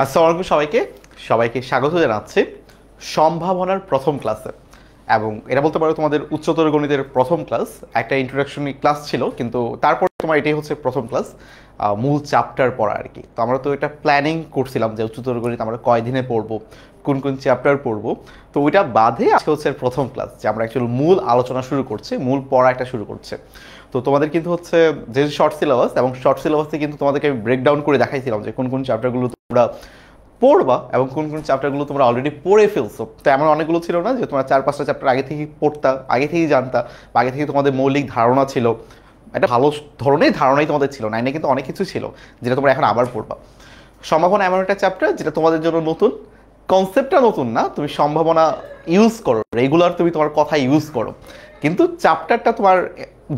আসসালামু আলাইকুম সবাইকে সবাইকে স্বাগত জানাচ্ছি সম্ভাবনার প্রথম ক্লাসে। এবং এটা বলতে পারো তোমাদের উচ্চতর গণিতের প্রথম ক্লাস। একটা ইন্ট্রোডাকশনারি ক্লাস ছিল, কিন্তু তারপর তোমার এটাই হচ্ছে প্রথম ক্লাস, মূল চ্যাপ্টার পড়া আর কি। তো আমরা তো এটা প্ল্যানিং করছিলাম যে উচ্চতর গণিত আমরা কয়দিনে পড়বো, কোন কোন চ্যাপ্টার পড়বো। তো ওইটা বাদে আজকে হচ্ছে প্রথম ক্লাস, যে আমরা অ্যাকচুয়ালি মূল আলোচনা শুরু করছি, মূল পড়া একটা শুরু করছে। তো তোমাদের কিন্তু হচ্ছে যে শর্ট সিলেবাস, এবং শর্ট সিলেবাসে কিন্তু তোমাদেরকে আমি ব্রেকডাউন করে দেখাইছিলাম যে কোন কোন চ্যাপ্টারগুলো তোমরা পড়বা এবং কোন কোন চ্যাপ্টারগুলো তোমরা অলরেডি পড়ে ফেলছো। তো এমন অনেকগুলো ছিল না যে তোমরা 4-5টা চ্যাপ্টার আগে থেকেই পড়তা, আগে থেকেই জানতা, বা আগে থেকে তোমাদের মৌলিক ধারণা ছিল। একটা ভালো ধরনের ধারণাই তোমাদের ছিল, নাইনে কিন্তু অনেক কিছু ছিল যেটা তোমরা এখন আবার পড়বা। সম্ভাবনা এমন একটা চ্যাপ্টার যেটা তোমাদের জন্য নতুন। কনসেপ্টটা নতুন না, তুমি সম্ভাবনা ইউজ করো রেগুলার, তুমি তোমার কথা ইউজ করো, কিন্তু চ্যাপ্টারটা তোমার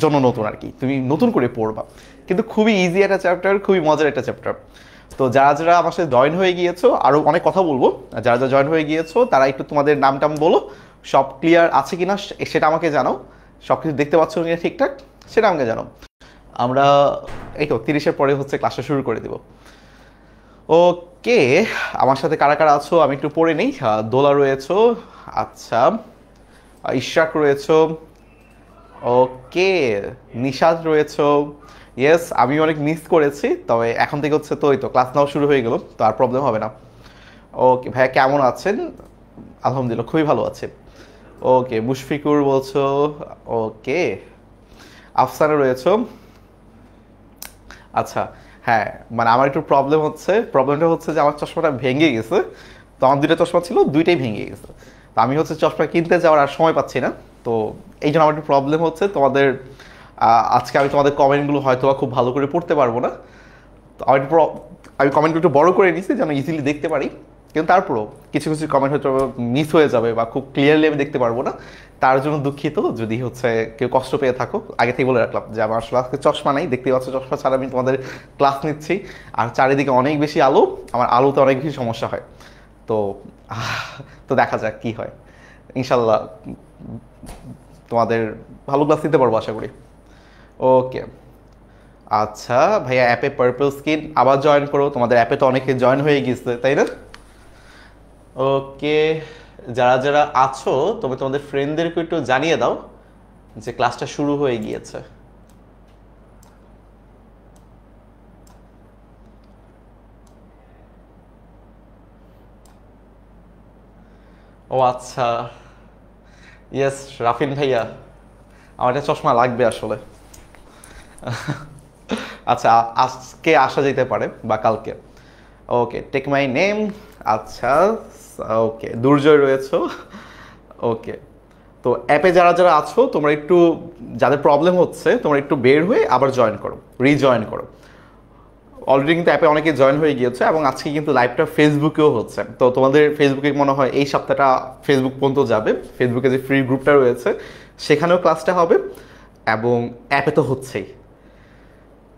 জন্য নতুন আর কি, তুমি নতুন করে পড়বা। কিন্তু খুবই ইজি একটা চ্যাপ্টার, খুবই মজার একটা চ্যাপ্টার। তো যারা যারা আমার সাথে জয়েন হয়ে গিয়েছো, আরও অনেক কথা বলবো, যারা যারা জয়েন হয়ে গিয়েছো তারা একটু তোমাদের নাম টাম বলো, সব ক্লিয়ার আছে কিনা সেটা আমাকে জানাও, সব কিছু দেখতে পাচ্ছ কিনা ঠিকঠাক সেটা আমাকে জানাও। আমরা এই তো 30-এর পরে হচ্ছে ক্লাসটা শুরু করে দেব। ওকে, আমার সাথে কারা কারা আছো আমি একটু পড়ে নেই। দোলা রয়েছো, আচ্ছা, ইশরাক রয়েছো, ওকে, নিশাদ রয়েছো। ইয়েস, আমি অনেক মিস করেছি, তবে এখন থেকে হচ্ছে তো ওই তো ক্লাস নাও শুরু হয়ে গেল, তো আর প্রবলেম হবে না। ওকে ভাইয়া, কেমন আছেন? আলহামদুলিল্লাহ, খুবই ভালো আছে। ওকে, মুশফিকুর বলছো, ওকে, আফসানা রয়েছো, আচ্ছা। হ্যাঁ, মানে আমার একটু প্রবলেমটা হচ্ছে যে আমার চশমাটা ভেঙে গেছে। তো আমার দুইটা চশমা ছিল, দুইটাই ভেঙে গেছে। তো আমি হচ্ছে চশমা কিনতে যাওয়ার আর সময় পাচ্ছি না। তো এই জন্য আমার একটু প্রবলেম হচ্ছে। তোমাদের আজকে আমি তোমাদের কমেন্টগুলো হয়তো খুব ভালো করে পড়তে পারবো না। তো আমি কমেন্টগুলো একটু বড় করে নিছি যেন ইজিলি দেখতে পারি। কিন্তু তারপরও কিছু কিছু কমেন্ট হয়তো মিস হয়ে যাবে বা খুব ক্লিয়ারলি আমি দেখতে পারবো না। তার জন্য দুঃখিত যদি হচ্ছে কেউ কষ্ট পেয়ে থাকো। আগে থেকে বলে রাখলাম যে আমার আসলে আজকে চশমা নাই, দেখতে পাচ্ছ চশমা ছাড়া আমি তোমাদের ক্লাস নিচ্ছি। আর চারিদিকে অনেক বেশি আলো, আমার আলোতে অনেক বেশি সমস্যা হয়। তো তো দেখা যাক কি হয়। ইনশাল্লাহ তোমাদের ভালো ক্লাস দিতে পারবো আশা করি। ওকে, আচ্ছা ভাইয়া, অ্যাপে পার্পল স্কিন আবার জয়েন করো। তোমাদের অ্যাপে তো অনেকে জয়েন হয়ে গেছে, তাই না? ওকে, যারা যারা আছো তবে তোমাদের ফ্রেন্ডদেরকে একটু জানিয়ে দাও যে ক্লাসটা শুরু হয়ে গিয়েছে। ও আচ্ছা, ইয়েস রাফিন ভাইয়া, আমার একটা চশমা লাগবে আসলে। আচ্ছা, আজকে আসা যেতে পারে বা কালকে। ওকে, টেক মাই নেম, আচ্ছা, ওকে, দুর্জয় রয়েছে। ওকে, তো অ্যাপে যারা যারা আছো তোমরা একটু, যাদের প্রবলেম হচ্ছে তোমরা একটু বের হয়ে আবার জয়েন করো, রিজয়েন করো। অলরেডি কিন্তু অ্যাপে অনেকে জয়েন হয়ে গিয়েছে, এবং আজকে কিন্তু লাইভটা ফেসবুকেও হচ্ছে। তো তোমাদের ফেসবুকে মনে হয় এই সপ্তাহটা ফেসবুক পর্যন্ত যাবে, ফেসবুকে যে ফ্রি গ্রুপটা রয়েছে সেখানেও ক্লাসটা হবে, এবং অ্যাপে তো হচ্ছেই।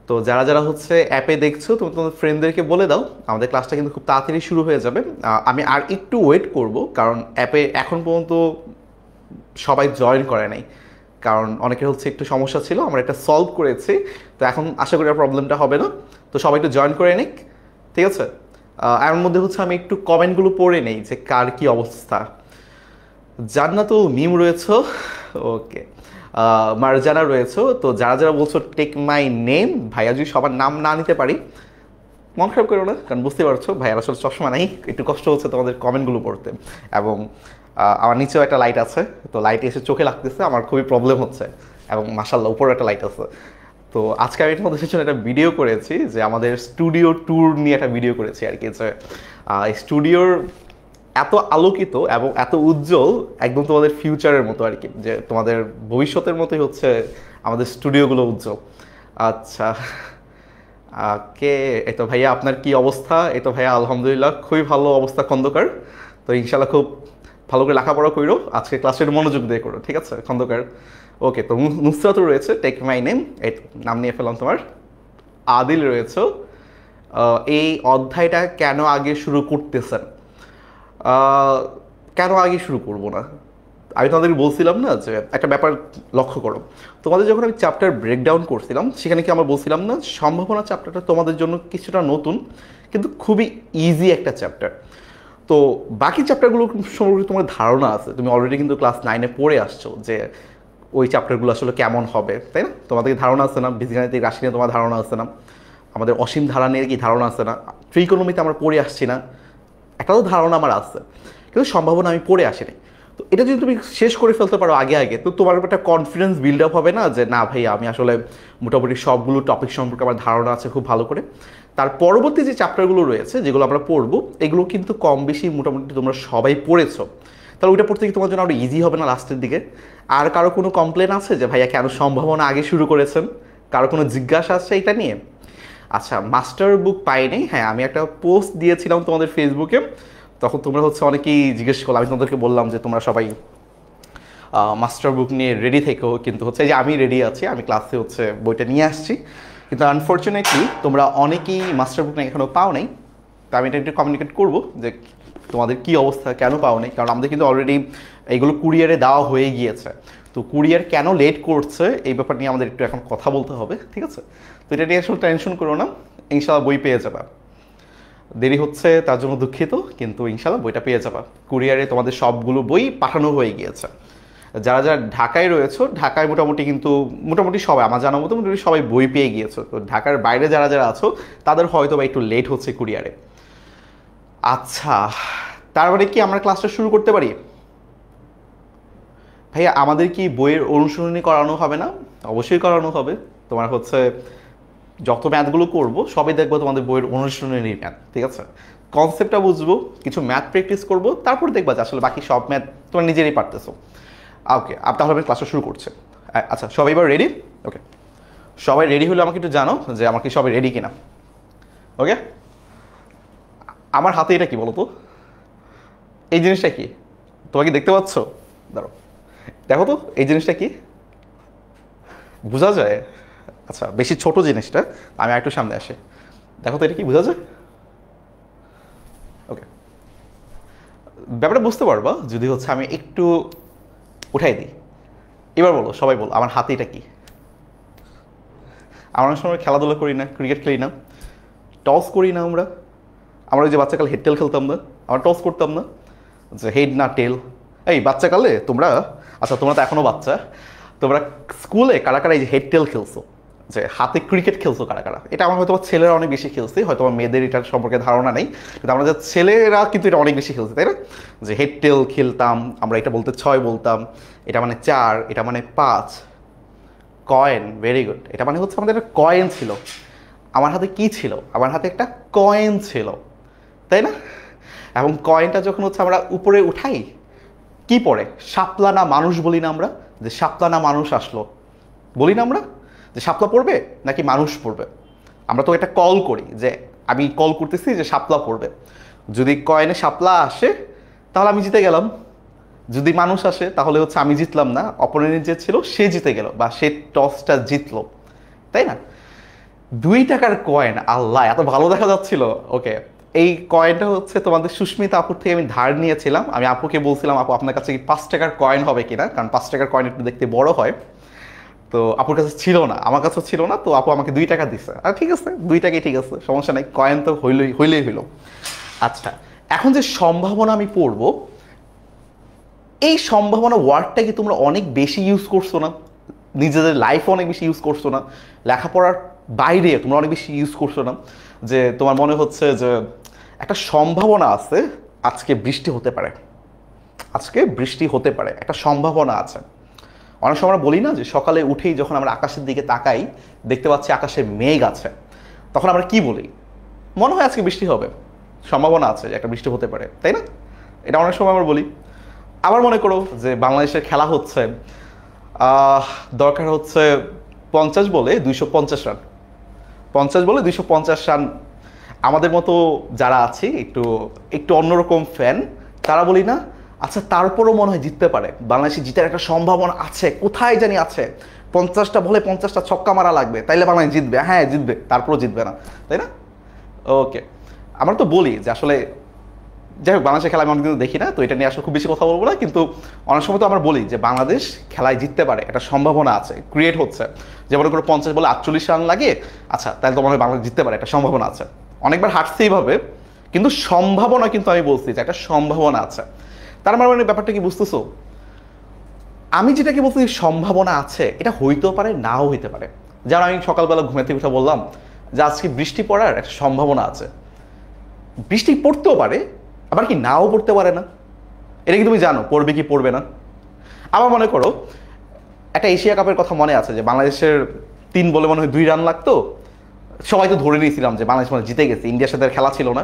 তো যারা যারা হচ্ছে অ্যাপে দেখছো তুমি তোমাদের ফ্রেন্ডদেরকে বলে দাও আমাদের ক্লাসটা কিন্তু খুব তাড়াতাড়ি শুরু হয়ে যাবে। আমি আর একটু ওয়েট করব, কারণ অ্যাপে এখন পর্যন্ত সবাই জয়েন করে নাই, কারণ অনেকের হচ্ছে একটু সমস্যা ছিল, আমরা এটা সলভ করেছি। তো এখন আশা করি আর প্রবলেমটা হবে না। তো সবাই একটু জয়েন করে নিক, ঠিক আছে? এর মধ্যে হচ্ছে আমি একটু কমেন্টগুলো পড়ে নেই যে কার কি অবস্থা। জান্নাতুল মিম রয়েছে, ওকে, মারজানা রয়েছে। তো যারা যারা বলছো টেক মাই নেম, ভাইয়া যদি সবার নাম না নিতে পারি মন খারাপ করো না, কারণ বুঝতে পারছো ভাইয়ার আসলে চশমা নাই, একটু কষ্ট হচ্ছে তোমাদের কমেন্টগুলো পড়তে। এবং আমার নিচেও একটা লাইট আছে, তো লাইট এসে চোখে লাগতেছে, আমার খুবই প্রবলেম হচ্ছে। এবং মাশাল্লাহ উপরে একটা লাইট আছে। তো আজকে আমি তোমাদের জন্য একটা ভিডিও করেছি, যে আমাদের স্টুডিও ট্যুর নিয়ে একটা ভিডিও করেছি আর কি, যে স্টুডিওর এত আলোকিত এবং এত উজ্জ্বল, একদম তোমাদের ফিউচারের মতো আর কি, যে তোমাদের ভবিষ্যতের মতোই হচ্ছে আমাদের স্টুডিওগুলো উজ্জ্বল। আচ্ছা, কে, এই তো ভাইয়া আপনার কি অবস্থা? এই তো ভাইয়া আলহামদুলিল্লাহ খুবই ভালো অবস্থা, খন্দকার। তো ইনশাল্লাহ খুব ভালো করে লেখাপড়া করো, আজকে ক্লাসে মনোযোগ দিয়ে করো, ঠিক আছে খন্দকার? ওকে, তো নুসরাত রয়েছে, টেক মাই নেম, এই নাম নিয়ে ফেলাম তোমার। আদিল রয়েছে, এই অধ্যায়টা কেন আগে শুরু করতেছেন? কেন আগে শুরু করব না? আমি তোমাদেরকে বলছিলাম না যে একটা ব্যাপার লক্ষ্য করো, তোমাদের যখন আমি চ্যাপ্টার ব্রেকডাউন করছিলাম সেখানে কি আমরা বলছিলাম না সম্ভাবনা চ্যাপ্টারটা তোমাদের জন্য কিছুটা নতুন কিন্তু খুবই ইজি একটা চ্যাপ্টার। তো বাকি চ্যাপ্টারগুলো সম্পর্কে তোমার ধারণা আছে, তুমি অলরেডি কিন্তু ক্লাস 9-এ পড়ে আসছো যে ওই চ্যাপ্টারগুলো আসলে কেমন হবে, তাই না? তোমাদেরকে ধারণা আছে না? বীজগাণিতিক রাশি নিয়ে তোমার ধারণা আছে না? আমাদের অসীম ধারা নিয়ে কি ধারণা আছে না? ট্রিকোণমিতে আমরা পড়ে আসছি না? একটা তো ধারণা আমার আছে, কিন্তু সম্ভাবনা আমি পড়ে আসিনি। তো এটা যদি তুমি শেষ করে ফেলতে পারো আগে আগে, তো তোমার একটা কনফিডেন্স বিল্ড আপ হবে না যে না ভাই আমি আসলে মোটামুটি সবগুলো টপিক সম্পর্কে আমার ধারণা আছে খুব ভালো করে। তার পরবর্তী যে চ্যাপ্টারগুলো রয়েছে যেগুলো আমরা পড়বো এগুলো কিন্তু কম বেশি মোটামুটি তোমরা সবাই পড়েছো, তাহলে ওইটা পড়তে কি তোমার জন্য আরও ইজি হবে না লাস্টের দিকে? আর কারো কোনো কমপ্লেন আছে যে ভাইয়া কেন সম্ভাবনা আগে শুরু করেছেন? কারো কোনো জিজ্ঞাসা আছে এটা নিয়ে? আচ্ছা, মাস্টার বুক পাইনি, হ্যাঁ আমি একটা পোস্ট দিয়েছিলাম তোমাদের ফেসবুকে, তখন তোমরা হচ্ছে অনেকেই জিজ্ঞেস করলো, আমি তোমাদেরকে বললাম যে তোমরা সবাই মাস্টার বুক নিয়ে রেডি থেকেও, কিন্তু হচ্ছে যে আমি রেডি আছি, আমি ক্লাসে হচ্ছে বইটা নিয়ে আসছি, কিন্তু আনফর্চুনেটলি তোমরা অনেকেই মাস্টার বুক নিয়ে এখনও পাও নাই। তো আমি এটা একটু কমিউনিকেট করবো যে তোমাদের কি অবস্থা, কেন পাও নাই, কারণ আমাদের কিন্তু অলরেডি এইগুলো কুরিয়ারে দেওয়া হয়ে গিয়েছে। তো কুরিয়ার কেন লেট করছে এই ব্যাপার নিয়ে আমাদের একটু এখন কথা বলতে হবে, ঠিক আছে? তো এটা নিয়ে আসলে টেনশন করো না, ইনশাল্লাহ বই পেয়ে যাবা। দেরি হচ্ছে তার জন্য দুঃখিত, কিন্তু ইনশাল্লাহ বইটা পেয়ে যাবা। কুরিয়ারে তোমাদের সবগুলো বই পাঠানো হয়ে গিয়েছে। যারা যারা ঢাকায় রয়েছে, ঢাকায় মোটামুটি সবাই আমার জানার মতো মোটামুটি সবাই বই পেয়ে গিয়েছো। তো ঢাকার বাইরে যারা যারা আছো তাদের হয়তো বা একটু লেট হচ্ছে কুরিয়ারে। আচ্ছা, তার মানে কি আমরা ক্লাসটা শুরু করতে পারি? ভাইয়া আমাদের কি বইয়ের অনুশীলনী করানো হবে না? অবশ্যই করানো হবে। তোমার হচ্ছে যত ম্যাথগুলো করবো সবই দেখবো তোমাদের বইয়ের অনুশীলনী ম্যাথ, ঠিক আছে? কনসেপ্টটা বুঝবো, কিছু ম্যাথ প্র্যাকটিস করবো, তারপর দেখবা যে আসলে বাকি সব ম্যাথ তোমরা নিজেরই পারতেছো। ওকে, তাহলে আমি ক্লাসটা শুরু করছি। আচ্ছা, সবাই এবার রেডি? ওকে, সবাই রেডি হলে আমাকে একটু জানো যে আমার কি সবাই রেডি কিনা। ওকে, আমার হাতে এটা কি বলো তো? এই জিনিসটা কি তোমাকে দেখতে পাচ্ছ? দাঁড়ো, দেখো তো এই জিনিসটা কি, বোঝা যায়? আচ্ছা, বেশি ছোট জিনিসটা, আমি একটু সামনে আসি, দেখো তো এটা কি বোঝা যায়? ওকে, ব্যাপারটা বুঝতে পারবা যদি হচ্ছে আমি একটু উঠাই দিই। এবার বলো, সবাই বলো আমার হাতে এটা কি? আমরা অনেক সময় খেলাধুলা করি না, ক্রিকেট খেলি না, টস করি না আমরা ওই যে বাচ্চাকালে হেড টেল খেলতাম না, আমরা টস করতাম না যে হেড না টেল? এই বাচ্চাকালে তোমরা, আচ্ছা তোমরা তো এখনও বাচ্চা, তোমরা স্কুলে কারা কারা এই যে হেড টেল খেলছো, যে হাতে ক্রিকেট খেলছো কারা কারা? এটা আমার হয়তো ছেলেরা অনেক বেশি খেলছে, হয়তো আমার মেয়েদের এটার সম্পর্কে ধারণা নেই, কিন্তু আমরা যে ছেলেরা কিন্তু এটা অনেক বেশি খেলছে, তাই না? যে হেড টেল খেলতাম আমরা, এটা বলতে 6 বলতাম, এটা মানে 4, এটা মানে 5। কয়েন, ভেরি গুড, এটা মানে হচ্ছে আমাদের একটা কয়েন ছিল। আমার হাতে কি ছিল? আমার হাতে একটা কয়েন ছিল, তাই না? এবং কয়েনটা যখন হচ্ছে আমরা উপরে উঠাই, কি পড়ে? শাপলা না মানুষ বলি না আমরা, যে শাপলা না মানুষ আসলো, বলি না আমরা যে শাপলা পড়বে নাকি মানুষ পড়বে? আমরা তো এটা কল করি যে আমি কল করতেছি যে শাপলা পড়বে। যদি কয়েনে শাপলা আসে তাহলে আমি জিতে গেলাম, যদি মানুষ আসে তাহলে হচ্ছে আমি জিতলাম না, অপোনেন্ট যে ছিল সে জিতে গেল বা সে টসটা জিতলো, তাই না? 2 টাকার কয়েন, আল্লাহ এত ভালো দেখা যাচ্ছিল। ওকে, এই কয়েনটা হচ্ছে তোমাদের সুস্মিতা আপুর থেকে আমি ধার নিয়েছিলাম। আমি আপুকে বলছিলাম আপু আপনার কাছে কি 5 টাকার কয়েন হবে কিনা, কারণ 5 টাকার কয়েন একটু দেখতে বড় হয়। তো আপুর কাছে ছিল না, আমার কাছেও ছিল না, তো আপু আমাকে 2 টাকা দিছে। আর ঠিক আছে, 2 টাকাই ঠিক আছে, সমস্যা নাই, কয়েন তো হইলেই হইলো। আচ্ছা, এখন যে সম্ভাবনা আমি পড়বো, এই সম্ভাবনা ওয়ার্ডটা কি তোমরা অনেক বেশি ইউজ করছো না? নিজেদের লাইফে অনেক বেশি ইউজ করছো না? লেখাপড়ার বাইরে তোমরা অনেক বেশি ইউজ করছো না? যে তোমার মনে হচ্ছে যে একটা সম্ভাবনা আছে আজকে বৃষ্টি হতে পারে, আজকে বৃষ্টি হতে পারে, একটা সম্ভাবনা আছে। অনেক সময় আমরা বলি না যে সকালে উঠেই যখন আমরা আকাশের দিকে তাকাই দেখতে পাচ্ছি আকাশে মেঘ আছে, তখন আমরা কি বলি? মনে হয় আজকে বৃষ্টি হবে, সম্ভাবনা আছে যে একটা বৃষ্টি হতে পারে, তাই না? এটা অনেক সময় আমরা বলি। আবার মনে করো যে বাংলাদেশের খেলা হচ্ছে, দরকার হচ্ছে 50 বলে 250 রান, 50 বলে 250 রান। আমাদের মতো যারা আছি একটু একটু অন্যরকম ফ্যান, তারা বলি না আচ্ছা তারপরও মনে হয় জিততে পারে, বাংলাদেশে জিতার একটা সম্ভাবনা আছে, কোথায় জানি আছে, 50টা বলে 50টা ছক্কা মারা লাগবে তাইলে বাংলাদেশ জিতবে। হ্যাঁ জিতবে, তারপরও জিতবে না, তাই না? ওকে, আমরা তো বলি যে আসলে যাই হোক, বাংলাদেশের খেলা আমি অনেক কিন্তু দেখি না, তো এটা নিয়ে আসলে খুব বেশি কথা বলবো না। কিন্তু অনেক সময় তো আমরা বলি যে বাংলাদেশ খেলায় জিততে পারে, একটা সম্ভাবনা আছে, ক্রিয়েট হচ্ছে। যেমন করে 50 বলে 48 রান লাগে, আচ্ছা তাহলে তো মনে হয় বাংলাদেশ জিততে পারে, একটা সম্ভাবনা আছে। অনেকবার হারছে এইভাবে, কিন্তু সম্ভাবনা কিন্তু আমি বলছি যে একটা সম্ভাবনা আছে। তার মানে ব্যাপারটা কি বুঝতেছো? আমি যেটাকে বলছি সম্ভাবনা আছে, এটা হইতেও পারে, নাও হইতে পারে। যেমন আমি সকালবেলা ঘুমাতে উঠে বললাম যে আজকে বৃষ্টি পড়ার একটা সম্ভাবনা আছে। বৃষ্টি পড়তেও পারে, আবার কি নাও পড়তে পারে না। এটা কি তুমি জানো পড়বে কি পড়বে না? আবার মনে করো একটা এশিয়া কাপের কথা মনে আছে যে বাংলাদেশের 3 বলে মনে হয় 2 রান লাগতো, সবাই তো ধরে নিয়েছিলাম যে বাংলাদেশ মানে জিতে গেছে, ইন্ডিয়ার সাথে খেলা ছিল না।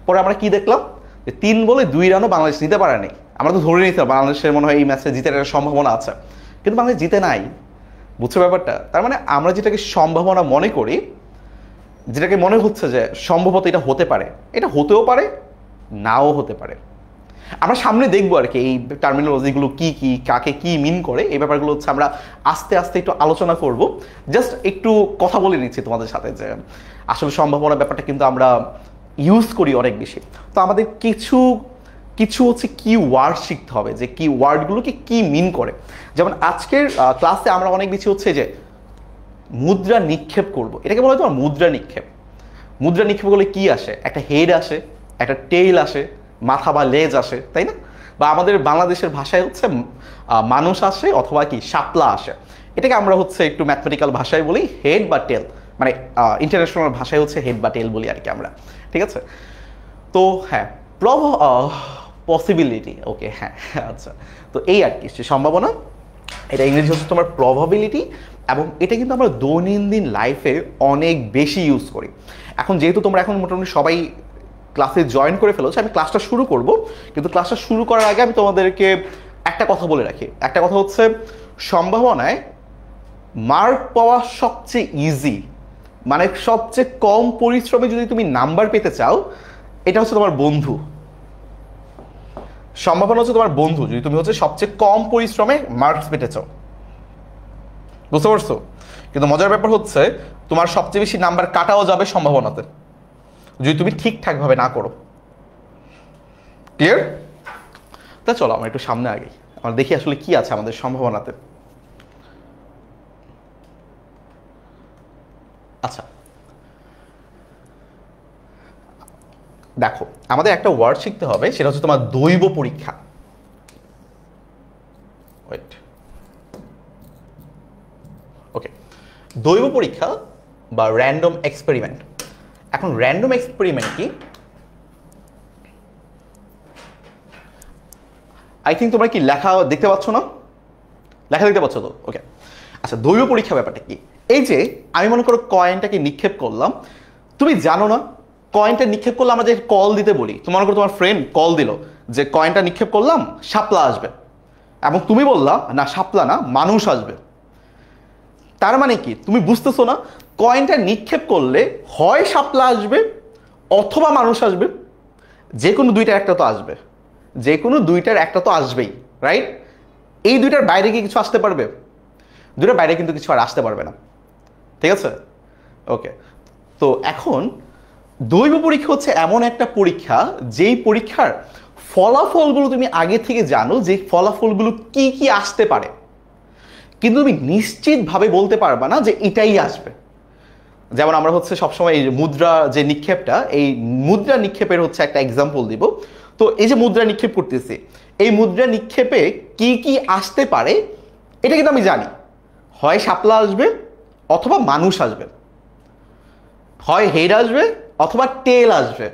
পরে আমরা কি দেখলাম যে 3 বলে 2 রানও বাংলাদেশ নিতে পারেনি। আমরা তো ধরে নিয়েছিলাম বাংলাদেশের মনে হয় এই ম্যাচে জিতে একটা সম্ভাবনা আছে, কিন্তু বাংলাদেশ জিতে নাই। বুঝছো ব্যাপারটা? তার মানে আমরা যেটাকে সম্ভাবনা মনে করি, যেটাকে মনে হচ্ছে যে সম্ভবত এটা হতে পারে, এটা হতেও পারে, নাও হতে পারে। আমরা সামনে দেখবো আর কি এই টার্মিনোলজিগুলো কি কি, কাকে কি মিন করে, এই ব্যাপারগুলো হচ্ছে আমরা আস্তে আস্তে একটু আলোচনা করব। জাস্ট একটু কথা বলে নিচ্ছি তোমাদের সাথে যে আসলে সম্ভাবনা ব্যাপারটা কিন্তু আমরা ইউজ করি অনেক বেশি। তো আমাদের কিছু কিছু হচ্ছে কি ওয়ার্ড শিখতে হবে, যে কি ওয়ার্ডগুলোকে কি মিন করে। যেমন আজকের ক্লাসে আমরা অনেক বেশি হচ্ছে যে মুদ্রা নিক্ষেপ করব। এটাকে বলা হয় তোমার মুদ্রা নিক্ষেপ। মুদ্রা নিক্ষেপ করলে কি আসে? একটা হেড আসে, একটা টেইল আসে, মাথা বা লেজ আসে, তাই না? বা আমাদের বাংলাদেশের ভাষায় হচ্ছে মানুষ আসে অথবা কি শাপলা আসে। এটাকে আমরা হচ্ছে একটু ম্যাথমেটিক্যাল ভাষায় বলি হেড বা টেল, মানে ইন্টারন্যাশনাল ভাষায় হচ্ছে হেড বা টেল বলি আর কি আমরা, ঠিক আছে? তো হ্যাঁ, পসিবিলিটি, ওকে, হ্যাঁ আচ্ছা। তো এই আর কি সম্ভাবনা, এটা ইংরেজি হচ্ছে তোমার প্রবাবিলিটি। এবং এটা কিন্তু আমরা দৈনন্দিন লাইফে অনেক বেশি ইউজ করি। এখন যেহেতু তোমরা এখন মোটামুটি সবাই ক্লাসে জয়েন করে ফেলেছো, আমি ক্লাসটা শুরু করব। কিন্তু ক্লাসটা শুরু করার আগে আমি তোমাদেরকে একটা কথা বলে রাখি। একটা কথা হচ্ছে, সম্ভাবনায় মার্ক পাওয়া সবচেয়ে ইজি, মানে সবচেয়ে কম পরিশ্রমে যদি তুমি নাম্বার পেতে চাও, এটা হচ্ছে তোমার বন্ধু। সম্ভাবনা হচ্ছে তোমার বন্ধু, যদি তুমি হচ্ছে সবচেয়ে কম পরিশ্রমে মার্কস পেতে চাও। বুঝতে পারছো? কিন্তু মজার ব্যাপার হচ্ছে তোমার সবচেয়ে বেশি নাম্বার কাটাও যাবে সম্ভাবনাতে, যদি তুমি ঠিকঠাকভাবে না করো। ক্লিয়ার? তা চলো আমরা একটু সামনে আগে আমরা দেখি আসলে কি আছে আমাদের সম্ভাবনাতে। আচ্ছা দেখো, আমাদের একটা ওয়ার্ড শিখতে হবে, সেটা হচ্ছে তোমার দৈব পরীক্ষা। ওয়েট, ওকে, দৈব পরীক্ষা বা র্যান্ডম এক্সপেরিমেন্ট। এখন র্যান্ডম এক্সপেরিমেন্ট কি? আই থিঙ্ক তোমরা কি লেখা দেখতে পাচ্ছ না? লেখা দেখতে পাচ্ছ তো? ওকে, আচ্ছা, দৈব পরীক্ষা ব্যাপারটা কি? এই যে আমি মনে করো কয়েনটাকে নিক্ষেপ করলাম, তুমি জানো না কয়েনটা নিক্ষেপ করলে আমরা যে কল দিতে বলি, তুমি মনে করো তোমার ফ্রেন্ড কল দিল যে কয়েনটা নিক্ষেপ করলাম শাপলা আসবে, এবং তুমি বললা না শাপলা না, মানুষ আসবে। তার মানে কি তুমি বুঝতেছো না? কয়েনটা নিক্ষেপ করলে হয় শাপলা আসবে অথবা মানুষ আসবে, যে কোনো দুইটার একটা তো আসবে, যে কোনো দুইটার একটা তো আসবেই, রাইট? এই দুইটার বাইরে কি কিছু আসতে পারবে? দুইটার বাইরে কিন্তু কিছু আর আসতে পারবে না, ঠিক আছে? ওকে, তো এখন দৈব পরীক্ষা হচ্ছে এমন একটা পরীক্ষা, যেই পরীক্ষার ফলাফলগুলো তুমি আগে থেকে জানো, যে ফলাফলগুলো কি কি আসতে পারে, কিন্তু তুমি নিশ্চিতভাবে বলতে পারবা না যে এটাই আসবে। যেমন আমরা হচ্ছে সবসময় এই মুদ্রা যে নিক্ষেপটা, এই মুদ্রা নিক্ষেপের হচ্ছে একটা এক্সাম্পল দিব। তো এই যে মুদ্রা নিক্ষেপ করতেছি, এই মুদ্রা নিক্ষেপে কি কি আসতে পারে এটা কিন্তু আমি জানি। হয় শাপলা আসবে অথবা মানুষ আসবে, হয় হেড আসবে অথবা টেল আসবে।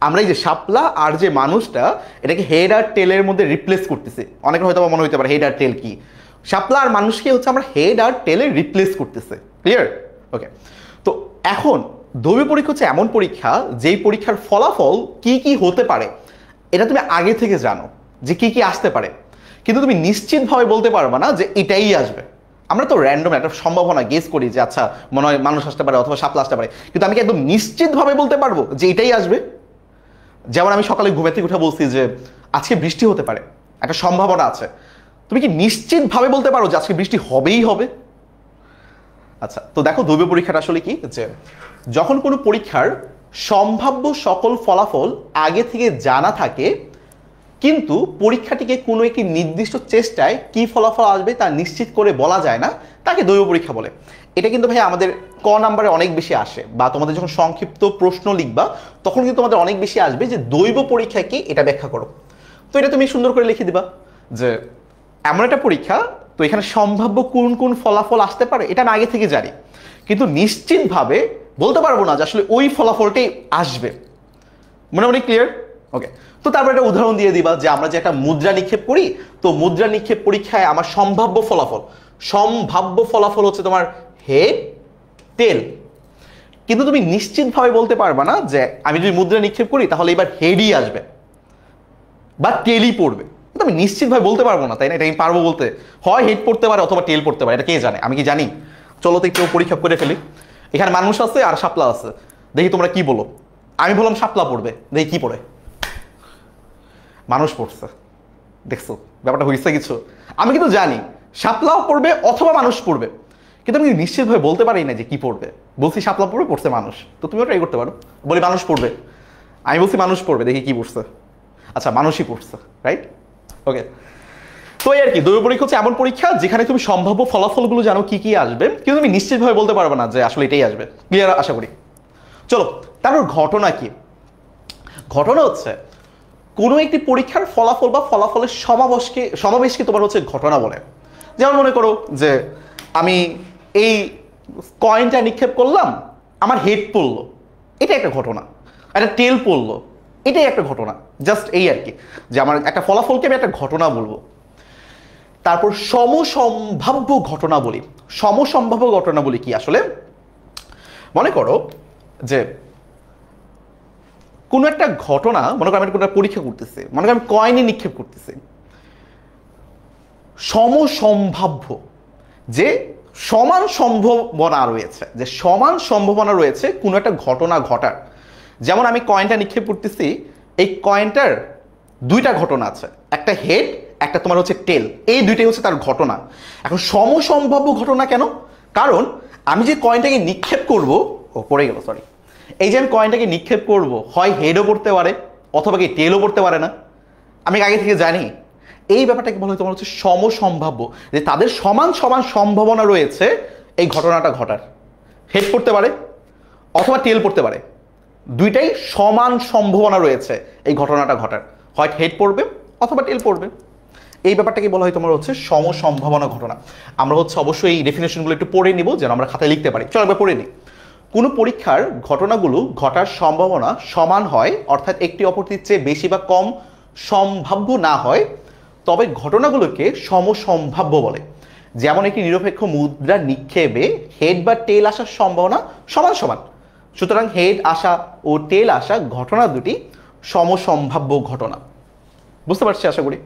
আমরা এই যে শাপলা আর যে মানুষটা, এটাকে হেড আর টেলের মধ্যে রিপ্লেস করতেছি। অনেকের হয়তো মনে হতে পারে হেড আর টেল কি? শাপলা আর মানুষকে হচ্ছে আমরা হেড আর টেলে রিপ্লেস করতেছে। ক্লিয়ার? ওকে, তো এখন দৈব পরীক্ষা হচ্ছে এমন পরীক্ষা, যেই পরীক্ষার ফলাফল কি কি হতে পারে এটা তুমি আগে থেকে জানো, যে কি কি আসতে পারে, কিন্তু তুমি নিশ্চিতভাবে বলতে পারবে না যে এটাই আসবে। আমরা তো র্যান্ডম একটা সম্ভাবনা গেস করি যে আচ্ছা মনে হয় মানুষ আসতে পারে অথবা শাপলা আসতে পারে, কিন্তু আমি কি একদম নিশ্চিতভাবে বলতে পারবো যে এটাই আসবে? যেমন আমি সকালে ঘুমে থেকে উঠে বলছি যে আজকে বৃষ্টি হতে পারে, একটা সম্ভাবনা আছে, তুমি কি নিশ্চিতভাবে বলতে পারো যে আজকে বৃষ্টি হবেই হবে? আচ্ছা, তো দেখো দৈব পরীক্ষাটা আসলে কি, যে যখন কোনো পরীক্ষার সম্ভাব্য সকল ফলাফল আগে থেকে জানা থাকে, কিন্তু পরীক্ষাটিকে কোনো একটি নির্দিষ্ট চেষ্টায় কি ফলাফল আসবে তা নিশ্চিত করে বলা যায় না, তাকে দৈব পরীক্ষা বলে। এটা কিন্তু ভাই আমাদের ক নাম্বারে অনেক বেশি আসে, বা তোমাদের যখন সংক্ষিপ্ত প্রশ্ন লিখবা তখন কিন্তু তোমাদের অনেক বেশি আসবে যে দৈব পরীক্ষা কি, এটা ব্যাখ্যা করো। তো এটা তুমি সুন্দর করে লিখে দিবা যে এমন একটা পরীক্ষা, তো এখানে সম্ভাব্য কোন কোন ফলাফল আসতে পারে এটা আমি আগে থেকে জানি, কিন্তু নিশ্চিতভাবে বলতে পারবো না যে আসলে ওই ফলাফলটাই আসবে। মোটামুটি ক্লিয়ার? ওকে। তো তারপর একটা উদাহরণ দিয়ে দিবা যে আমরা যে একটা মুদ্রা নিক্ষেপ করি, তো মুদ্রা নিক্ষেপ পরীক্ষায় আমার সম্ভাব্য ফলাফল হচ্ছে তোমার হেড টেল, কিন্তু তুমি নিশ্চিতভাবে বলতে পারবা না যে আমি যদি মুদ্রা নিক্ষেপ করি তাহলে এবার হেডই আসবে বা টেলই পড়বে। কিন্তু আমি নিশ্চিতভাবে বলতে পারবো না, তাই না? এটা আমি পারবো বলতে? হয় হেড পড়তে পারে অথবা টেল পড়তে পারে, এটা কে জানে? আমি কি জানি? চলো তো একটু পরীক্ষা করে ফেলি। এখানে মানুষ আছে আর শাপলা আছে, দেখি তোমরা কি বলো। আমি বললাম শাপলা পড়বে, দেখি কি পড়ে। মানুষ পড়ছে। দেখছো ব্যাপারটা হয়েছে কিছু? আমি কিন্তু জানি শাপলাও পড়বে অথবা মানুষ পড়বে, কিন্তু আমি নিশ্চিতভাবে বলতে পারি না যে কি পড়বে। বলছি শাপলা পড়বে, পড়ছে মানুষ, তো তুমিও ট্রাই করতে পারো। বলি মানুষ পড়বে, আমি বলছি মানুষ পড়বে, দেখি কি পড়ছে। আচ্ছা মানুষই পড়ছে, রাইট? ওকে। তো এই আর কি, দৈব পরীক্ষা হচ্ছে এমন পরীক্ষা যেখানে তুমি সম্ভাব্য ফলাফলগুলো জানো কি কি আসবে, কিন্তু তুমি নিশ্চিতভাবে বলতে পারবে না যে আসলে এটাই আসবে। ক্লিয়ার আশা করি? চলো তারপর ঘটনা কি? ঘটনা হচ্ছে কোনো একটি পরীক্ষার ফলাফল বা ফলাফলের সমাবেশকে তোমার হচ্ছে ঘটনা বলে। যেমন মনে করো যে আমি এই কয়েনটা নিক্ষেপ করলাম, আমার হেড পড়লো, এটা একটা ঘটনা। একটা টেল পড়লো, এটাই একটা ঘটনা। জাস্ট এই আর কি, যে আমার একটা ফলাফলকে আমি একটা ঘটনা বলবো। তারপর সমসম্ভাব্য ঘটনা বলি। সমসম্ভাব্য ঘটনা বলি কি আসলে? মনে করো যে কোনো একটা ঘটনা, মনে করো আমি কোনো একটা পরীক্ষা করতেছি, মনে করো আমি কয়েনে নিক্ষেপ করতেছি, সমসম্ভাব্য, যে সমান সম্ভাবনা রয়েছে, যে সমান সম্ভাবনা রয়েছে কোনো একটা ঘটনা ঘটার। যেমন আমি কয়েনটা নিক্ষেপ করতেছি, এই কয়েনটার দুইটা ঘটনা আছে, একটা হেড, একটা তোমার হচ্ছে টেল, এই দুইটাই হচ্ছে তার ঘটনা। এখন সমসম্ভাব্য ঘটনা কেন? কারণ আমি যে কয়েনটাকে নিক্ষেপ করব, পড়ে গেল সরি, এই যে আমি কয়েনটাকে নিক্ষেপ করব, হয় হেডও পড়তে পারে অথবা কি টেলও পড়তে পারে না, আমি আগে থেকে জানি। এই ব্যাপারটাকে বলা হয় তোমার হচ্ছে সমসম্ভাব্য, যে তাদের সমান সমান সম্ভাবনা রয়েছে এই ঘটনাটা ঘটার। হেড পড়তে পারে অথবা টেল পড়তে পারে, দুইটাই সমান সম্ভাবনা রয়েছে এই ঘটনাটা ঘটার, হয় হেড পড়বে অথবা টেল পড়বে। এই ব্যাপারটাকে বলা হয় তোমার হচ্ছে সমসম্ভাবনা ঘটনা। আমরা হচ্ছে অবশ্যই এই ডেফিনেশনগুলো একটু পড়ে নিব যেন আমরা খাতায় লিখতে পারি। চলো একবার পড়ে নিই। কোনো পরীক্ষার ঘটনাগুলো ঘটার সম্ভাবনা সমান হয়, অর্থাৎ একটি অপরটির চেয়ে বেশি বা কম সম্ভাব্য না হয়, তবে ঘটনাগুলোকে সমসম্ভাব্য বলে। যেমন একটি নিরপেক্ষ মুদ্রা নিক্ষেপে হেড বা টেল আসার সম্ভাবনা সমান সমান, সুতরাং হেড আসা ও টেল আসা ঘটনা দুটি সমসম্ভাব্য ঘটনা। বুঝতে পারছি আশা করি?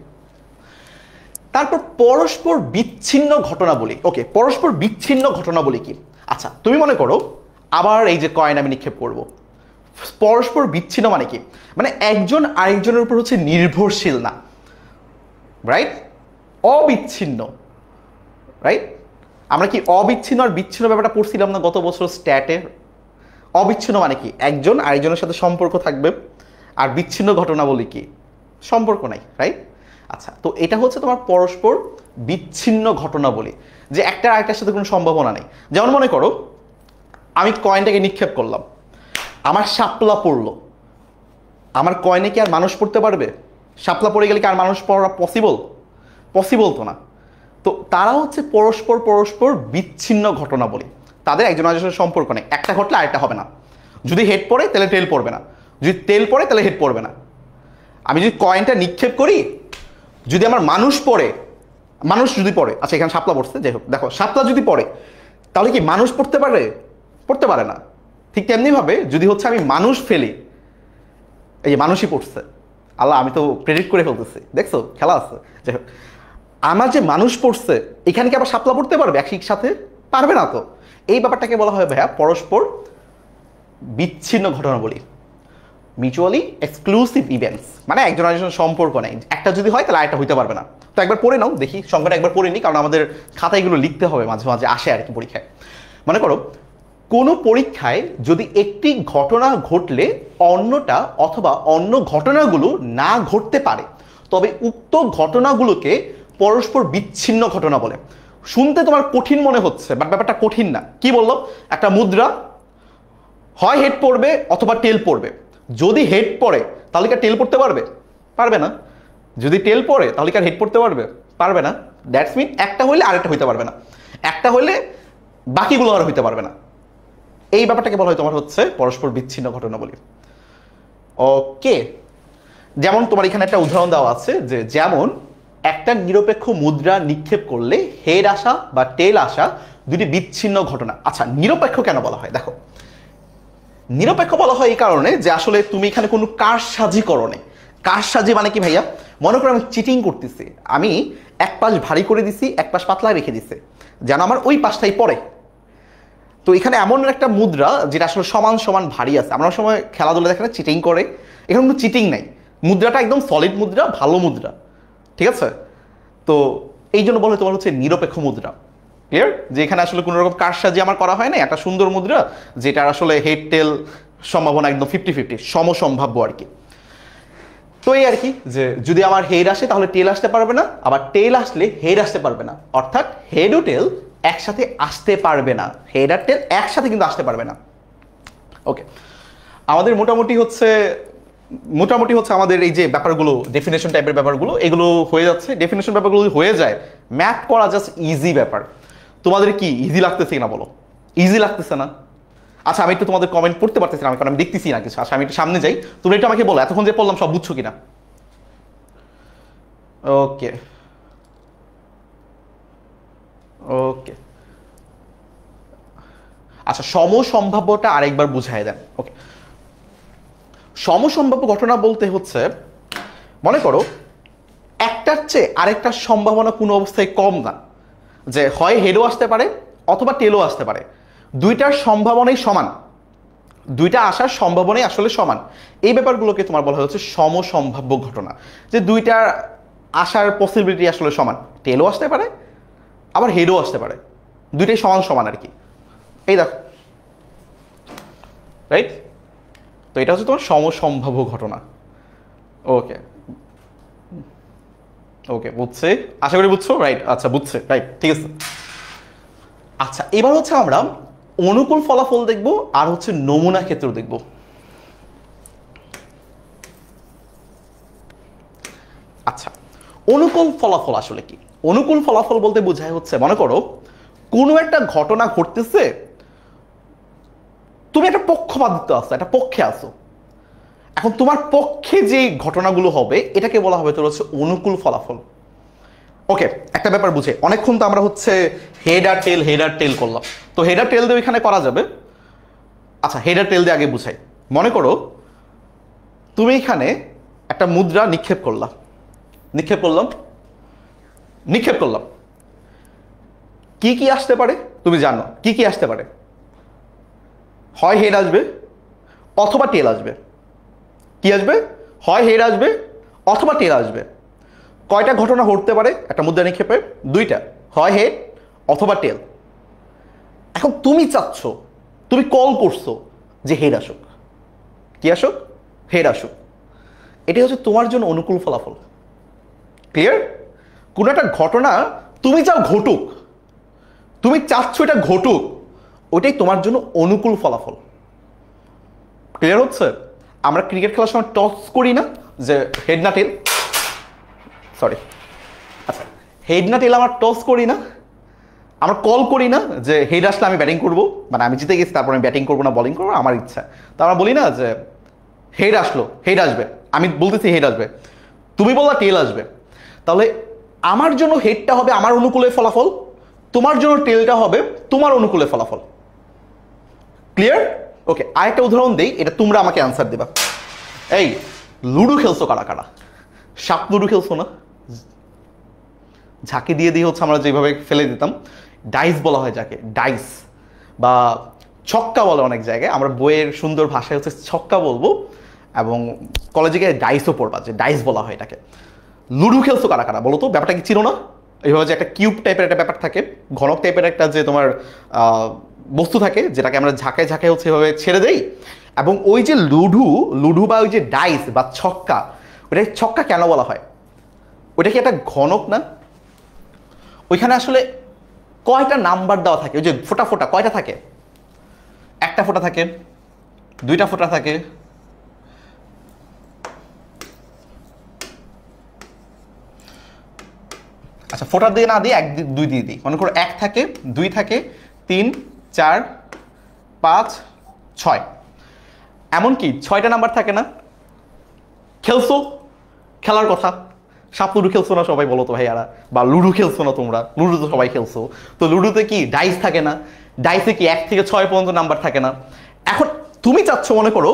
তারপর পরস্পর বিচ্ছিন্ন ঘটনা বলি। ওকে, পরস্পর বিচ্ছিন্ন ঘটনা বলি কি? আচ্ছা তুমি মনে করো আবার এই যে কয়েন আমি নিক্ষেপ করব, পরস্পর বিচ্ছিন্ন মানে কি? মানে একজন আরেকজনের উপর হচ্ছে নির্ভরশীল না, রাইট? অবিচ্ছিন্ন, রাইট? আমরা কি অবিচ্ছিন্ন আর বিচ্ছিন্ন ব্যাপারটা পড়ছিলাম না গত বছর স্ট্যাটে? অবিচ্ছিন্ন মানে কি? একজন আরেকজনের সাথে সম্পর্ক থাকবে, আর বিচ্ছিন্ন ঘটনা বলি কি? সম্পর্ক নাই, রাইট? আচ্ছা, তো এটা হচ্ছে তোমার পরস্পর বিচ্ছিন্ন ঘটনা বলি, যে একটা আরেকটার সাথে কোনো সম্ভাবনা নেই। যেমন মনে করো আমি কয়েনটাকে নিক্ষেপ করলাম, আমার শাপলা পড়লো, আমার কয়েনে কি আর মানুষ পড়তে পারবে? শাপলা পড়ে গেলে কি আর মানুষ পড়া পসিবল তো না। তো তারা হচ্ছে পরস্পর পরস্পর বিচ্ছিন্ন ঘটনা বলি, তাদের একজন আরেকজনের সম্পর্ক নেই, একটা ঘটলে আরেকটা হবে না। যদি হেড পড়ে তাহলে টেল পড়বে না, যদি টেল পড়ে তাহলে হেড পড়বে না। আমি যদি কয়েনটা নিক্ষেপ করি, যদি আমার মানুষ যদি পড়ে, আচ্ছা এখানে শাপলা পড়ছে, যাই হোক, দেখো শাপলা যদি পড়ে তাহলে কি মানুষ পড়তে পারে না। ঠিক তেমনিভাবে যদি হচ্ছে আমি মানুষ ফেলি, এই যে মানুষই পড়ছে, আল্লাহ আমি তো প্রেডিক্ট করে ফেলতেছি, দেখছো খেলা আছে। যাই হোক, আমার যে মানুষ পড়ছে এখানে কি আবার শাপলা পড়তে পারবে একই সাথে? পারবে না তো। এই ব্যাপারটাকে বলা হয় ভাইয়া পরস্পর বিচ্ছিন্ন ঘটনা বলি, মিউচুয়ালি এক্সক্লুসিভ ইভেন্টস, মানে একজন আরেকজনের সম্পর্ক নেই, একটা যদি হয় তাহলে আরেকটা হইতে পারবে না। তো একবার পড়ে নাও দেখি, সংখ্যাটা একবার পড়ে নিই, কারণ আমাদের খাতায় এগুলো লিখতে হবে, মাঝে মাঝে আসে আর কি পরীক্ষায়। মনে করো কোনো পরীক্ষায় যদি একটি ঘটনা ঘটলে অন্যটা অথবা অন্য ঘটনাগুলো না ঘটতে পারে, তবে উক্ত ঘটনাগুলোকে পরস্পর বিচ্ছিন্ন ঘটনা বলে। শুনতে তোমার কঠিন মনে হচ্ছে, বাট ব্যাপারটা কঠিন না। কি বললো? একটা মুদ্রা হয় হেড পড়বে অথবা টেল পড়বে। যদি হেড পড়ে তাহলে কি টেল পড়তে পারবে? পারবে না। যদি টেল পড়ে তাহলে কি হেড পড়তে পারবে? পারবে না। দ্যাটস মিন একটা হইলে আরেকটা হইতে পারবে না, একটা হইলে বাকিগুলো আর হইতে পারবে না। এই ব্যাপারটাকে বলা হয় তোমার হচ্ছে পরস্পর বিচ্ছিন্ন ঘটনা বলি। ওকে, যেমন তোমার এখানে একটা উদাহরণ দেওয়া আছে যে যেমন একটা নিরপেক্ষ মুদ্রা নিক্ষেপ করলে হেড আসা বা টেল আসা দুটি বিচ্ছিন্ন ঘটনা। আচ্ছা, নিরপেক্ষ কেন বলা হয়? দেখো, নিরপেক্ষ বলা হয় এই কারণে যে আসলে তুমি এখানে কোনো কারসাজি করো নাই। কারসাজি মানে কি ভাইয়া? মনে করো আমি চিটিং করতেছি, আমি এক পাশ ভারী করে দিছি, এক পাশ পাতলা রেখে দিছে যেন আমার ওই পাশটাই পড়ে। তো এখানে এমন একটা মুদ্রা যেটা আসলে সমান সমান ভারী আছে। আমরা সময় খেলাধুলা দেখে চিটিং করে, এখানে কোনো চিটিং নাই, মুদ্রাটা একদম সলিড মুদ্রা, ভালো মুদ্রা, ঠিক আছে? তো এই জন্য বলে তোমার হচ্ছে নিরপেক্ষ মুদ্রা। ক্লিয়ার? যে এখানে আসলে কোনো রকম কারসাজি আমার করা হয় না, একটা সুন্দর মুদ্রা যেটার আসলে হেড টেল সম্ভাবনা একদম 50-50, সমসম্ভাব্য আর কি। তো এই আর কি, যে যদি আমার হেড আসে তাহলে টেল আসতে পারবে না, আবার টেল আসলে হেড আসতে পারবে না, অর্থাৎ হেড ও টেল একসাথে আসতে পারবে না। হেড আর টেল একসাথে কিন্তু আসতে পারবে না। ওকে, আমাদের মোটামুটি হচ্ছে আমাদের এই যে ব্যাপারগুলো, ডেফিনেশন টাইপের ব্যাপারগুলো, এগুলো হয়ে যাচ্ছে। ডেফিনেশন ব্যাপারগুলো হয়ে যায়, ম্যাথ করা জাস্ট ইজি ব্যাপার। তোমাদের কি ইজি লাগতেছে না বলো? ইজি লাগতেছে না? আচ্ছা, আমি একটু তোমাদের কমেন্ট পড়তে পারতেছি না, কারণ আমি দেখতেছি না কিছু। আচ্ছা, আমি একটু সামনে যাই, তুমি একটু আমাকে বলো এতক্ষণ যে পড়লাম সব বুঝছো কিনা। ওকে ওকে, আচ্ছা, সমসম্ভাব্যটা আরেকবার বুঝাই দেন। ওকে, সমসম্ভাব্য ঘটনা বলতে হচ্ছে, মনে করো একটার চেয়ে আরেকটার সম্ভাবনা কোনো অবস্থায় কম না, যে হয় হেডও আসতে পারে অথবা টেলও আসতে পারে, দুইটার সম্ভাবনাই সমান, দুইটা আসার সম্ভাবনাই আসলে সমান। এই ব্যাপারগুলোকে তোমার বলা হচ্ছে সমসম্ভাব্য ঘটনা, যে দুইটার আসার পসিবিলিটি আসলে সমান, টেলও আসতে পারে আবার হেডও আসতে পারে, দুইটাই সমান সমান আর কি। এই দেখো, রাইট? তো এটা হচ্ছে তোমার সমসম্ভাব্য ঘটনা। ওকে ওকে, বুঝছে? আশা করি বুঝছো, রাইট? আচ্ছা, বুঝছে, রাইট, ঠিক আছে। আচ্ছা, এবার হচ্ছে আমরা অনুকূল ফলাফল দেখব আর হচ্ছে নমুনা ক্ষেত্র দেখব। আচ্ছা, অনুকূল ফলাফল আসলে কি? অনুকূল ফলাফল বলতে বোঝায় হচ্ছে, মনে করো কোনো একটা ঘটনা ঘটতেছে, তুমি একটা পক্ষপাতিত্ব আছো, একটা পক্ষে আছো, এখন তোমার পক্ষে যে ঘটনাগুলো হবে এটাকে বলা হবে তোর হচ্ছে অনুকূল ফলাফল। ওকে, একটা ব্যাপার বুঝে, অনেকক্ষণ তো আমরা হচ্ছে হেড আর টেল করলাম, তো হেড আর টেল দিয়ে এখানে করা যাবে। আচ্ছা, হেড আর টেল দিয়ে আগে বুঝাই। মনে করো তুমি এখানে একটা মুদ্রা নিক্ষেপ করলাম, কি কি আসতে পারে তুমি জানো? কি কি আসতে পারে? হয় হেড আসবে অথবা টেল আসবে। কি আসবে? হয় হেড আসবে অথবা টেল আসবে। কয়টা ঘটনা ঘটতে পারে একটা মুদ্রা নিক্ষেপে? দুইটা, হয় হেড অথবা টেল। এখন তুমি চাচ্ছ, তুমি কল করছো যে হেড আসুক। কি আসুক? হেড আসুক। এটাই হচ্ছে তোমার জন্য অনুকূল ফলাফল। ক্লিয়ার? কোনো একটা ঘটনা তুমি চাও ঘটুক, তুমি চাচ্ছ এটা ঘটুক, ওইটাই তোমার জন্য অনুকূল ফলাফল। ক্লিয়ার হচ্ছে? আমরা ক্রিকেট খেলার সময় টস করি না যে হেড না টেল? সরি, আচ্ছা, হেড না টেল আমরা টস করি না, আমরা কল করি না যে হেড আসলে আমি ব্যাটিং করবো, মানে আমি জিতে গেছি তারপর আমি ব্যাটিং করবো না বলিং করবো, আমার ইচ্ছা। তো আমরা বলি না যে হেড আসলো, হেড আসবে, আমি বলতেছি হেড আসবে, তুমি বললা টেল আসবে, তাহলে আমার জন্য হেডটা হবে আমার অনুকূলে ফলাফল, তোমার জন্য টেলটা হবে তোমার অনুকূলে ফলাফল। ক্লিয়ার? ওকে, আরেকটা উদাহরণ দেই, এটা তোমরা আমাকে আনসার দেবা। এই লুডো খেলছো কারা কারা? সাপ লুডো খেলছো না? ঝাঁকি দিয়ে দিয়ে হচ্ছে আমরা যেভাবে ফেলে দিতাম, ডাইস বলা হয় যাকে, ডাইস বা ছক্কা বলে অনেক জায়গায়, আমরা বইয়ের সুন্দর ভাষায় হচ্ছে ছক্কা বলবো, এবং কলেজে গিয়ে ডাইসও পড়বা, যে ডাইস বলা হয় এটাকে। লুডো খেলছো কারা কারা বলো তো? ব্যাপারটা কি ছিল না? এইভাবে যে একটা কিউব টাইপের একটা ব্যাপার থাকে, ঘনক টাইপের একটা যে তোমার বস্তু থাকে, যেটাকে আমরা ঝাঁকায় ঝাঁকায় হচ্ছে এভাবে ছেড়ে দেই, এবং ওই যে লুডু বা ওই যে ডাইস বা ছক্কা, ওটা ছক্কা কেন বলা হয়? ওইটা কি একটা ঘনক না? ওইখানে আসলে কয়টা নাম্বার দেওয়া থাকে? ওই যে ফোঁটা ফোঁটা কয়টা থাকে? একটা ফোঁটা থাকে, দুইটা ফোঁটা থাকে, আচ্ছা ফোঁটার দিয়ে না দিয়ে দুই দিয়ে দিই। মনে করো 1 থাকে, 2 থাকে, 3, 4, 5, 6, এমনকি 6টা নাম্বার থাকে না? খেলছো, খেলার কথা, সাপ লুডু খেলছো না সবাই বলো তো ভাইয়ারা? বা লুডু খেলছো না তোমরা? লুডু তো সবাই খেলছো। তো লুডুতে কি ডাইস থাকে না? ডাইসে কি 1 থেকে 6 পর্যন্ত নাম্বার থাকে না? এখন তুমি চাচ্ছ মনে করো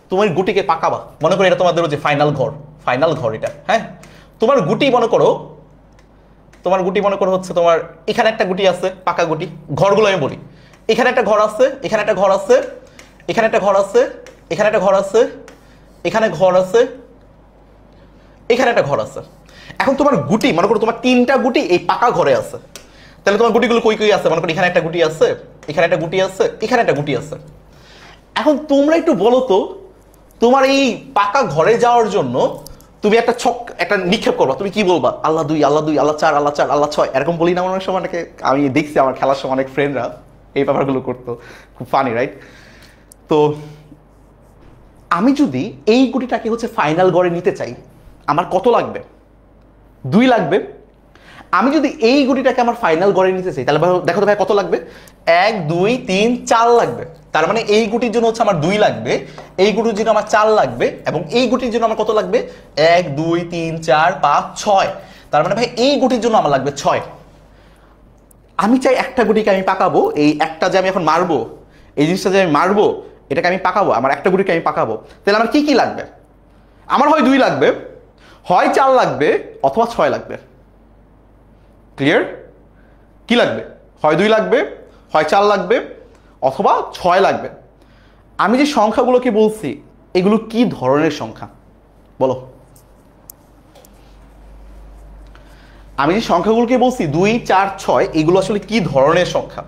তোমার গুটিকে পাকাবা, মনে করো এটা তোমাদের যে ফাইনাল ঘর এটা, হ্যাঁ? তোমার গুটি মনে করো হচ্ছে তোমার এখানে একটা গুটি আছে, পাকা গুটি। ঘরগুলো আমি বলি, এখানে একটা ঘর আছে, এখানে একটা ঘর আছে, এখানে একটা ঘর আছে, এখানে একটা ঘর আছে, এখানে ঘর আছে, এখানে একটা ঘর আছে। এখন তোমার গুটি মনে করো তোমার 3টা গুটি এই পাকা ঘরে আছে। তাহলে তোমার গুটিগুলো কই কই আছে? মনে করো এখানে একটা গুটি আছে, এখানে একটা গুটি আছে, এখানে একটা গুটি আছে। এখন তোমরা একটু বলো তো, তোমার এই পাকা ঘরে যাওয়ার জন্য তুমি একটা নিক্ষেপ করবা, তুমি কি বলবা? আল্লাহ 2, আল্লাহ 2, আল্লাহ 4, আল্লাহ 4, আল্লাহ 6, এরকম বলি না অনেক সময়? অনেকে আমি দেখছি আমার খেলার সময় অনেক ফ্রেন্ডরা এই ব্যাপারগুলো করতো, খুব ফানি রাইট? তো আমি যদি এই গুটিটাকে হচ্ছে ফাইনাল ঘরে নিতে চাই, আমার কত লাগবে? 2 লাগবে। আমি যদি এই গুটিটাকে আমার ফাইনাল ঘরে নিতে চাই, তাহলে দেখো তো ভাই কত লাগবে? 1, 2, 3, 4 লাগবে। তার মানে এই গুটির জন্য হচ্ছে আমার 2 লাগবে, এই গুটির জন্য আমার 4 লাগবে, এবং এই গুটির জন্য আমার কত লাগবে? 1, 2, 3, 4, 5, 6। তার মানে ভাই এই গুটির জন্য আমার লাগবে 6। আমি চাই একটা গুটিকে আমি পাকাবো, এই একটা যে আমি এখন মারবো, এই জিনিসটা যে আমি মারবো, এটাকে আমি পাকাবো, আমার একটা গুটিকে আমি পাকাবো। তাহলে আমার কি কি লাগবে? আমার হয় 2 লাগবে, হয় 4 লাগবে, অথবা 6 লাগবে। ক্লিয়ার? কি লাগবে? হয় 2 লাগবে, হয় 4 লাগবে, অথবা 6 লাগবে। আমি যে সংখ্যাগুলোকে বলছি এগুলো কি ধরনের সংখ্যা বলো? আমি যে সংখ্যাগুলোকে বলছি 2, 4, 6, এগুলো আসলে কি ধরনের সংখ্যা?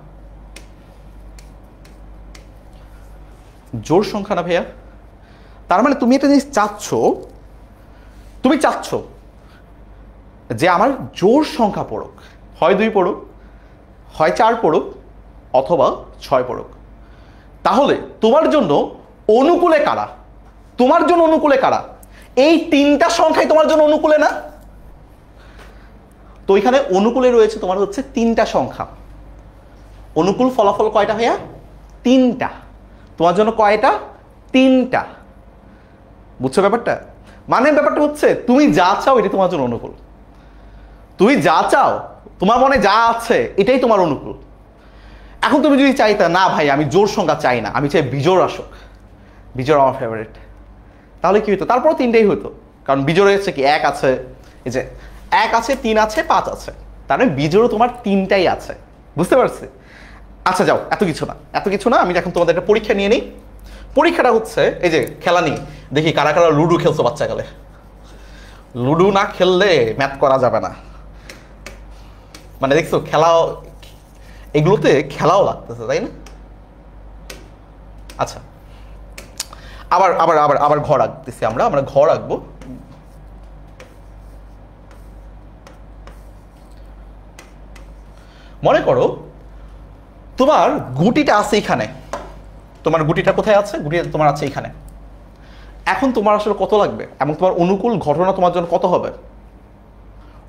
জোড় সংখ্যা না ভাইয়া? তার মানে তুমি একটা জিনিস চাচ্ছ, তুমি চাচ্ছ যে আমার জোড় সংখ্যা পড়ুক, হয় 2 পড়ুক, হয় 4 পড়ুক, অথবা 6 পড়ুক। তাহলে তোমার জন্য অনুকূলে কারা? তোমার জন্য অনুকূলে কারা? এই 3টা সংখ্যাই তোমার জন্য অনুকূলে না? তো এখানে অনুকূলে রয়েছে তোমার হচ্ছে 3টা সংখ্যা। অনুকূল ফলাফল কয়টা ভাইয়া? 3টা। তোমার জন্য কয়টা? 3টা। বুঝছো ব্যাপারটা? মানে ব্যাপারটা হচ্ছে তুমি যা চাও এটা তোমার জন্য অনুকূল। তুমি যা চাও, তোমার মনে যা আছে এটাই তোমার অনুকূল। এখন তুমি যদি চাইতা না ভাই আমি জোড় সংখ্যা চাই না, আমি চাই বিজোড় আসুক, বিজোড় আমার ফেভারিট, তাহলে কি হতো? তারপর 3টাই হতো, কারণ বিজোড় হচ্ছে কি 1 আছে, এই যে 1 আছে, 3 আছে, 5 আছে, তার মানে বিজোড়ও তোমার 3টাই আছে। বুঝতে পারছি? আচ্ছা যাও, এত কিছু না, আমি এখন তোমাদের একটা পরীক্ষা নিয়ে নিই। পরীক্ষাটা হচ্ছে এই যে খেলা নিয়ে দেখি কারা কারা লুডো খেলছো বাচ্চাকালে। লুডো না খেললে ম্যাথ করা যাবে না, মানে দেখছো খেলাও, এগুলোতে খেলাও লাগতেছে, তাই না? আচ্ছা, আবার আবার আবার আবার ঘর আঁকতেছি, আমরা ঘর আঁকবো। মনে করো তোমার গুটিটা আছে এখানে, তোমার গুটিটা কোথায় আছে? গুটিটা তোমার আছে এখানে। এখন তোমার আসলে কত লাগবে, এবং তোমার অনুকূল ঘটনা তোমার জন্য কত হবে?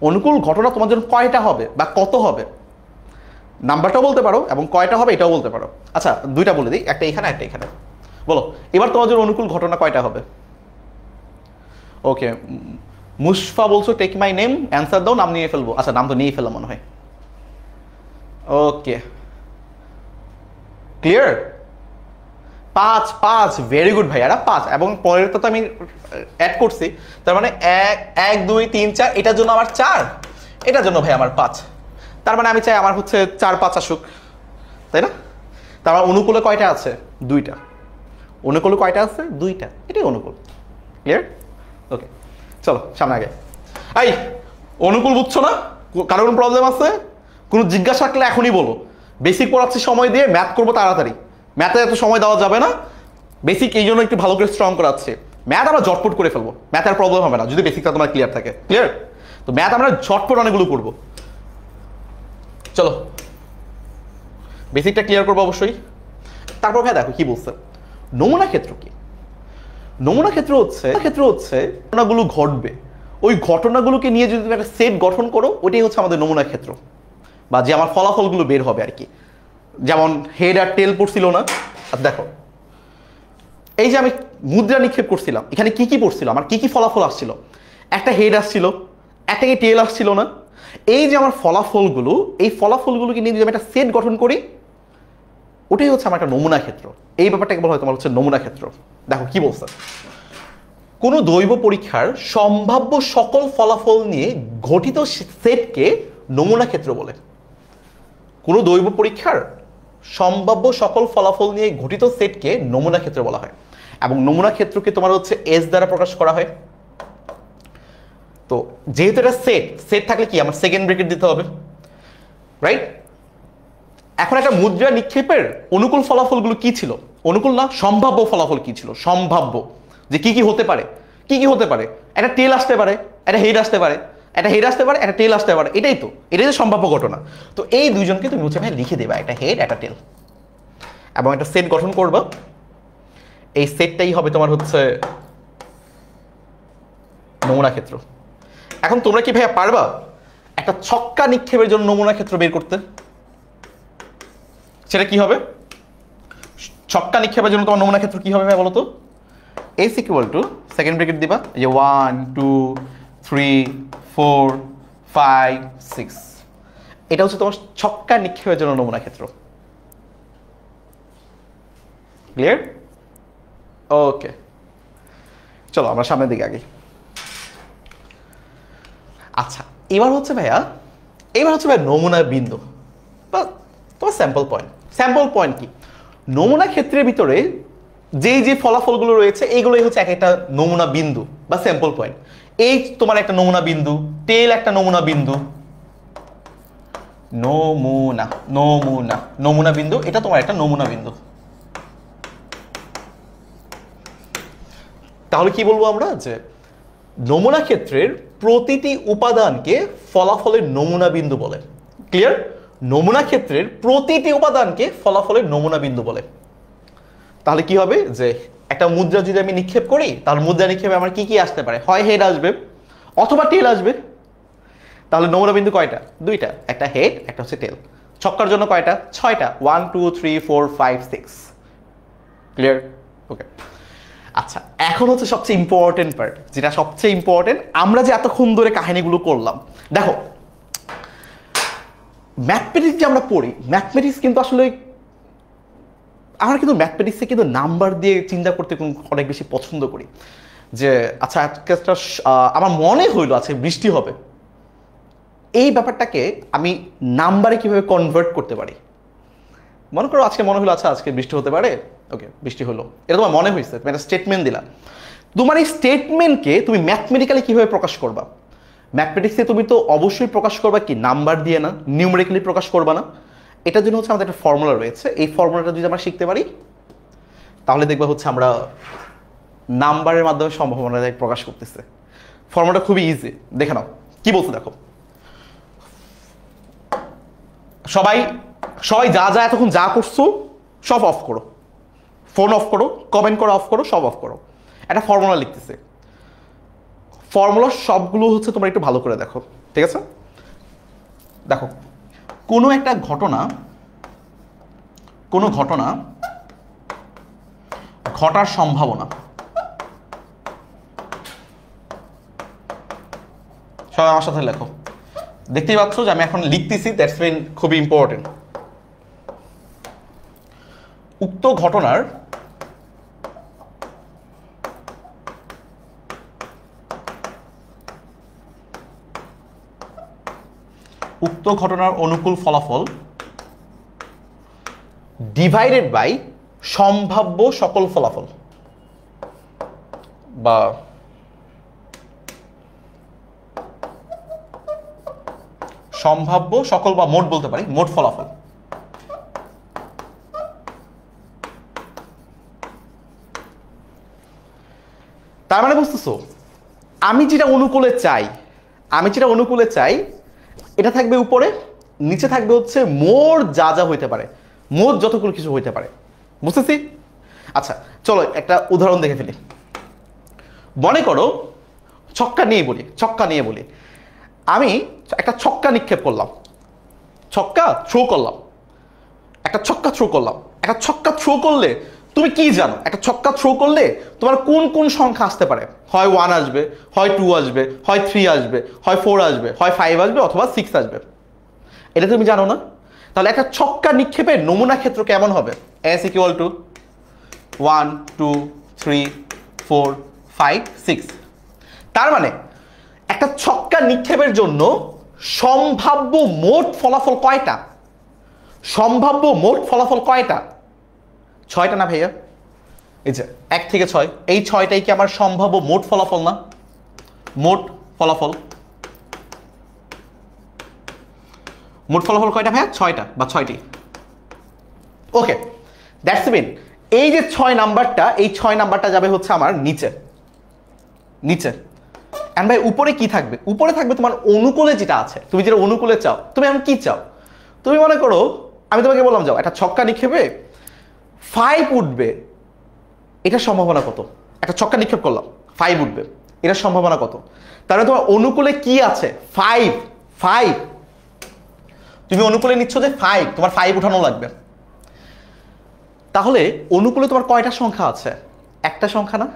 অনুকূল ঘটনা তোমার জন্য কয়টা হবে বা কত হবে? নাম্বারটাও বলতে পারো এবং কয়টা হবে এটাও বলতে পারো। আচ্ছা 2টা বলে দিই, একটা এখানে একটা এখানে। বলো এবার তোমার জন্য অনুকূল ঘটনা কয়টা হবে? ওকে, মুশফা বলছো টেক মাই নেম, অ্যান্সার দাও, নাম নিয়ে ফেলবো। আচ্ছা নাম তো নিয়ে ফেললাম মনে হয়। Okay clear? 5 ভেরি গুড ভাইয়ারা, 5 এবং পরেরটা তো আমি অ্যাড করছি, তার মানে 1 2 3 4, এটার জন্য আমার 4, এটার জন্য ভাই আমার 5। তার মানে আমি চাই আমার হচ্ছে 4 5 আসুক, তাই না? তার মানে অনুকূলে কয়টা আছে? 2টা। অনুকূলে কয়টা আছে? 2টা, এটাই অনুকূল। ক্লিয়ার? ওকে চলো সামনে আগে। এই অনুকূল বুঝছো না? কারো কোনো প্রবলেম আছে? কোনো জিজ্ঞাসা থাকলে এখনই বলো। বেসিক পড়াচ্ছি সময় দিয়ে, ম্যাথ করবো তাড়াতাড়ি, ম্যাথে এত সময় দেওয়া যাবে না। বেসিক এই জন্য একটু ভালো করে স্ট্রং করাচ্ছে, ম্যাথ আমরা জটপট করে ফেলবো, ম্যাথের প্রবলেম হবে না যদি বেসিকটা তোমার ক্লিয়ার থাকে। ক্লিয়ার? তো ম্যাথ আমরা ঝটপট অনেকগুলো করব। চলো বেসিকটা ক্লিয়ার করবো অবশ্যই। তারপর ভাই দেখো কি বলছে, নমুনা ক্ষেত্র কি? নমুনা ক্ষেত্র হচ্ছে ঘটনাগুলো ঘটবে, ওই ঘটনাগুলোকে নিয়ে যদি তুমি একটা সেট গঠন করো, ওটাই হচ্ছে আমাদের নমুনা ক্ষেত্র, বা যে আমার ফলাফলগুলো বের হবে আর কি। যেমন হেড আর টেল পড়ছিল না? আচ্ছা দেখো, এই যে আমি মুদ্রা নিক্ষেপ করছিলাম, এখানে কি কি পড়ছিল, আমার কি কি ফলাফল আসছিল? একটা হেড আসছিল, একটা কি টেল আসছিল না? এই যে আমার ফলাফলগুলো, এই ফলাফলগুলোকে নিয়ে যদি আমি একটা সেট গঠন করি, ওটাই হচ্ছে আমার একটা নমুনা ক্ষেত্র। এই ব্যাপারটাকে বলা হয় তোমার হচ্ছে নমুনা ক্ষেত্র। দেখো কি বলছে, কোনো দৈব পরীক্ষার সম্ভাব্য সকল ফলাফল নিয়ে গঠিত সেটকে নমুনা ক্ষেত্র বলে। কোনো দৈব পরীক্ষার সম্ভাব্য সকল ফলাফল নিয়ে গঠিত সেটকে নমুনা ক্ষেত্র বলা হয়, এবং নমুনা ক্ষেত্রকে তোমার হচ্ছে এস দ্বারা প্রকাশ করা হয়। তো যেহেতু এটা সেট থাকলে কি আমার সেকেন্ড ব্র্যাকেট দিতে হবে, রাইট? এখন একটা মুদ্রা নিক্ষেপের অনুকূল ফলাফলগুলো কি ছিল? অনুকূল না, সম্ভাব্য ফলাফল কি ছিল? সম্ভাব্য যে কি কি হতে পারে, কি কি হতে পারে? একটা টেল আসতে পারে, একটা হেড আসতে পারে, একটা হেড আসতে পারে, একটা টেল আসতে পারে, এটাই তো, এটাই তো সম্ভাব্য ঘটনা। তো এই দুইজনকে তুমি হচ্ছে ভাই লিখে দেবা, একটা হেড একটা টেল, এবং একটা সেট গঠন করবা। এই সেটটাই হবে তোমার হচ্ছে নমুনা ক্ষেত্র। এখন তোমরা কি ভাইয়া পারবা একটা ছক্কা নিক্ষেপের জন্য নমুনা ক্ষেত্র বের করতে? সেটা কি হবে? ছক্কা নিক্ষেপের জন্য তোমার নমুনা ক্ষেত্র কি হবে ভাই বলো তো? S equal to second bracket দিবা, এই যে 1 2 3 4 5 6, এটা হচ্ছে তোমার ছক্কা নিক্ষেপের জন্য নমুনা ক্ষেত্র। ক্লিয়ার? ওকে, চলো আমরা সামনের দিকে আগে। আচ্ছা এবার হচ্ছে ভাই নমুনা বিন্দু বা তোমার স্যাম্পল পয়েন্ট। স্যাম্পল পয়েন্ট কি? নমুনা ক্ষেত্রের ভিতরে যেই যে ফলাফলগুলো রয়েছে এইগুলোই হচ্ছে এক একটা নমুনা বিন্দু বা স্যাম্পল পয়েন্ট। এই তোমার একটা নমুনা বিন্দু, টেল একটা নমুনা বিন্দু, নমুনা বিন্দু, এটা তোমার একটা নমুনা বিন্দু। তাহলে কি বলবো আমরা, যে নমুনা ক্ষেত্রের প্রতিটি উপাদানকে ফলাফলের নমুনা বিন্দু বলে। ক্লিয়ার? নমুনা ক্ষেত্রের প্রতিটি উপাদানকে ফলাফলের নমুনা বিন্দু বলে। তাহলে কি হবে, যে একটা মুদ্রা যদি আমি নিক্ষেপ করি, তাহলে মুদ্রা নিক্ষেপে আমার কি কি আসতে পারে? হয় হেড আসবে অথবা টেল আসবে। তাহলে নমুনা বিন্দু কয়টা? দুইটা, একটা হেড একটা হচ্ছে টেল। ছক্কার জন্য কয়টা? 6টা, 1 2 3 4 5 6। ক্লিয়ার? ওকে। আচ্ছা এখন হচ্ছে সবচেয়ে ইম্পর্টেন্ট পার্ট, যেটা সবচেয়ে ইম্পর্টেন্ট। আমরা যে এতক্ষণ ধরে কাহিনীগুলো করলাম, দেখো ম্যাথমেটিক্স যে আমরা পড়ি, ম্যাথমেটিক্স কিন্তু আসলে আমরা কিন্তু ম্যাথমেটিক্সে কিন্তু নাম্বার দিয়ে চিন্তা করতে অনেক বেশি পছন্দ করি। যে আচ্ছা একটা আমার মনে হইলো আজকে বৃষ্টি হবে, এই ব্যাপারটাকে আমি নাম্বারে কিভাবে কনভার্ট করতে পারি। মনে করো আজকে মনে হলো আচ্ছা আজকে বৃষ্টি হতে পারে, ওকে বৃষ্টি হলো, এটা তোমার মনে হয়েছে, তুমি একটা স্টেটমেন্ট দিলা। তোমার এই স্টেটমেন্টকে তুমি ম্যাথমেটিক্যালি কিভাবে প্রকাশ করবা? ম্যাথমেটিক্সে তুমি তো অবশ্যই প্রকাশ করবা কি, নাম্বার দিয়ে না, নিউমেরিক্যালি প্রকাশ করবা না। এটার জন্য হচ্ছে আমাদের একটা ফর্মুলা রয়েছে, এই ফর্মুলাটা যদি আমরা শিখতে পারি তাহলে দেখবা হচ্ছে আমরা নাম্বারের মাধ্যমে সম্ভাবনা প্রকাশ করতেছে। ফর্মুলাটা খুবই ইজি, দেখে নাও কি বলছে। দেখো সবাই সবাই যা যা এতক্ষণ যা করছো সব অফ করো, ফোন অফ করো, কমেন্ট করো অফ করো, সব অফ করো। একটা ফর্মুলা লিখতেছে, ফর্মুলা সবগুলো হচ্ছে তোমরা একটু ভালো করে দেখো, ঠিক আছে? দেখো কোনো একটা ঘটনা ঘটার সম্ভাবনা, সবাই আমার সাথে লেখো। দেখতেই পাচ্ছ যে আমি এখন লিখতেছি, দ্যাটস মিন খুবই ইম্পর্টেন্ট। উক্ত ঘটনার অনুকূল ফলাফল ডিভাইডেড বাই সম্ভাব্য সকল ফলাফল, বা সম্ভাব্য সকল, বা মোট বলতে পারি, মোট ফলাফল। তার মানে বুঝতেছো, আমি যেটা অনুকূলে চাই, আমি যেটা অনুকূলে চাই এটা থাকবে উপরে, নিচে থাকবে হচ্ছে মোট যা যা হইতে পারে, মোট যতগুলো কিছু হইতে পারে। বুঝতেছি? আচ্ছা চলো একটা উদাহরণ দেখে ফেলি। মনে করো ছক্কা নিয়ে বলি আমি একটা ছক্কা নিক্ষেপ করলাম, ছক্কা থ্রো করলাম, একটা ছক্কা থ্রো করলাম। একটা ছক্কা থ্রো করলে তুমি কি জানো একটা ছক্কা থ্রো করলে তোমার কোন কোন সংখ্যা আসতে পারে? হয় 1 আসবে, হয় 2 আসবে, হয় 3 আসবে, হয় 4 আসবে, হয় 5 আসবে, অথবা 6 আসবে। এটা তুমি জানো না? তাহলে একটা ছক্কা নিক্ষেপের নমুনা ক্ষেত্র কেমন হবে? S equal to 1 2 3 4 5 6। তার মানে একটা ছক্কা নিক্ষেপের জন্য সম্ভাব্য মোট ফলাফল কয়টা? সম্ভাব্য মোট ফলাফল কয়টা? 6টা না ভাইয়া? এই যে 1 থেকে 6, এই 6টাই কি আমার সম্ভাব্য মোট ফলাফল না? মোট ফলাফল কয়টা ভাইয়া? 6টা বা 6টি। ওকে, দ্যাটস মিন এই যে 6 নাম্বারটা, এই 6 নাম্বারটা যাবে হচ্ছে আমার নিচে। এন্ড ভাই উপরে কি থাকবে? উপরে থাকবে তোমার অনুকূলে যেটা আছে, তুমি যেটা অনুকূলে চাও। তুমি এখন কি চাও? তুমি মনে করো আমি তোমাকে বললাম যাও একটা ছক্কা নিক্ষেপে 5 উঠবে, এটার সম্ভাবনা কত? একটা ছক্কা নিক্ষেপ করলাম 5 উঠবে, এটার সম্ভাবনা কত? তাহলে তোমার অনুকূলে কি আছে? 5। তুমি অনুকূলে নিচ্ছ যে 5, তোমার 5 উঠানো লাগবে। তাহলে অনুকূলে তোমার কয়টা সংখ্যা আছে? একটা সংখ্যা না?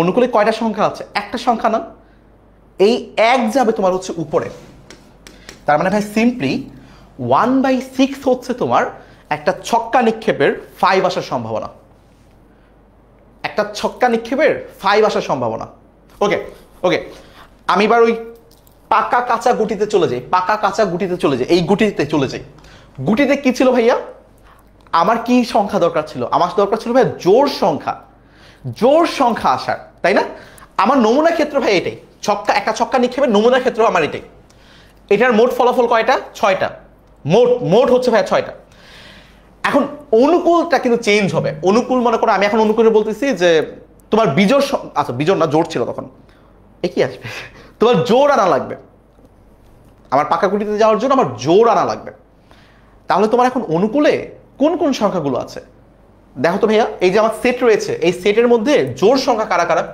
অনুকূলে কয়টা সংখ্যা আছে? একটা সংখ্যা না? এই 1 যাবে তোমার হচ্ছে উপরে। তার মানে ভাই সিম্পলি 1/6 হচ্ছে তোমার একটা ছক্কা নিক্ষেপের 5 আসার সম্ভাবনা। একটা ছক্কা নিক্ষেপের 5 আসার সম্ভাবনা। ওকে, আমি এবার ওই পাকা কাঁচা গুটিতে চলে যাই। এই গুটিতে চলে যাই। গুটিতে কি ছিল ভাইয়া? আমার কি সংখ্যা দরকার ছিল? আমার দরকার ছিল ভাই জোড় সংখ্যা আসার, তাই না? আমার নমুনা ক্ষেত্র ভাই এটাই। একটা ছক্কা নিক্ষেপের নমুনা ক্ষেত্র আমার এটাই। এটার মোট ফলাফল কয়টা? 6টা। মোট হচ্ছে ভাই 6টা। এখন অনুকূলটা কিন্তু চেঞ্জ হবে। অনুকূল মনে করো আমি এখন অনুকূলে বলতেছি যে তোমার বিজোড়, আচ্ছা বিজোড় না, জোড় ছিল তখন। কি আসবে? তোমার জোড় আনা লাগবে। আমার পাকা গুটিতে যাওয়ার জন্য আমার জোড় আনা লাগবে। তাহলে তোমার এখন অনুকূলে কোন কোন সংখ্যাগুলো আছে দেখো তো ভাইয়া। এই যে আমার সেট রয়েছে, এই সেটের মধ্যে জোড় সংখ্যা কারা কারা?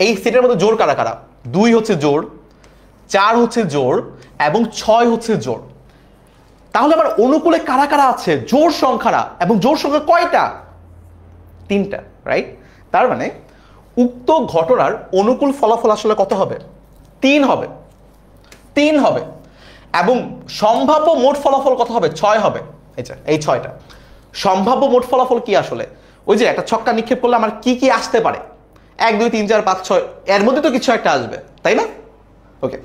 এই সেটের মধ্যে জোড় কারা কারা? 2 হচ্ছে জোড়, 4 হচ্ছে জোড়, এবং 6 হচ্ছে জোড়। তাহলে আমার অনুকূলে কারা কারা আছে? জোড় সংখ্যারা। এবং জোড় সংখ্যা কয়টা? 3টা, রাইট? তার মানে উক্ত ঘটনার অনুকূল ফলাফল আসলে কত হবে? 3 হবে। এবং সম্ভাব্য মোট ফলাফল কত হবে? 6 হবে। এই 6টা সম্ভাব্য মোট ফলাফল কি আসলে? ওই যে একটা ছক্কা নিক্ষেপ করলে আমার কি কি আসতে পারে? 1 2 3 4 5 6, এর মধ্যে তো কিছু একটা আসবে, তাই না? ওকে,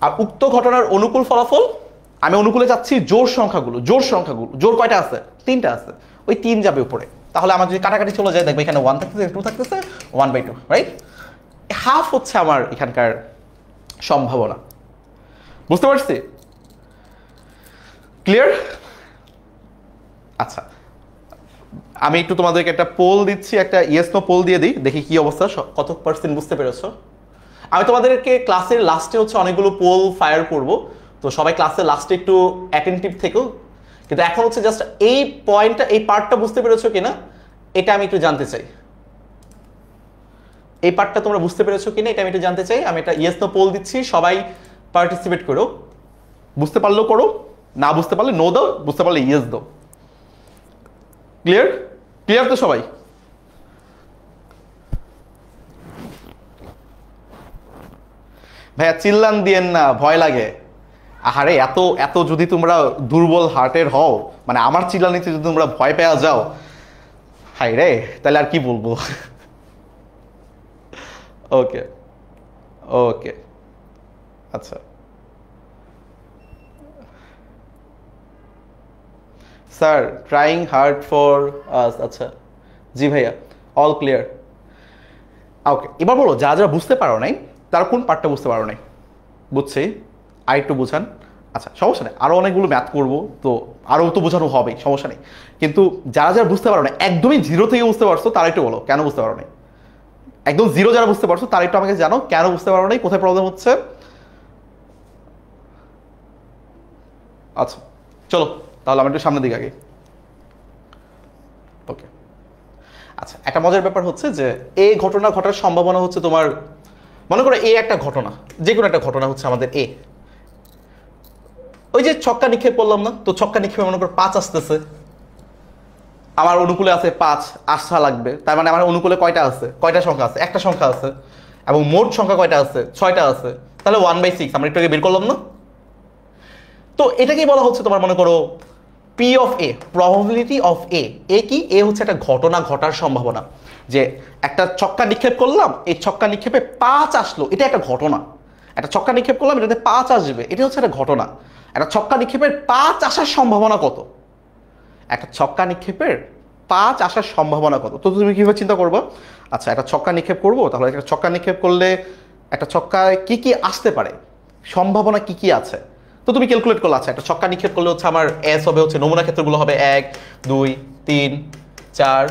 আর উক্ত ঘটনার অনুকূল ফলাফল আমি অনুকূলে যাচ্ছি জোড় সংখ্যাগুলো। জোড় কয়টা আছে? 3টা আছে। ওই 3 যাবে উপরে। তাহলে আমার যদি কাটাকাটি চলে যায়, দেখবে এখানে 1 থাকতেছে, 2 থাকতেছে, 1/2, রাইট? হাফ হচ্ছে আমার এখানকার সম্ভাবনা। বুঝতে পারছি? ক্লিয়ার? আচ্ছা, আমি একটু তোমাদেরকে একটা পোল দিচ্ছি, একটা ইয়েস নো পোল দিয়ে দিই, দেখি কি অবস্থা, কত পার্সেন্ট বুঝতে পেরেছো। আমি তোমাদেরকে ক্লাসের লাস্টে হচ্ছে অনেকগুলো পোল ফায়ার করব, তো সবাই ক্লাসের লাস্টে একটু অ্যাটেনটিভ থেকো। কিন্তু এখন হচ্ছে জাস্ট এই পয়েন্টটা, এই পার্টটা বুঝতে পেরেছো কিনা এটা আমি একটু জানতে চাই। এই পার্টটা তোমরা বুঝতে পেরেছো কিনা এটা আমি একটু জানতে চাই। আমি একটা ইয়েস নো পোল দিচ্ছি, সবাই পার্টিসিপেট করো। বুঝতে পারলেও করো, না বুঝতে পারলে নো দাও, বুঝতে পারলে ইয়েস দাও। ক্লিয়ার তো সবাই? ভাইয়া চিল্লান দিয়েন না, ভয় লাগে। আহারে এত যদি তোমরা দুর্বল হার্টের হও, মানে আমার চিল্লানিতে যদি তোমরা ভয় পেয়ে যাও, হাই রে, তাহলে আর কি বলবো। ওকে, আচ্ছা sir, trying hard for us. আচ্ছা জি ভাইয়া, অল ক্লিয়ার। ওকে, এবার বলো যারা যারা বুঝতে পারো নাই তারা কোন পার্টটা বুঝতে পারো নাই? বুঝছি, আর একটু বোঝান। আচ্ছা সমস্যা নেই, আরও অনেকগুলো ম্যাথ করবো, তো আরও তো বোঝানো হবেই, সমস্যা নেই। কিন্তু যারা যারা বুঝতে পারো না, একদমই জিরো থেকে বুঝতে পারছো, তারা একটু বলো কেন বুঝতে পারো নাই। একদম জিরো যারা বুঝতে পারছো তারা একটু আমাকে জানো কেন বুঝতে পারো নাই, কোথায় প্রবলেম হচ্ছে। আচ্ছা চলো তাহলে আমি একটু সামনের দিকে আগে। ওকে আচ্ছা, একটা মজার ব্যাপার হচ্ছে যে এই ঘটনা ঘটার সম্ভাবনা হচ্ছে তোমার, মনে করো এ একটা ঘটনা, যে কোনো একটা ঘটনা হচ্ছে আমাদের এ। ওই যে ছক্কা নিক্ষেপ করলাম না, তো ছক্কা নিক্ষেপে মনে করো 5 আসতেছে, আমার অনুকূলে আছে 5, আসা লাগবে, তার মানে আমার অনুকূলে কয়টা আছে, কয়টা সংখ্যা আছে, একটা সংখ্যা আছে, এবং মোট সংখ্যা কয়টা আছে, 6টা আছে, তাহলে 1/6 আমরা একটু আগে বের করলাম না। তো এটাকেই বলা হচ্ছে তোমার মনে করো P of A, probability of A. A কি, এ হচ্ছে একটা ঘটনা ঘটার সম্ভাবনা, যে একটা ছক্কা নিক্ষেপ করলাম, এই ছক্কা নিক্ষেপে 5 আসলো, এটা একটা ঘটনা। একটা ছক্কা নিক্ষেপ করলাম, এটাতে 5 আসবে, এটা হচ্ছে একটা ঘটনা। একটা ছক্কা নিক্ষেপের 5 আসার সম্ভাবনা কত, একটা ছক্কা নিক্ষেপের 5 আসার সম্ভাবনা কত, তো তুমি কিভাবে চিন্তা করবো। আচ্ছা একটা ছক্কা নিক্ষেপ করবো, তাহলে একটা ছক্কা নিক্ষেপ করলে একটা ছক্কায় কি কি আসতে পারে, সম্ভাবনা কি কি আছে, তো তুমি ক্যালকুলেট করলে। আচ্ছা একটা ছক্কা নিক্ষেপ করলে হচ্ছে আমার এস হবে হচ্ছে, নমুনা ক্ষেত্রগুলো হবে 1 2 3 4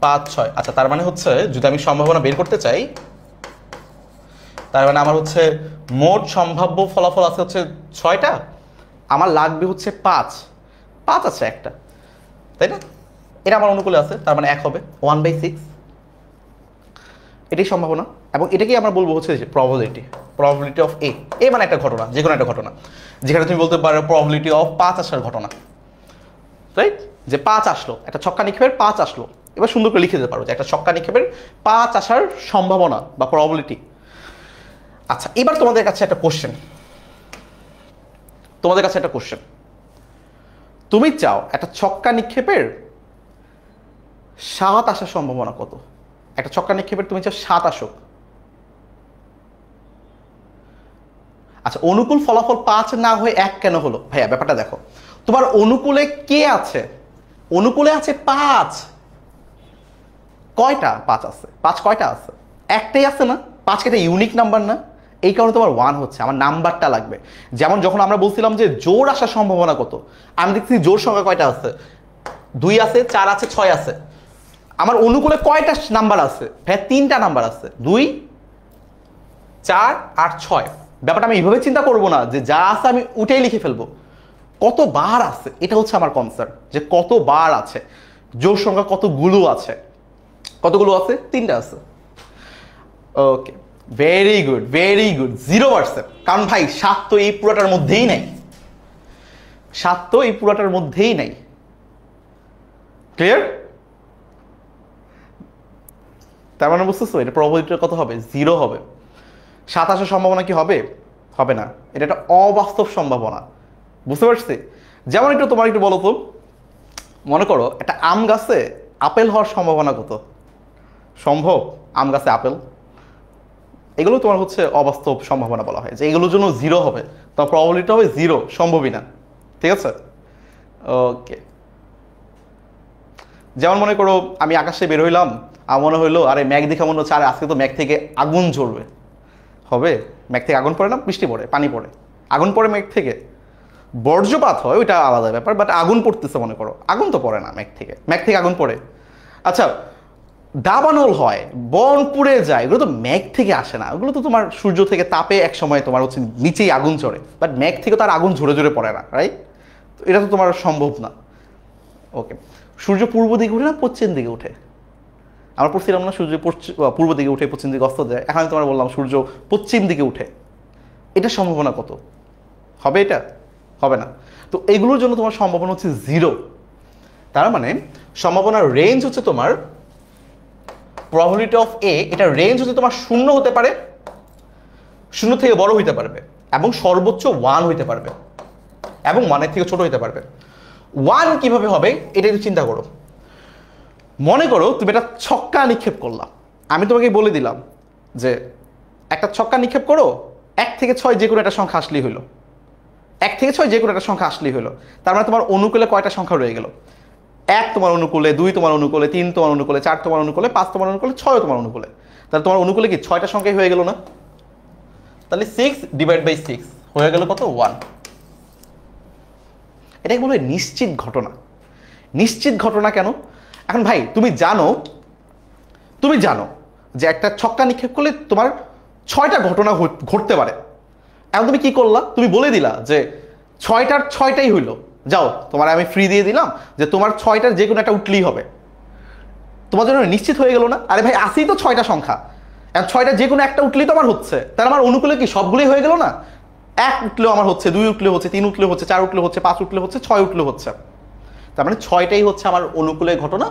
5 6। আচ্ছা তার মানে হচ্ছে যদি আমি সম্ভাবনা বের করতে চাই, তার মানে আমার হচ্ছে মোট সম্ভাব্য ফলাফল আছে হচ্ছে 6টা, আমার লাগবে হচ্ছে 5 আছে একটা, তাই না? এটা আমার অনুকূলে আছে, তার মানে 1 হবে 1/6, এটাই সম্ভাবনা। এবং এটাকেই আমরা বলবো হচ্ছে প্রবাবিলিটি অফ এ। এ মানে একটা ঘটনা, যে কোনো একটা ঘটনা, যেখানে তুমি বলতে পারো প্রবাবিলিটি অফ 5 আসার ঘটনা, রাইট? যে 5 আসলো, একটা ছক্কা নিক্ষেপের 5 আসলো, এবার সুন্দর করে লিখে দিতে পারো যে একটা ছক্কা নিক্ষেপের 5 আসার সম্ভাবনা বা প্রবাবিলিটি। আচ্ছা এবার তোমাদের কাছে একটা কোশ্চেন, তুমি চাও একটা ছক্কা নিক্ষেপের 7 আসার সম্ভাবনা কত, একটা ছক্কা নিক্ষেপের তুমি চাও 7 আসুক। আচ্ছা অনুকূল ফলাফল 5 না হয়ে 1 কেন হলো ভাইয়া, ব্যাপারটা দেখো, তোমার অনুকূলে কে আছে, অনুকূলে আছে 5, কয়টা 5 আছে, 5 কয়টা আছে, একটাই আছে না, 5 কি একটা ইউনিক নাম্বার না, এই কারণে তোমার 1 হচ্ছে, আমার নাম্বারটা লাগবে। যেমন যখন আমরা বলছিলাম যে জোর আসার সম্ভাবনা কত, আমি দেখছি জোর সংখ্যা কয়টা আছে, 2 আছে, 4 আছে, 6 আছে, আমার অনুকূলে কয়টা নাম্বার আছে ভাইয়া, 3টা নাম্বার আছে, 2 4 আর 6। ব্যাপারটা আমি এইভাবে চিন্তা করবো না যে যা আছে আমি উঠেই লিখে ফেলবো, কতবার আছে, এটা হচ্ছে আমার কনসার্ন, যে কতবার আছে, জোর সংখ্যা কতগুলো আছে, কতগুলো আছে, 3টা আছে। ওকে ভেরি গুড 0%, কারণ ভাই 7 তো এই পুরোটার মধ্যেই নাই, 7 তো এই পুরোটার মধ্যেই নাই, ক্লিয়ার? তার মানে বুঝতেছো এটা প্রবাবিলিটি কত হবে, 0 হবে। 7 আসার সম্ভাবনা কি হবে, হবে না, এটা একটা অবাস্তব সম্ভাবনা, বুঝতে পারছি? যেমন একটু তোমার একটু বলো তো, মনে করো একটা আম গাছে আপেল হওয়ার সম্ভাবনা কত, সম্ভব আম গাছে আপেল, এগুলো তোমার হচ্ছে অবাস্তব সম্ভাবনা বলা হয়, যে এগুলোর জন্য 0 হবে, তোমার প্রবাবিলিটি হবে 0, সম্ভবই না, ঠিক আছে? ওকে যেমন মনে করো আমি আকাশে বের হইলাম, আর মনে হইলো আরে ম্যাঘ দেখে মনে হচ্ছে আরে আজকে তো ম্যাঘ থেকে আগুন ঝরবে, হবে? ম্যাঘ থেকে আগুন পড়ে না, বৃষ্টি পড়ে, পানি পড়ে, আগুন পড়ে ম্যাঘ থেকে, বর্জ্যপাত হয় ওইটা আলাদা ব্যাপার, বাট আগুন পড়তেছে, মনে করো আগুন তো পড়ে না ম্যাঘ থেকে আগুন পড়ে। আচ্ছা দাবানল হয়, বন পুড়ে যায়, এগুলো তো ম্যাঘ থেকে আসে না, ওগুলো তো তোমার সূর্য থেকে তাপে এক সময় তোমার হচ্ছে নিচেই আগুন ঝরে, বাট ম্যাঘ থেকে তার আগুন ঝরে ঝরে পড়ে না, রাইট? তো এটা তো তোমার সম্ভব না। ওকে সূর্য পূর্ব দিকে উঠে না পশ্চিম দিকে উঠে, আমরা পড়ছিলাম না সূর্য পূর্ব দিকে উঠে পশ্চিম দিকে অস্ত যায়, এখন আমি তোমার বললাম সূর্য পশ্চিম দিকে উঠে, এটা সম্ভাবনা কত হবে, এটা হবে না। তো এগুলোর জন্য তোমার সম্ভাবনা হচ্ছে 0, তার মানে সম্ভাবনার রেঞ্জ হচ্ছে তোমার প্রবাবিলিটি অফ এ, এটা রেঞ্জ হচ্ছে তোমার 0 হতে পারে, 0 থেকে বড় হইতে পারবে, এবং সর্বোচ্চ 1 হইতে পারবে, এবং 1 থেকে ছোট হইতে পারবে। 1 কিভাবে হবে এটা একটু চিন্তা করো, মনে করো তুমি একটা ছক্কা নিক্ষেপ করলা, আমি তোমাকে বলে দিলাম যে একটা ছক্কা নিক্ষেপ করো, 1 থেকে 6 যে কোনো একটা সংখ্যা আসলেই হলো, 1 থেকে 6 যে কোনো একটা সংখ্যা আসলেই হলো, তার মানে তোমার অনুকূলে কয়টা সংখ্যা রয়ে গেল, 1 তোমার অনুকূলে, 2 তোমার অনুকূলে, 3 তোমার অনুকূলে, 4 তোমার অনুকূলে, 5 তোমার অনুকূলে, 6 তোমার অনুকূলে, তাহলে তোমার অনুকূলে কি 6টা সংখ্যাই হয়ে গেল না? তাহলে 6/6 হয়ে গেল কত, 1। এটাকে বলবে নিশ্চিত ঘটনা। নিশ্চিত ঘটনা কেন? এখন ভাই তুমি জানো যে একটা ছক্কা নিক্ষেপ করলে তোমার 6টা ঘটনা ঘটতে পারে। এখন তুমি কি করলা, তুমি বলে দিলা যে 6টার 6টাই হইলো, যাও তোমার আমি ফ্রি দিয়ে দিলাম যে তোমার 6টার যে কোনো একটা উঠলেই হবে। তোমার জন্য নিশ্চিত হয়ে গেল না? আরে ভাই আসেই তো 6টা সংখ্যা, এখন 6টা যে কোনো একটা উঠলেই তো আমার হচ্ছে, তার আমার অনুকূলে কি সবগুলোই হয়ে গেল না? 1 উঠলেও আমার হচ্ছে, 2 উঠলে হচ্ছে, 3 উঠলে হচ্ছে, 4 উঠলে হচ্ছে, 5 উঠলে হচ্ছে, 6 উঠলে হচ্ছে। তার মানে 6টাই হচ্ছে আমার অনুকূলের ঘটনা,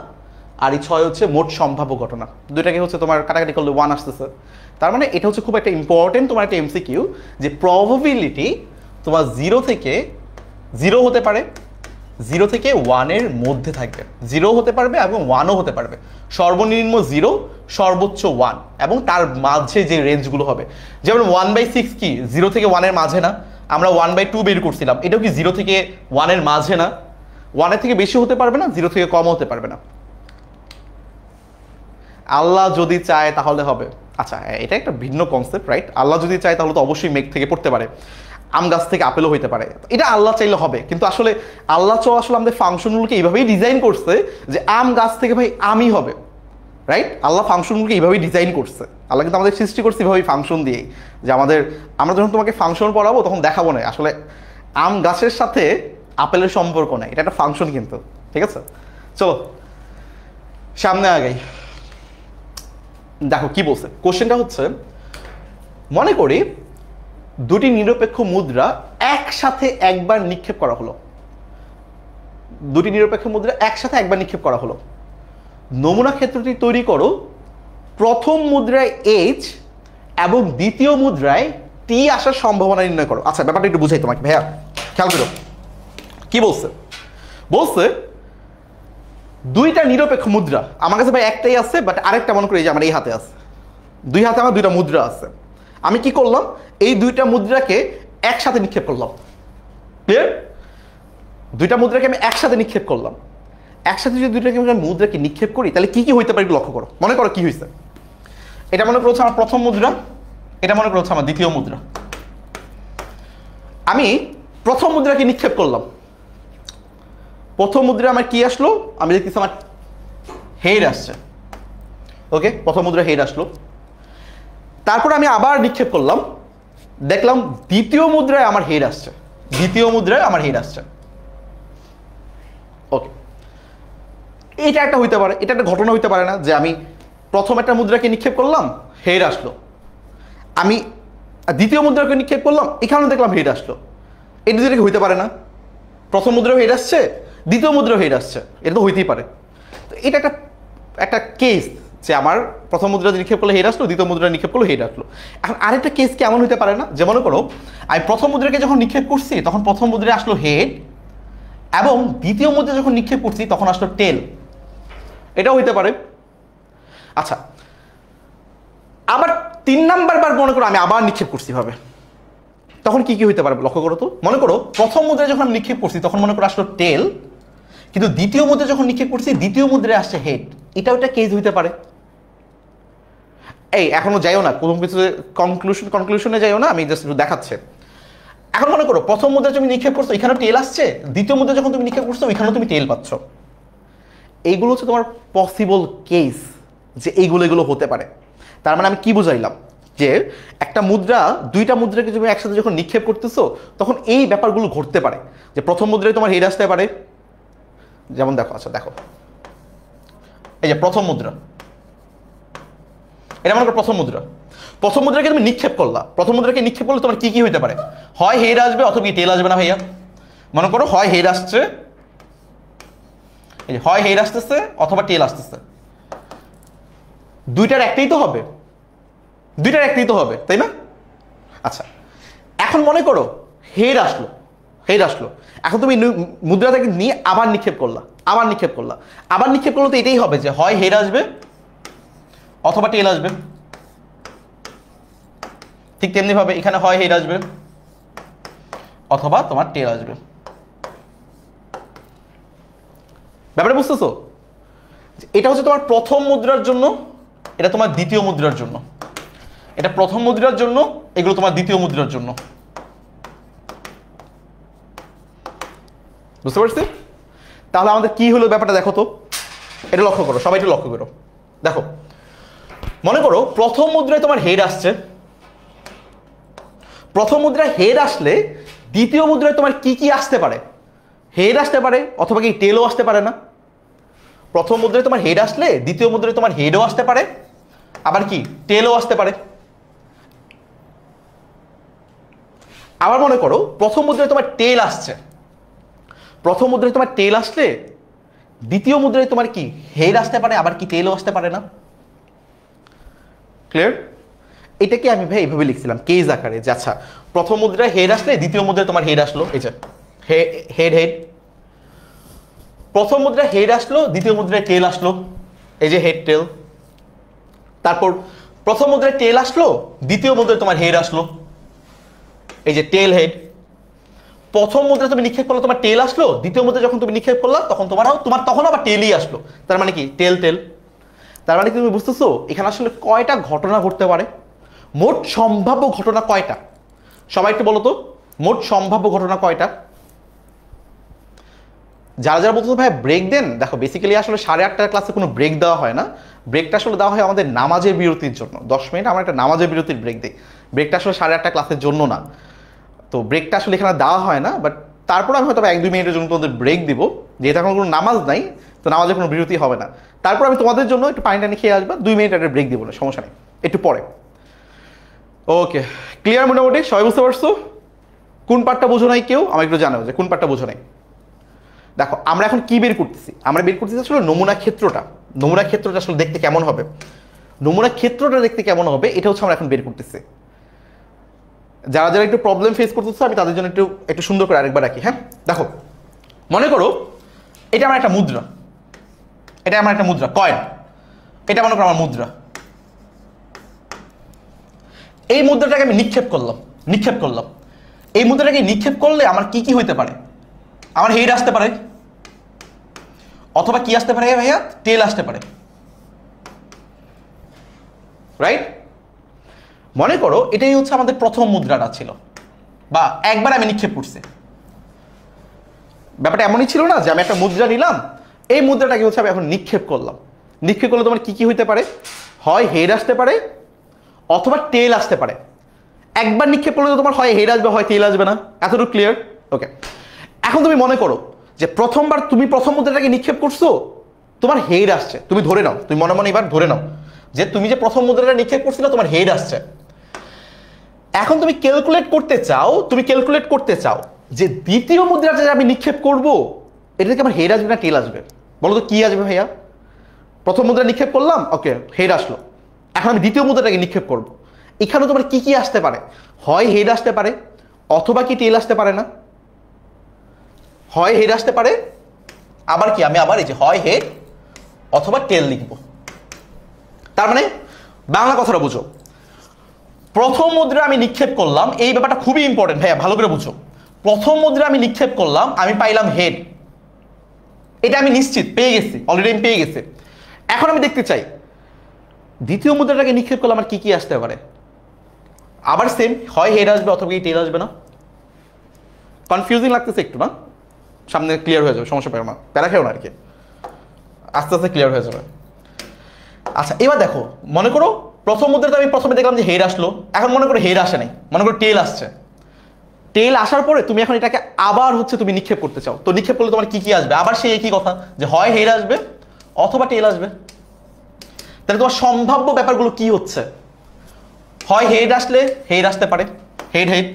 আর এই 6 হচ্ছে মোট সম্ভাব্য ঘটনা। দুইটাকে হচ্ছে তোমার কাটাকাটি করলে 1 আসতেছে। তার মানে এটা হচ্ছে খুব একটা ইম্পর্টেন্ট তোমার একটা এমসিকিউ, যে প্রবাবিলিটি তোমার 0 থেকে 0 হতে পারে, 0 থেকে 1-এর মধ্যে থাকবে। 0 হতে পারবে এবং 1ও হতে পারবে। সর্বনিম্ন 0, সর্বোচ্চ 1, এবং তার মাঝে যে রেঞ্জগুলো হবে। যেমন 1/6 কি 0 থেকে 1-এর মাঝে না? আমরা 1/2 বের করছিলাম, এটাও কি 0 থেকে 1-এর মাঝে না? 1-এর থেকে বেশি হতে পারবে না, 0 থেকে কমও হতে পারবে না। আল্লাহ যদি চায় তাহলে হবে। আচ্ছা, এটা একটা ভিন্ন কনসেপ্ট, রাইট? আল্লাহ যদি চায় তাহলে তো অবশ্যই মেঘ থেকে পড়তে পারে, আম গাছ থেকে আপেলও হইতে পারে, এটা আল্লাহ চাইলে হবে। কিন্তু আসলে আল্লাহ আসলে আমাদের ফাংশনগুলোকে এইভাবেই ডিজাইন করছে যে আম গাছ থেকে ভাই আমই হবে, রাইট? আল্লাহ ফাংশনগুলোকে এইভাবেই ডিজাইন করছে। আল্লাহ কিন্তু আমাদের সৃষ্টি করছে এইভাবেই ফাংশন দিয়েই, যে আমরা যখন তোমাকে ফাংশন পড়াবো তখন দেখাবো না আসলে আম গাছের সাথে আপেলের সম্পর্ক নেই, এটা একটা ফাংশন কিন্তু, ঠিক আছে? চলো সামনে আগাই। দেখো কি বলছে কোশ্চেনটা হচ্ছে, মনে করি দুটি নিরপেক্ষ মুদ্রা একসাথে একবার নিক্ষেপ করা হলো। দুটি নিরপেক্ষ মুদ্রা একসাথে একবার নিক্ষেপ করা হলো। নমুনা ক্ষেত্রটি তৈরি করো, প্রথম মুদ্রায় H এবং দ্বিতীয় মুদ্রায় T আসার সম্ভাবনা নির্ণয় করো। আচ্ছা, ব্যাপারটা একটু বুঝাই তোমাকে ভাইয়া, খেয়াল করো কি বলছে। বলছে দুইটা নিরপেক্ষ মুদ্রা, আমার কাছে ভাই একটাই আছে, বাট আরেকটা মনে করি যে আমার এই হাতে আছে, দুই হাতে আমার দুইটা মুদ্রা আছে। আমি কি করলাম, এই দুইটা মুদ্রাকে একসাথে নিক্ষেপ করলাম। ক্লিয়ার? দুইটা মুদ্রাকে আমি একসাথে নিক্ষেপ করলাম। একসাথে যদি দুইটাকে মুদ্রাকে নিক্ষেপ করি তাহলে কি কি হইতে পারে একটু লক্ষ্য করো। মনে করো কি হয়েছে, এটা মনে করছে আমার প্রথম মুদ্রা, এটা মনে করছে আমার দ্বিতীয় মুদ্রা। আমি প্রথম মুদ্রাকে নিক্ষেপ করলাম, প্রথম মুদ্রা আমার কি আসলো, আমি দেখতেছি আমার হেড আসছে। ওকে, প্রথম মুদ্রা হেড আসলো। তারপর আমি আবার নিক্ষেপ করলাম, দেখলাম দ্বিতীয় মুদ্রায় আমার হেড আসছে, দ্বিতীয় মুদ্রায় আমার হেড আসছে। ওকে, এটা একটা হইতে পারে, এটা একটা ঘটনা হইতে পারে না যে আমি প্রথম একটা মুদ্রাকে নিক্ষেপ করলাম, হেড আসলো, আমি দ্বিতীয় মুদ্রাকে নিক্ষেপ করলাম, এখানেও দেখলাম হেড আসলো। এটা দুটোকে হইতে পারে না? প্রথম মুদ্রাও হেড আসছে, দ্বিতীয় মুদ্রাও হেড আসছে, এটা তো হইতেই পারে। তো এটা একটা কেস যে আমার প্রথম মুদ্রা নিক্ষেপ করলে হেড আসলো, দ্বিতীয় মুদ্রা নিক্ষেপ করলে হেড আসলো। এখন আরেকটা কেস কি এমন হতে পারে না, যে মনে করো আমি প্রথম মুদ্রাকে যখন নিক্ষেপ করছি তখন প্রথম মুদ্রায় আসলো হেড, এবং দ্বিতীয় মুদ্রা যখন নিক্ষেপ করছি তখন আসলো টেল, এটাও হইতে পারে। আচ্ছা, আবার 3 নাম্বার বার মনে করো আমি আবার নিক্ষেপ করছি ভাবে, তখন কি কি হইতে পারে লক্ষ্য করো তো। মনে করো প্রথম মুদ্রায় যখন আমি নিক্ষেপ করছি তখন মনে করো আসলো টেল, কিন্তু দ্বিতীয় মুদ্রায় যখন নিক্ষেপ করছি দ্বিতীয় মুদ্রায় আসছে হেড, এটাও একটা কেস হইতে পারে। এই এখনো যাইও না কোনো কিছু কনক্লুশনে যাইও না, আমি জাস্ট একটু দেখাচ্ছে। এখন মনে করো প্রথম মুদ্রায় তুমি নিক্ষেপ করছো, এখানেও টেল আসছে, দ্বিতীয় মুদ্রায় যখন তুমি নিক্ষেপ করছো ওইখানেও তুমি টেল পাচ্ছ। এইগুলো হচ্ছে তোমার পসিবল কেস, যে এগুলো হতে পারে। তার মানে আমি কি বুঝাইলাম, যে একটা মুদ্রা দুইটা মুদ্রাকে তুমি একসাথে যখন নিক্ষেপ করতেছো তখন এই ব্যাপারগুলো ঘটতে পারে, যে প্রথম মুদ্রায় তোমার হেড আসতে পারে। যেমন দেখো, আচ্ছা দেখো, এই যে প্রথম মুদ্রা, এটা মনে করো প্রথম মুদ্রা, প্রথম মুদ্রাকে তুমি নিক্ষেপ করলা, প্রথম মুদ্রাকে নিক্ষেপ করলে তোমার কি কি হইতে পারে, হয় হেড আসবে অথবা কি টেল আসবে না ভাইয়া? মনে করো হয় হেড আসছে, এই যে হয় হেড আসতেছে অথবা টেল আসতেছে, দুইটার একটাই তো হবে, দুইটার একটাই তো হবে, তাই না? আচ্ছা, এখন মনে করো হেড আসলো, হেড আসলো, এখন তুমি মুদ্রাটাকে নিয়ে আবার নিক্ষেপ করলা, আবার নিক্ষেপ করলা, আবার নিক্ষেপ করলে তো এটাই হবে যে হয় হেড আসবে অথবা টেল আসবে। ঠিক তেমনি ভাবে এখানে হয় হেড আসবে অথবা তোমার টেল আসবে। ব্যাপারে বুঝতেছো? এটা হচ্ছে তোমার প্রথম মুদ্রার জন্য, এটা তোমার দ্বিতীয় মুদ্রার জন্য, এটা প্রথম মুদ্রার জন্য, এগুলো তোমার দ্বিতীয় মুদ্রার জন্য। বুঝতে পারছি? তাহলে আমাদের কি হলো ব্যাপারটা দেখো তো, এটা লক্ষ্য করো, সবাই একটু লক্ষ্য করো। দেখো মনে করো প্রথম মুদ্রায় তোমার হেড আসছে, প্রথম মুদ্রায় হেড আসলে দ্বিতীয় মুদ্রায় তোমার কি কি আসতে পারে? হেড আসতে পারে অথবা কি টেলও আসতে পারে না? প্রথম মুদ্রায় তোমার হেড আসলে দ্বিতীয় মুদ্রায় তোমার হেডও আসতে পারে, আবার কি টেলও আসতে পারে। আবার মনে করো প্রথম মুদ্রায় তোমার টেল আসছে, প্রথম মুদ্রায় তোমার টেল আসলে দ্বিতীয় মুদ্রায় তোমার কি হেড আসতে পারে, আবার কি টেলও আসতে পারে না? ক্লিয়ার? এটাকে আমি ভাই এইভাবে লিখছিলাম কেস আকারে, যে আচ্ছা প্রথম মুদ্রায় হেড আসলে দ্বিতীয় মুদ্রায় তোমার হেড আসলো, এই যে হেড হেড। প্রথম মুদ্রায় হেড আসলো দ্বিতীয় মুদ্রায় টেল আসলো, এই যে হেড টেল। তারপর প্রথম মুদ্রায় টেল আসলো দ্বিতীয় মুদ্রায় তোমার হেড আসলো, এই যে টেল হেড। প্রথম মুদ্রায় তুমি নিক্ষেপ করলে তোমার টেল আসলো, দ্বিতীয় মুদ্রায় যখন তুমি নিক্ষেপ করলা তখন তোমার তখন আবার টেলই আসলো, তার মানে কি টেল টেল। তার মানে কি তুমি বুঝতেছো এখানে আসলে কয়টা ঘটনা ঘটতে পারে? মোট সম্ভাব্য ঘটনা কয়টা? সবাই একটু বলো তো, মোট সম্ভাব্য ঘটনা কয়টা? যারা যারা বলতো ভাই ব্রেক দেন, দেখো বেসিক্যালি আসলে 8:30টার ক্লাসে কোনো ব্রেক দেওয়া হয় না। ব্রেকটা আসলে দেওয়া হয় আমাদের নামাজের বিরতির জন্য, 10 মিনিট আমরা একটা নামাজের বিরতির ব্রেক দিই। ব্রেকটা আসলে 8:30টা ক্লাসের জন্য না, তো ব্রেকটা আসলে এখানে দেওয়া হয় না। বাট তারপর আমি হয়তো 1-2 মিনিটের জন্য তোমাদের ব্রেক দিব, যেহেতু এখন কোনো নামাজ নাই, তো নামাজের কোনো বিরতি হবে না। তারপর আমি তোমাদের জন্য একটু পানি টানি খেয়ে আসবা, 2 মিনিট একটা ব্রেক দিব না, সমস্যা নেই, একটু পরে। ওকে, ক্লিয়ার মোটামুটি? সবাই বুঝতে পারছো? কোন পার্টটা বোঝো নাই কেউ আমার একটু জানাও যে কোন পার্টটা বোঝো নাই। দেখো আমরা এখন কি বের করতেছি? আমরা বের করতেছি আসলে নমুনা ক্ষেত্রটা। নমুনা ক্ষেত্রটা আসলে দেখতে কেমন হবে, নমুনা ক্ষেত্রটা দেখতে কেমন হবে, এটা হচ্ছে আমরা এখন বের করতেছি। যারা যারা একটু প্রবলেম ফেস করতেছে আমি তাদের জন্য একটু একটু সুন্দর করে আরেকবার রাখি। হ্যাঁ দেখো, মনে করো এটা আমার একটা মুদ্রা, এটা আমার একটা মুদ্রা কয়েন, এটা মনে করো আমার মুদ্রা। এই মুদ্রাটাকে আমি নিক্ষেপ করলাম। এই মুদ্রাটাকে নিক্ষেপ করলে আমার কি কি হইতে পারে? আমার হেড আসতে পারে, অথবা কি আসতে পারে ভাইয়া? টেল আসতে পারে, রাইট? মনে করো এটাই হচ্ছে আমাদের প্রথম মুদ্রাটা ছিল, বা একবার আমি নিক্ষেপ করছি। ব্যাপারটা এমনই ছিল না যে আমি একটা মুদ্রা নিলাম, এই মুদ্রাটাকে হচ্ছে আমি এখন নিক্ষেপ করলাম। নিক্ষেপ করলে তোমার কি কি হইতে পারে? হয় হেড আসতে পারে অথবা টেল আসতে পারে। একবার নিক্ষেপ করলে তোমার হয় হেড আসবে হয় টেল আসবে না, এতটুকু ক্লিয়ার? ওকে, এখন তুমি মনে করো যে প্রথমবার তুমি প্রথম মুদ্রাটাকে নিক্ষেপ করছো, তোমার হেড আসছে, তুমি ধরে নাও, তুমি মনে মনে এবার ধরে নাও যে তুমি যে প্রথম মুদ্রাটা নিক্ষেপ করছিলে তোমার হেড আসছে। এখন তুমি ক্যালকুলেট করতে চাও যে দ্বিতীয় মুদ্রাটা যে আমি নিক্ষেপ করব, এটা থেকে আমার হেড আসবে না টেল আসবে? বলো তো কি আসবে ভাইয়া? প্রথম মুদ্রা নিক্ষেপ করলাম, ওকে হেড আসলো। এখন আমি দ্বিতীয় মুদ্রাটাকে নিক্ষেপ করব, এখানে তোমার কি কি আসতে পারে? হয় হেড আসতে পারে অথবা কি টেল আসতে পারে না? হয় হেড আসতে পারে, আবার কি আমি আবার এই যে হয় হেড অথবা টেল লিখব। তার মানে বাংলা কথাটা বুঝো, প্রথম মুদ্রা আমি নিক্ষেপ করলাম, এই ব্যাপারটা খুবই ইম্পর্টেন্ট ভাইয়া, ভালো করে বুঝো। প্রথম মুদ্রা আমি নিক্ষেপ করলাম, আমি পাইলাম হেড, এটা আমি নিশ্চিত পেয়ে গেছি, অলরেডি আমি পেয়ে গেছি। এখন আমি দেখতে চাই দ্বিতীয় মুদ্রাটাকে নিক্ষেপ করলে আমার কি কি আসতে পারে? আবার সেম, হয় হেড আসবে অথবা কি টেল আসবে না? কনফিউজিং লাগতেছে একটু না? সামনে ক্লিয়ার হয়ে যাবে, সমস্যা পাবে না, প্যারা খেও না আর কি, আস্তে আস্তে ক্লিয়ার হয়ে যাবে। আচ্ছা এবার দেখো, মনে করো প্রথম মুদ্রাতে আমি প্রথমে দেখলাম যে হেড আসলো, এখন মনে করো হেড আসে নাই, মনে করো টেল আসছে। টেল আসার পরে তুমি এখন এটাকে আবার হচ্ছে তুমি নিক্ষেপ করতে চাও, তো নিক্ষেপ করলে তোমার কি কি আসবে? আবার সেই একই কথা, যে হয় হেড আসবে অথবা টেল আসবে। তাহলে তোমার সম্ভাব্য ব্যাপারগুলো কি হচ্ছে? হয় হেড আসলে হেড আসতে পারে, হেড হেড,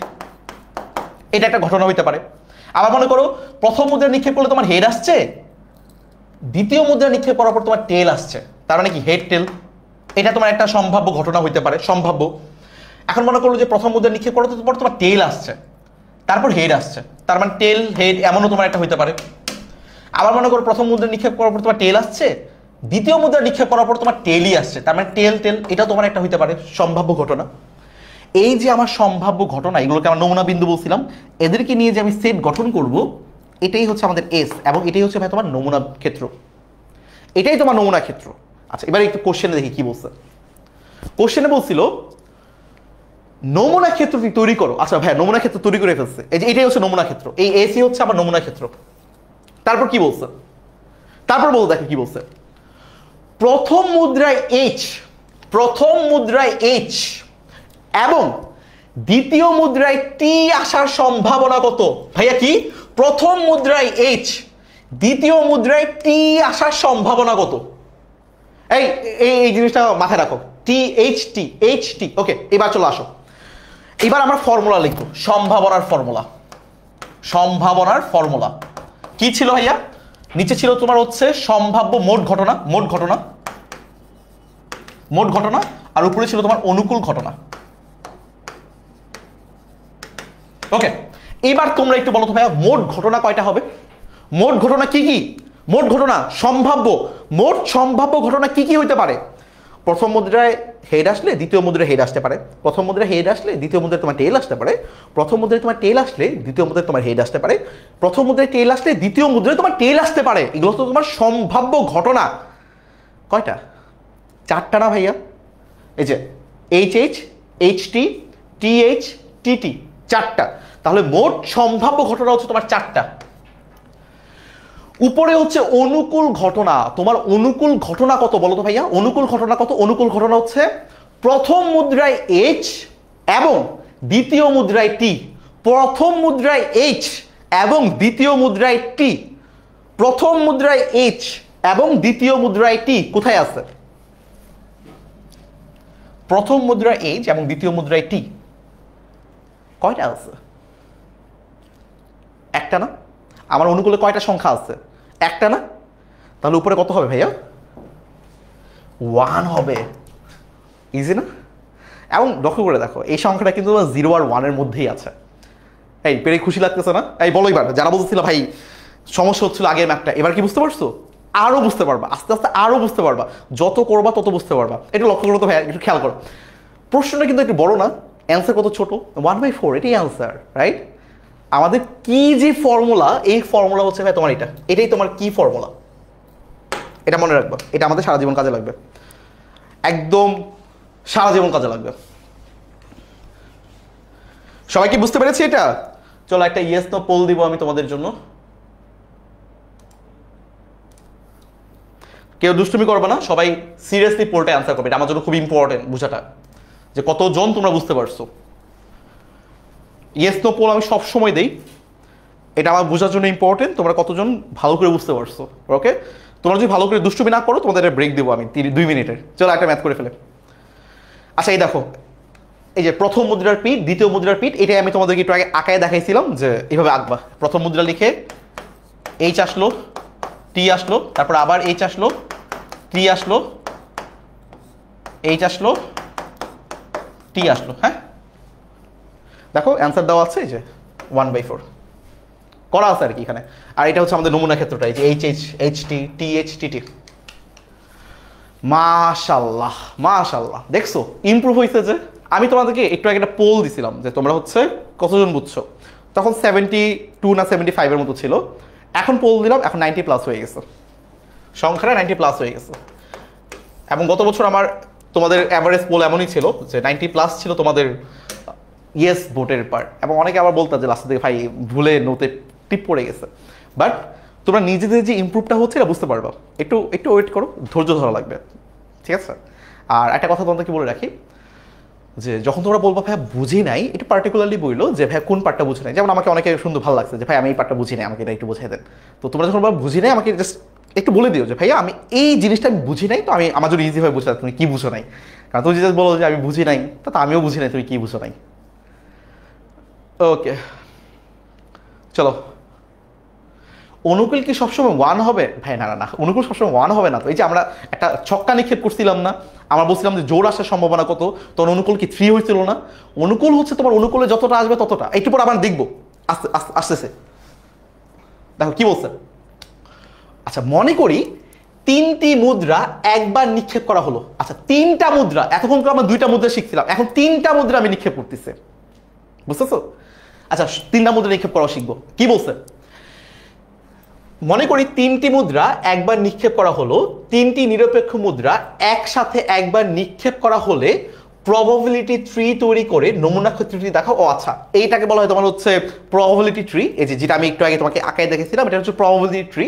এটা একটা ঘটনা হইতে পারে। আবার মনে করো প্রথম মুদ্রা নিক্ষেপ করলে তোমার হেড আসছে, দ্বিতীয় মুদ্রা নিক্ষেপ করার পর তোমার টেল আসছে, তার মানে কি হেড টেল, এটা তোমার একটা সম্ভাব্য ঘটনা হইতে পারে, সম্ভাব্য। এখন মনে করো যে প্রথম মুদ্রা নিক্ষেপ করার পর তোমার টেল আসছে, তারপর হেড আসছে, তার মানে টেল হেড এমনও তোমার একটা হইতে পারে। আবার মনে করো প্রথম মুদ্রা নিক্ষেপ করার পর তোমার টেল আসছে, দ্বিতীয় মুদ্রা নিক্ষেপ করার পর তোমার টেলই আসছে, তার মানে টেল টেল, এটা তোমার একটা হইতে পারে সম্ভাব্য ঘটনা। এই যে আমার সম্ভাব্য ঘটনা, এগুলোকে আমার নমুনা বিন্দু বলছিলাম, এদেরকে নিয়ে যে আমি সেট গঠন করব, এটাই হচ্ছে আমাদের এস, এবং এটাই হচ্ছে ভাই তোমার নমুনা ক্ষেত্র, এটাই তোমার নমুনা ক্ষেত্র। আচ্ছা এবার একটু কোশ্চেনে দেখি কি বলছে। কোশ্চেনে বলছিল নমুনা ক্ষেত্রটি তৈরি করো। আচ্ছা ভাই নমুনা ক্ষেত্র তৈরি করে ফেলছে, এই যে এটাই হচ্ছে নমুনা ক্ষেত্র, এই এসি হচ্ছে আমার নমুনা ক্ষেত্র। তারপর কি বলছে? তারপর বলতে দেখো কি বলছে। প্রথম মুদ্রায় এইচ, প্রথম মুদ্রায় এইচ এবং দ্বিতীয় মুদ্রায় টি আসার সম্ভাবনা কত? ভাইয়া কি প্রথম মুদ্রায় এইচ দ্বিতীয় মুদ্রায় টি আসার সম্ভাবনা কত? এই এই জিনিসটা মাথায় রাখো, টি এইচ টি এইচ টি। ওকে, এবার চলে আসো, এবার আমরা ফর্মুলা লিখবো, সম্ভাবনার ফর্মুলা। সম্ভাবনার ফর্মুলা কি ছিল ভাইয়া? নিচে ছিল তোমার হচ্ছে সম্ভাব্য মোট ঘটনা, মোট ঘটনা, মোট ঘটনা, আর উপরে ছিল তোমার অনুকূল ঘটনা। ওকে, এবার তোমরা একটু বলো তো ভাইয়া মোট ঘটনা কয়টা হবে? মোট ঘটনা কি কি? মোট ঘটনা সম্ভাব্য, মোট সম্ভাব্য ঘটনা কি কি হইতে পারে? প্রথম মুদ্রায় হেড আসলে দ্বিতীয় মুদ্রায় হেড আসতে পারে, প্রথম মুদ্রায় হেড আসলে দ্বিতীয় মুদ্রায় তোমার টেল আসতে পারে, প্রথম মুদ্রায় তোমার টেল আসলে দ্বিতীয় মুদ্রায় তোমার হেড আসতে পারে, প্রথম মুদ্রায় টেল আসলে দ্বিতীয় মুদ্রায় তোমার টেল আসতে পারে। এগুলো তো তোমার সম্ভাব্য ঘটনা। কয়টা? চারটা না ভাইয়া? এই যে H H, H T, T H, T T, চারটা। তাহলে মোট সম্ভাব্য ঘটনা হচ্ছে তোমার চারটা। উপরে হচ্ছে অনুকূল ঘটনা। তোমার অনুকূল ঘটনা কত বলো তো ভাইয়া? অনুকূল ঘটনা কত? অনুকূল ঘটনা হচ্ছে প্রথম মুদ্রায় এইচ এবং দ্বিতীয় মুদ্রায় টি। প্রথম মুদ্রায় এইচ এবং দ্বিতীয় মুদ্রায় টি। প্রথম মুদ্রায় এইচ এবং দ্বিতীয় মুদ্রায় টি কোথায় আছে? প্রথম মুদ্রায় এইচ এবং দ্বিতীয় মুদ্রায় টি কয়টা আছে? একটা না? আমার অনুকূলে কয়টা সংখ্যা আছে? একটা না? তাহলে উপরে কত হবে ভাইয়া? 1 হবে। ইজি না? এবং লক্ষ্য করে দেখো এই সংখ্যাটা কিন্তু 0 আর 1 এর মধ্যেই আছে। এই পেরে খুশি লাগতেছে না? এই বলো এবার, যারা বলতেছিল ভাই সমস্যা হচ্ছিল আগের ম্যাপটা, এবার কি বুঝতে পারছো? আরো বুঝতে পারবা, আস্তে আস্তে আরো বুঝতে পারবা, যত করবা তত বুঝতে পারবা। একটু লক্ষ্য করো তো ভাইয়া, একটু খেয়াল করো। প্রশ্নটা কিন্তু একটু বড় না, অ্যান্সার কত ছোট, 1/4, এটাই অ্যান্সার, রাইট? আমাদের কি যে ফর্মুলা, এই ফর্মুলা হচ্ছে ভাই তোমার এটাই তোমার কি ফর্মুলা, এটা মনে রাখবা। এটা আমাদের সারা জীবন কাজে লাগবে, একদম সারা জীবন কাজে লাগবে। সবাই কি বুঝতে পেরেছি এটা? চলো একটা ইয়েস নো পোল দিব আমি তোমাদের জন্য। কেউ দুষ্টুমি করবে না, সবাই সিরিয়াসলি পোলটা অ্যান্সার করবে। এটা আমার জন্য খুব ইম্পর্টেন্ট বুঝাটা, যে কতজন তোমরা বুঝতে পারছো। ইয়েস নো পোল আমি সব সময় দেই, এটা আমার বোঝার জন্য ইম্পর্টেন্ট তোমরা কতজন ভালো করে বুঝতে পারছো। ওকে, তোমরা যদি ভালো করে দুষ্টুমি না করো তোমাদের ব্রেক দেবো আমি 2 মিনিটের। চলো একটা ম্যাথ করে ফেলে। আচ্ছা এই দেখো, এই যে প্রথম মুদ্রার পিঠ দ্বিতীয় মুদ্রার পিঠ, এটাই আমি তোমাদেরকে একটু আগে আঁকায় দেখাইছিলাম যে এইভাবে আঁকবা। প্রথম মুদ্রা লিখে এইচ আসলো, টি আসলো, তারপর আবার এইচ আসলো, টি আসলো, এইচ আসলো, টি আসলো। হ্যাঁ দেখো অ্যান্সার দেওয়া আছে, এই যে 1/4 করা আছে আর কি এখানে। আর এটা হচ্ছে আমাদের নমুনা ক্ষেত্রটা, এই যে H H, H T, T H, T T. মাশাআল্লাহ মাশাআল্লাহ, দেখছো ইমপ্রুভ হয়েছে যে। আমি তোমাদেরকে একটু আগে একটা পোল দিছিলাম যে তোমরা হচ্ছে কতজন বুঝছো, তখন 72 না 75 এর মতো ছিল। এখন পোল দিলাম, এখন 90+ হয়ে গেছে, সংখ্যাটা 90+ হয়ে গেছে। এবং গত বছর আমার তোমাদের অ্যাভারেজ পোল এমনই ছিল যে 90+ ছিল তোমাদের ইয়েস ভোটের পার্ট। এবং অনেকে আবার বলতো যে লাস্টের দিকে ভাই ভুলে নোতে টিপ পড়ে গেছে। বাট তোমরা নিজেদের যে ইমপ্রুভটা হচ্ছে এটা বুঝতে পারবা। একটু একটু ওয়েট করো, ধৈর্য ধরা লাগবে, ঠিক আছে? আর একটা কথা তোমাদেরকে বলে রাখি, যে যখন তোমরা বলবো ভাই বুঝি নাই, এটা পার্টিকুলারলি বললো যে ভাই কোন পার্টটা বুঝি নাই। যেমন আমাকে অনেকে শুনতে ভালো লাগছে যে ভাই আমি এই পার্টটা বুঝি নাই, আমাকে এটা একটু বুঝিয়ে দেন। তো তোমরা যখন বুঝি নাই আমাকে জাস্ট একটু বলে দিও যে ভাইয়া আমি এই জিনিসটা আমি বুঝি নাই, তো আমি আমার জন্য ইজিভাবে বুঝতে তুমি কি বুঝো নাই। কারণ তুমি জাস্ট বলো যে আমি বুঝি নাই, তা আমিও বুঝি নাই তুমি কি বুঝো নাই। ওকে চলো, অনুকূল কি সবসময় 1 হবে? ভাই না না না, অনুকূল সবসময় 1 হবে না। তো এই যে আমরা একটা ছক্কা নিক্ষেপ করছিলাম না, আমরা বলছিলাম যে জোর আসার সম্ভাবনা কত, তখন অনুকূল কি 3 হয়েছিল না? অনুকূল হচ্ছে তোমার অনুকূলে যতটা আসবে ততটা। একটু পর আবার দেখবো আস্তে আস্তে আসতেছে। দেখো কি বলছে। আচ্ছা মনে করি 3টি মুদ্রা একবার নিক্ষেপ করা হলো। আচ্ছা 3টা মুদ্রা, এতক্ষণ আমরা 2টা মুদ্রা শিখছিলাম, এখন 3টা মুদ্রা আমি নিক্ষেপ করতেছে, বুঝতেছো? আচ্ছা 3টা মুদ্রা নিক্ষেপ করা শিখবো। কি বলছে? মনে করি 3টি মুদ্রা একবার নিক্ষেপ করা হলো, 3টি নিরপেক্ষ মুদ্রা একসাথে একবার নিক্ষেপ করা হলে প্রবাবিলিটি ট্রি তৈরি করে নমুনা ক্ষেত্রটি দেখাও। ও আচ্ছা, এইটাকে বলা হয় তোমার হচ্ছে প্রবাবিলিটি ট্রি। এই যে যেটা আমি একটু আগে তোমাকে আঁকায় দেখেছিলাম, এটা হচ্ছে প্রবাবিলিটি ট্রি।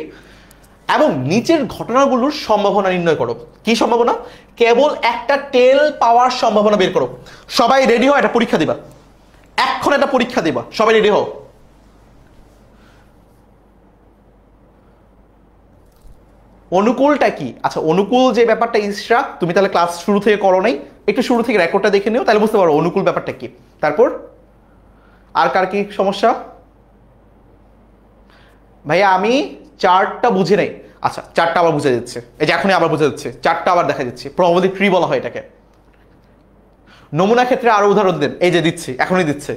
এবং নিচের ঘটনাগুলোর সম্ভাবনা নির্ণয় করো। কি সম্ভাবনা? কেবল একটা টেল পাওয়ার সম্ভাবনা বের করো। সবাই রেডি হও, একটা পরীক্ষা দিবা, এখন একটা পরীক্ষা দিবা, সবাই রেডি হও। অনুকূলটা কি? আচ্ছা, অনুকূল যে ব্যাপারটা ইসরাক, তুমি তাহলে ক্লাস শুরু থেকে করো নাই, একটু শুরু থেকে রেকর্ডটা দেখে নিও, তাহলে বুঝতে পারো অনুকূল ব্যাপারটা কি। তারপর আর কার কি সমস্যা? ভাইয়া আমি চার্টটা বুঝে নেই। আচ্ছা, চার্টটা আবার বুঝে দিচ্ছে, এই যে এখনই আবার বুঝে দিচ্ছে, চার্টটা আবার দেখা দিচ্ছে, প্রবাবিলিটি ট্রি বলা হয় এটাকে। নমুনা ক্ষেত্রে আরো উদাহরণ দেন, এই যে দিচ্ছি, এখনই দিচ্ছে।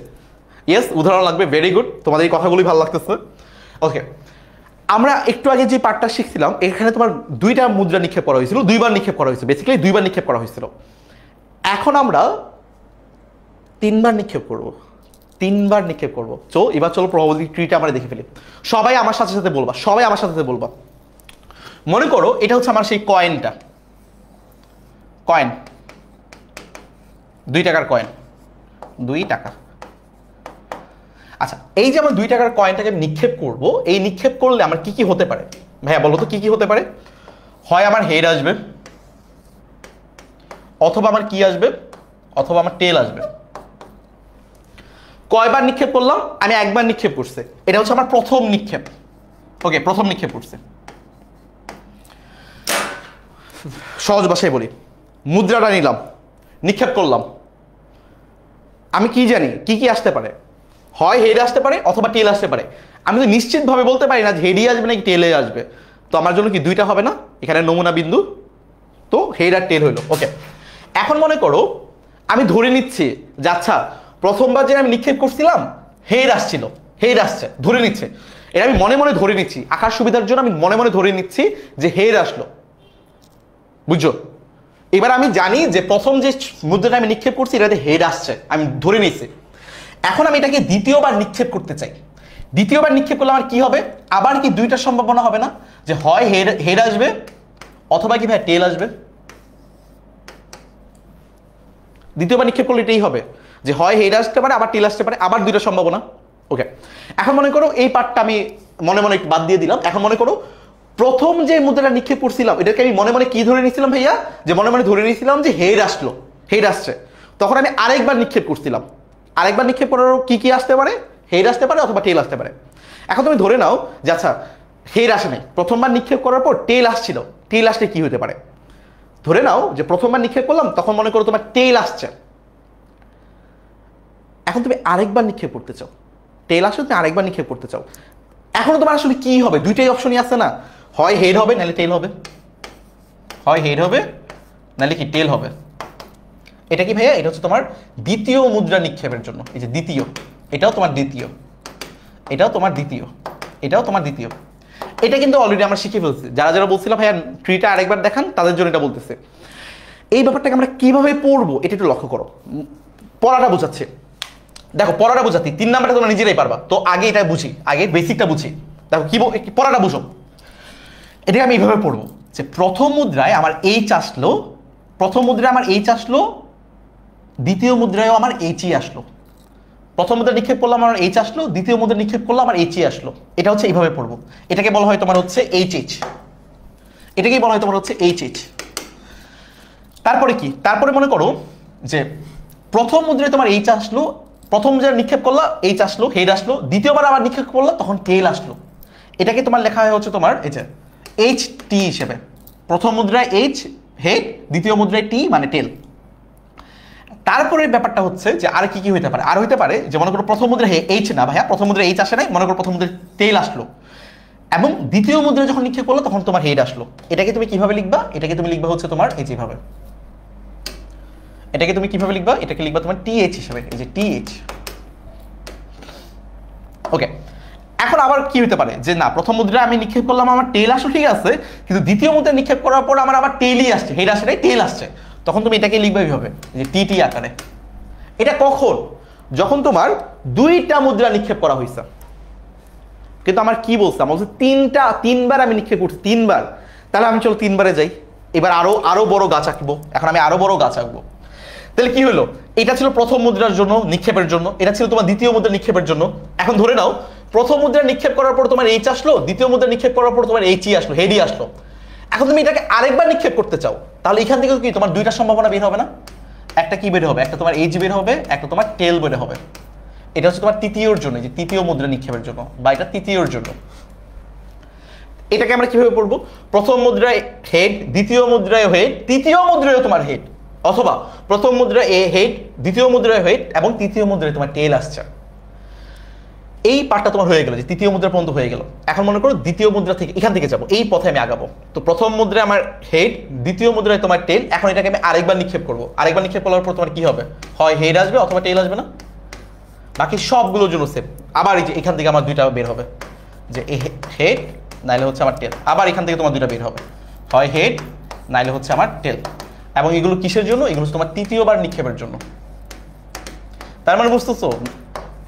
ইয়েস, উদাহরণ লাগবে, ভেরি গুড, তোমাদের এই কথাগুলোই ভালো লাগতেছে। ওকে, আমরা একটু আগে যে পার্টটা শিখছিলাম, এখানে তোমার দুইটা মুদ্রা নিক্ষেপ করা হয়েছিল, দুইবার নিক্ষেপ করা হয়েছে, বেসিক্যালি দুইবার নিক্ষেপ করা হয়েছিল। এখন আমরা তিনবার নিক্ষেপ করব, তিনবার নিক্ষেপ করব। তো এবার চলো প্রবাবিলিটি ট্রিটা আমরা দেখে ফেলি। সবাই আমার সাথে সাথে বলবা, সবাই আমার সাথে সাথে বলবা। মনে করো এটা হচ্ছে আমার সেই কয়েনটা, কয়েন, 2 টাকার কয়েন, 2 টাকা। আচ্ছা, এই যে আমার 2 টাকার কয়েনটাকে নিক্ষেপ করব, এই নিক্ষেপ করলে আমার কি কি হতে পারে? ভাইয়া বলো তো কি কি হতে পারে? হয় আমার হেড আসবে, অথবা আমার কি আসবে, অথবা আমার টেল আসবে। কয়বার নিক্ষেপ করলাম? আমি একবার নিক্ষেপ করছি, এটা হচ্ছে আমার প্রথম নিক্ষেপ। ওকে, প্রথম নিক্ষেপ করছে। সহজ ভাষায় বলি, মুদ্রাটা নিলাম, নিক্ষেপ করলাম, আমি কি জানি কি কি আসতে পারে? হয় হেড আসতে পারে অথবা টেল আসতে পারে। আমি তো নিশ্চিতভাবে বলতে পারি না যে হেডই আসবে নাকি টেলে আসবে। তো আমার জন্য কি দুইটা হবে না? এখানে নমুনা বিন্দু, তো হেড আর টেল হইলো। ওকে, এখন মনে করো আমি ধরে নিচ্ছি যে আচ্ছা প্রথমবার যে আমি নিক্ষেপ করছিলাম হেড আসছিল, হেড আসছে, ধরে নিচ্ছে, এটা আমি মনে মনে ধরে নিচ্ছি, আঁকার সুবিধার জন্য আমি মনে মনে ধরে নিচ্ছি যে হেড আসলো, বুঝছো? এবার আমি জানি যে প্রথম যে মুদ্রাটা আমি নিক্ষেপ করছি এটাতে হেড আসছে, আমি ধরে নিচ্ছি। এখন আমি এটাকে দ্বিতীয়বার নিক্ষেপ করতে চাই। দ্বিতীয়বার নিক্ষেপ করলে আমার কি হবে? আবার কি দুইটা সম্ভাবনা হবে না? যে হয় হেড আসবে অথবা কি ভাই টেল আসবে। দ্বিতীয়বার নিক্ষেপ করলে এটাই হবে, যে হয় হেড আসতে পারে আবার টেল আসতে পারে, আবার দুইটা সম্ভাবনা। ওকে, এখন মনে করো এই পার্টটা আমি মনে মনে বাদ দিয়ে দিলাম। এখন মনে করো প্রথম যে মুদ্রাটা নিক্ষেপ করছিলাম এটাকে আমি মনে মনে কি ধরে নিয়েছিলাম ভাইয়া? যে মনে মনে ধরে নিয়েছিলাম যে হেড আসলো, হেড আসছে। তখন আমি আরেকবার নিক্ষেপ করছিলাম, আরেকবার নিক্ষেপ করার কি কি আসতে পারে? হেড আসতে পারে অথবা টেল আসতে পারে। এখন তুমি ধরে নাও যে আচ্ছা হেড আসে নাই, প্রথমবার নিক্ষেপ করার পর টেল আসছিল, টেল আসলে কি হতে পারে? ধরে নাও যে প্রথমবার নিক্ষেপ করলাম, তখন মনে করো তোমার টেল আসছে। এখন তুমি আরেকবার নিক্ষেপ করতে চাও, টেল আসলে তুমি আরেকবার নিক্ষেপ করতে চাও। এখন তোমার আসলে কি হবে? দুইটাই অপশনই আছে না, হয় হেড হবে নাহলে টেল হবে, হয় হেড হবে নাহলে কি টেল হবে। এটা কি ভাইয়া? এটা হচ্ছে তোমার দ্বিতীয় মুদ্রা নিক্ষেপের জন্য। এই যে দ্বিতীয়, এটাও তোমার দ্বিতীয়, এটাও তোমার দ্বিতীয়, এটাও তোমার দ্বিতীয়। এটা কিন্তু অলরেডি আমরা শিখে ফেলছি। যারা যারা বলছিলাম ভাইয়া ট্রিটা আরেকবার দেখান, তাদের জন্য এটা বলতেছে। এই ব্যাপারটাকে আমরা কিভাবে পড়বো এটা একটু লক্ষ্য করো। পড়াটা বোঝাচ্ছে, দেখো পড়াটা বোঝাচ্ছি, 3 নাম্বারটা তোমরা নিজেরাই পারবা। তো আগে এটা বুঝি, আগে বেসিকটা বুঝি। দেখো কি পড়াটা বুঝো। এটাকে আমি এইভাবে পড়বো যে প্রথম মুদ্রায় আমার এইচ আসলো, প্রথম মুদ্রায় আমার এইচ আসলো, দ্বিতীয় মুদ্রায়ও আমার এইচই আসলো। প্রথম মুদ্রা নিক্ষেপ করলাম আমার এইচ আসলো, দ্বিতীয় মুদ্রা নিক্ষেপ করলাম আমার এইচই আসলো। এটা হচ্ছে এইভাবে পড়বো। এটাকে বলা হয় তোমার হচ্ছে এইচ, এটাকেই বলা হয় তোমার হচ্ছে এইচ। তারপরে কি? তারপরে মনে করো যে প্রথম মুদ্রায় তোমার এইচ আসলো, প্রথম মুদ্রা নিক্ষেপ করলা এইচ আসলো, হেড আসলো, দ্বিতীয়বার আবার নিক্ষেপ করলা তখন টেল আসলো। এটাকে তোমার লেখা হয় হচ্ছে তোমার এই যে এইচ টি হিসেবে। প্রথম মুদ্রায় এইচ হেড, দ্বিতীয় মুদ্রায় টি মানে টেল। তারপরে ব্যাপারটা হচ্ছে যে আর কি কি হইতে পারে? আর হইতে পারে যে মনে করো প্রথম মুদ্রা এইচ না ভাইয়া, প্রথম মুদ্রা এইচ আসে নাই, মনে করো প্রথম মুদ্রা টেল আসলো এবং দ্বিতীয় মুদ্রা যখন নিক্ষেপ করলো তখন তোমার হেড আসলো। এটাকে তুমি কিভাবে লিখবা? এটাকে তুমি লিখবা হচ্ছে তোমার এই যেভাবে, এটাকে তুমি কিভাবে লিখবা? এটাকে লিখবা তোমার টিএইচ হিসেবে, এই যে টিএইচ। ওকে, এখন আবার কি হতে পারে যে না প্রথম মুদ্রা আমি নিক্ষেপ করলাম আমার টেল আসলো, ঠিক আছে, কিন্তু দ্বিতীয় মুদ্রা নিক্ষেপ করার পর আমার আবার টেলই আসছে, হেড আসে নাই, টেল আসছে। তখন তুমি এটাকে লিখবে এইভাবে যে টি আকারে। এটা কখন? যখন তোমার দুইটা মুদ্রা নিক্ষেপ করা হয়েছে। কিন্তু আমার কি বলছে? আমার বলছে তিনবার আমি নিক্ষেপ করছি, 3 বার। তাহলে আমি চলো 3 বারে যাই। এবার আরো বড় গাছ আঁকবো। এখন আমি আরো বড় গাছ আঁকবো। তাহলে কি হলো? এটা ছিল প্রথম মুদ্রার জন্য নিক্ষেপের জন্য, এটা ছিল তোমার দ্বিতীয় মুদ্রা নিক্ষেপের জন্য। এখন ধরে নাও প্রথম মুদ্রা নিক্ষেপ করার পর তোমার এইচ আসলো, দ্বিতীয় মুদ্রা নিক্ষেপ করার পর তোমার এইচই আসলো, হেডই আসলো। এখন তুমি এটাকে আরেকবার নিক্ষেপ করতে চাও, তাহলে এখান থেকে কি তোমার দুইটা সম্ভাবনা বের হবে না? একটা কি বের হবে, একটা তোমার এইচ বের হবে, একটা তোমার টেল বের হবে। এটা হচ্ছে তোমার তৃতীয়র জন্য, যে তৃতীয় মুদ্রা নিক্ষেপের জন্য, বা এটা তৃতীয়র জন্য। এটাকে আমরা কিভাবে পড়বো? প্রথম মুদ্রায় হেড, দ্বিতীয় মুদ্রায় হেড, তৃতীয় মুদ্রায় তোমার হেড, অথবা প্রথম মুদ্রায় হেড, দ্বিতীয় মুদ্রায় হেড এবং তৃতীয় মুদ্রায় তোমার টেল আসছে। এই পার্টটা তোমার হয়ে গেল, যে তৃতীয় মুদ্রা পর্যন্ত হয়ে গেল। এখন মনে করো দ্বিতীয় মুদ্রা থেকে এখান থেকে যাবো, এই পথে আমি আগাবো। তো প্রথম মুদ্রায় আমার হেড, দ্বিতীয় মুদ্রায় তোমার টেল। এখন এটাকে আমি আরেকবার নিক্ষেপ করবো, আরেকবার নিক্ষেপ করার পর তোমার কি হবে? হয় হেড আসবে অথবা টেল আসবে না? বাকি সবগুলোর জন্য সেম। আবার এই যে এখান থেকে আমার দুইটা বের হবে, যে হেড নাইলে হচ্ছে আমার টেল। আবার এখান থেকে তোমার দুইটা বের হবে, হয় হেড নাইলে হচ্ছে আমার টেল। এবং এগুলো কিসের জন্য? এগুলো তোমার তৃতীয়বার নিক্ষেপের জন্য। তার মানে বুঝতেছো,